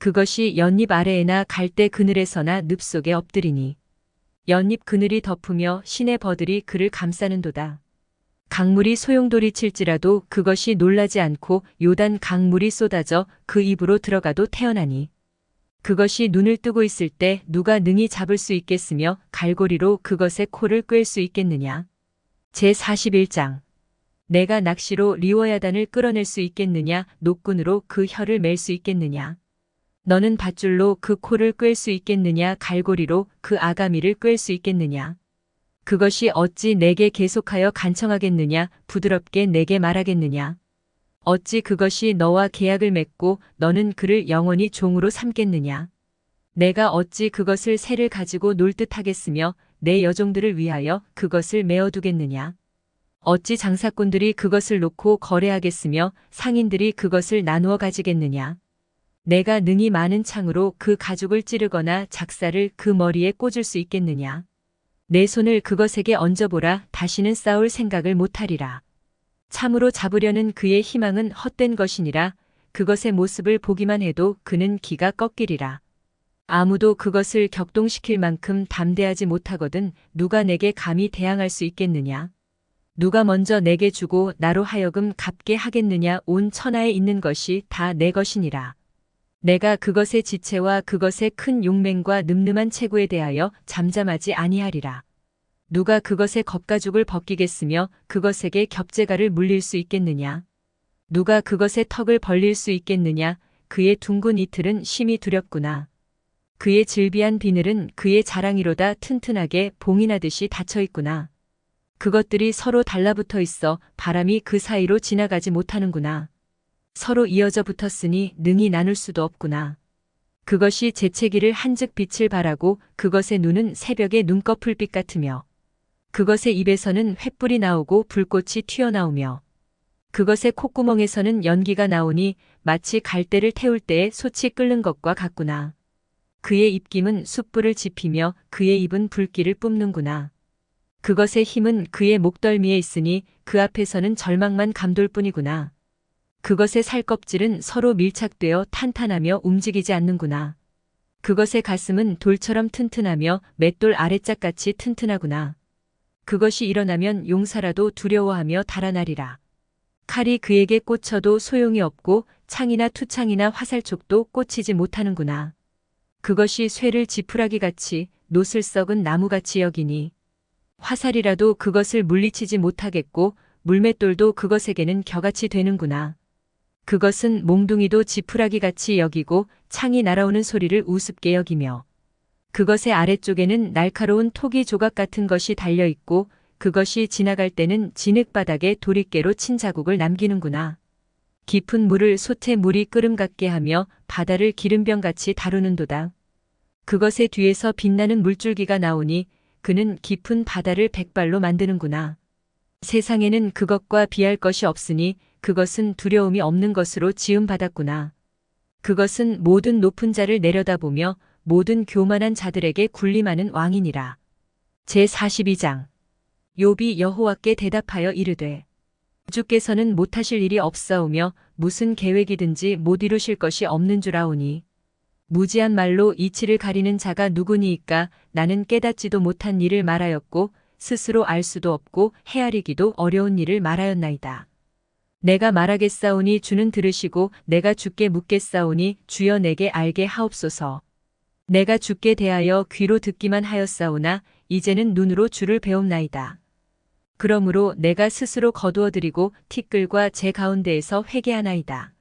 그것이 연잎 아래에나 갈대 그늘에서나 늪 속에 엎드리니 연잎 그늘이 덮으며 시내 버들이 그를 감싸는도다. 강물이 소용돌이칠지라도 그것이 놀라지 않고 요단 강물이 쏟아져 그 입으로 들어가도 태어나니 그것이 눈을 뜨고 있을 때 누가 능히 잡을 수 있겠으며 갈고리로 그것의 코를 꿰을 수 있겠느냐. 제41장 내가 낚시로 리워야단을 끌어낼 수 있겠느냐 노끈으로 그 혀를 맬 수 있겠느냐. 너는 밧줄로 그 코를 꿰을 수 있겠느냐 갈고리로 그 아가미를 꿰을 수 있겠느냐. 그것이 어찌 내게 계속하여 간청하겠느냐 부드럽게 내게 말하겠느냐. 어찌 그것이 너와 계약을 맺고 너는 그를 영원히 종으로 삼겠느냐. 내가 어찌 그것을 새를 가지고 놀 듯하겠으며 내 여종들을 위하여 그것을 메어두겠느냐. 어찌 장사꾼들이 그것을 놓고 거래하겠으며 상인들이 그것을 나누어 가지겠느냐. 내가 능히 많은 창으로 그 가죽을 찌르거나 작사를 그 머리에 꽂을 수 있겠느냐. 내 손을 그것에게 얹어보라 다시는 싸울 생각을 못하리라. 참으로 잡으려는 그의 희망은 헛된 것이니라. 그것의 모습을 보기만 해도 그는 기가 꺾이리라. 아무도 그것을 격동시킬 만큼 담대하지 못하거든 누가 내게 감히 대항할 수 있겠느냐. 누가 먼저 내게 주고 나로 하여금 갚게 하겠느냐. 온 천하에 있는 것이 다 내 것이니라. 내가 그것의 지체와 그것의 큰 용맹과 늠름한 체구에 대하여 잠잠하지 아니하리라. 누가 그것의 겉가죽을 벗기겠으며 그것에게 겹재가를 물릴 수 있겠느냐. 누가 그것의 턱을 벌릴 수 있겠느냐. 그의 둥근 이틀은 심히 두렵구나. 그의 질비한 비늘은 그의 자랑이로다 튼튼하게 봉인하듯이 닫혀 있구나. 그것들이 서로 달라붙어 있어 바람이 그 사이로 지나가지 못하는구나. 서로 이어져 붙었으니 능히 나눌 수도 없구나. 그것이 재채기를 한즉 빛을 발하고 그것의 눈은 새벽의 눈꺼풀빛 같으며 그것의 입에서는 횃불이 나오고 불꽃이 튀어나오며 그것의 콧구멍에서는 연기가 나오니 마치 갈대를 태울 때에 솥이 끓는 것과 같구나. 그의 입김은 숯불을 지피며 그의 입은 불길을 뿜는구나. 그것의 힘은 그의 목덜미에 있으니 그 앞에서는 절망만 감돌 뿐이구나. 그것의 살껍질은 서로 밀착되어 탄탄하며 움직이지 않는구나. 그것의 가슴은 돌처럼 튼튼하며 맷돌 아래짝같이 튼튼하구나. 그것이 일어나면 용사라도 두려워하며 달아나리라. 칼이 그에게 꽂혀도 소용이 없고 창이나 투창이나 화살촉도 꽂히지 못하는구나. 그것이 쇠를 지푸라기같이 노슬 썩은 나무같이 여기니 화살이라도 그것을 물리치지 못하겠고 물맷돌도 그것에게는 겨같이 되는구나. 그것은 몽둥이도 지푸라기같이 여기고 창이 날아오는 소리를 우습게 여기며 그것의 아래쪽에는 날카로운 토기 조각 같은 것이 달려있고 그것이 지나갈 때는 진흙바닥에 도리깨로 친 자국을 남기는구나. 깊은 물을 솥에 물이 끓음 같게 하며 바다를 기름병같이 다루는도다. 그것의 뒤에서 빛나는 물줄기가 나오니 그는 깊은 바다를 백발로 만드는구나. 세상에는 그것과 비할 것이 없으니 그것은 두려움이 없는 것으로 지음받았구나. 그것은 모든 높은 자를 내려다보며 모든 교만한 자들에게 군림하는 왕이니라. 제42장 욥이 여호와께 대답하여 이르되 주께서는 못하실 일이 없사오며 무슨 계획이든지 못 이루실 것이 없는 줄 아오니 무지한 말로 이치를 가리는 자가 누구니이까. 나는 깨닫지도 못한 일을 말하였고 스스로 알 수도 없고 헤아리기도 어려운 일을 말하였나이다. 내가 말하겠사오니 주는 들으시고 내가 주께 묻겠사오니 주여 내게 알게 하옵소서. 내가 주께 대하여 귀로 듣기만 하였사오나 이제는 눈으로 주를 배움나이다. 그러므로 내가 스스로 거두어드리고 티끌과 제 가운데에서 회개하나이다.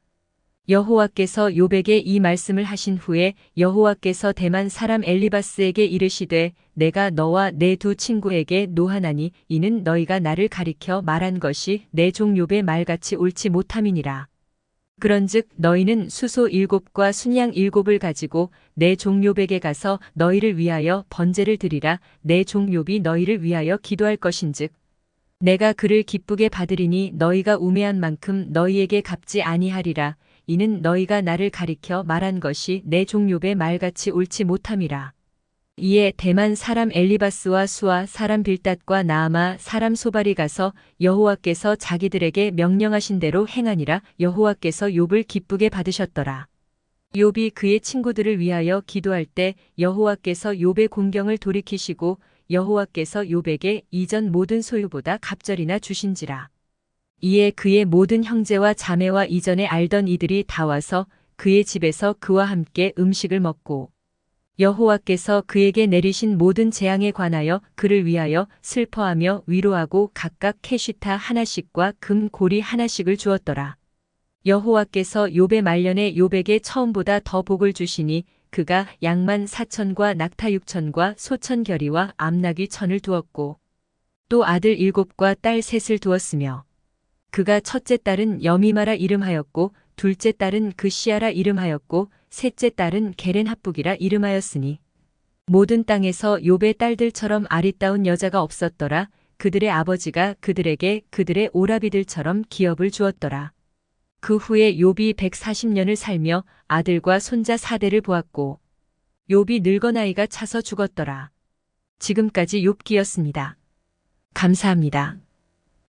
여호와께서 욥에게 이 말씀을 하신 후에 여호와께서 대만 사람 엘리바스에게 이르시되 내가 너와 내 두 친구에게 노하나니 이는 너희가 나를 가리켜 말한 것이 내 종 욥의 말같이 옳지 못함이니라. 그런즉 너희는 수소 7과 순양 7을 가지고 내 종 욥에게 가서 너희를 위하여 번제를 드리라. 내 종 욥이 너희를 위하여 기도할 것인즉 내가 그를 기쁘게 받으리니 너희가 우매한 만큼 너희에게 갚지 아니하리라. 이는 너희가 나를 가리켜 말한 것이 내 종 욥의 말같이 옳지 못함이라. 이에 대만 사람 엘리바스와 수아 사람 빌닷과 나아마 사람 소발이 가서 여호와께서 자기들에게 명령하신 대로 행하니라. 여호와께서 욥을 기쁘게 받으셨더라. 욥이 그의 친구들을 위하여 기도할 때 여호와께서 욥의 공경을 돌이키시고 여호와께서 욥에게 이전 모든 소유보다 갑절이나 주신지라. 이에 그의 모든 형제와 자매와 이전에 알던 이들이 다 와서 그의 집에서 그와 함께 음식을 먹고 여호와께서 그에게 내리신 모든 재앙에 관하여 그를 위하여 슬퍼하며 위로하고 각각 캐시타 하나씩과 금 고리 하나씩을 주었더라. 여호와께서 욥의 말년에 욥에게 처음보다 더 복을 주시니 그가 양만 4천과 낙타 6천과 소천 결의와 암나귀 1,000을 두었고 또 아들 7과 딸 3을 두었으며 그가 첫째 딸은 여미마라 이름하였고 둘째 딸은 그시아라 이름하였고 셋째 딸은 게렌 합북이라 이름하였으니 모든 땅에서 욥의 딸들처럼 아리따운 여자가 없었더라. 그들의 아버지가 그들에게 그들의 오라비들처럼 기업을 주었더라. 그 후에 욥이 140년을 살며 아들과 손자 4대를 보았고 욥이 늙어 나이가 차서 죽었더라. 지금까지 욥기였습니다. 감사합니다.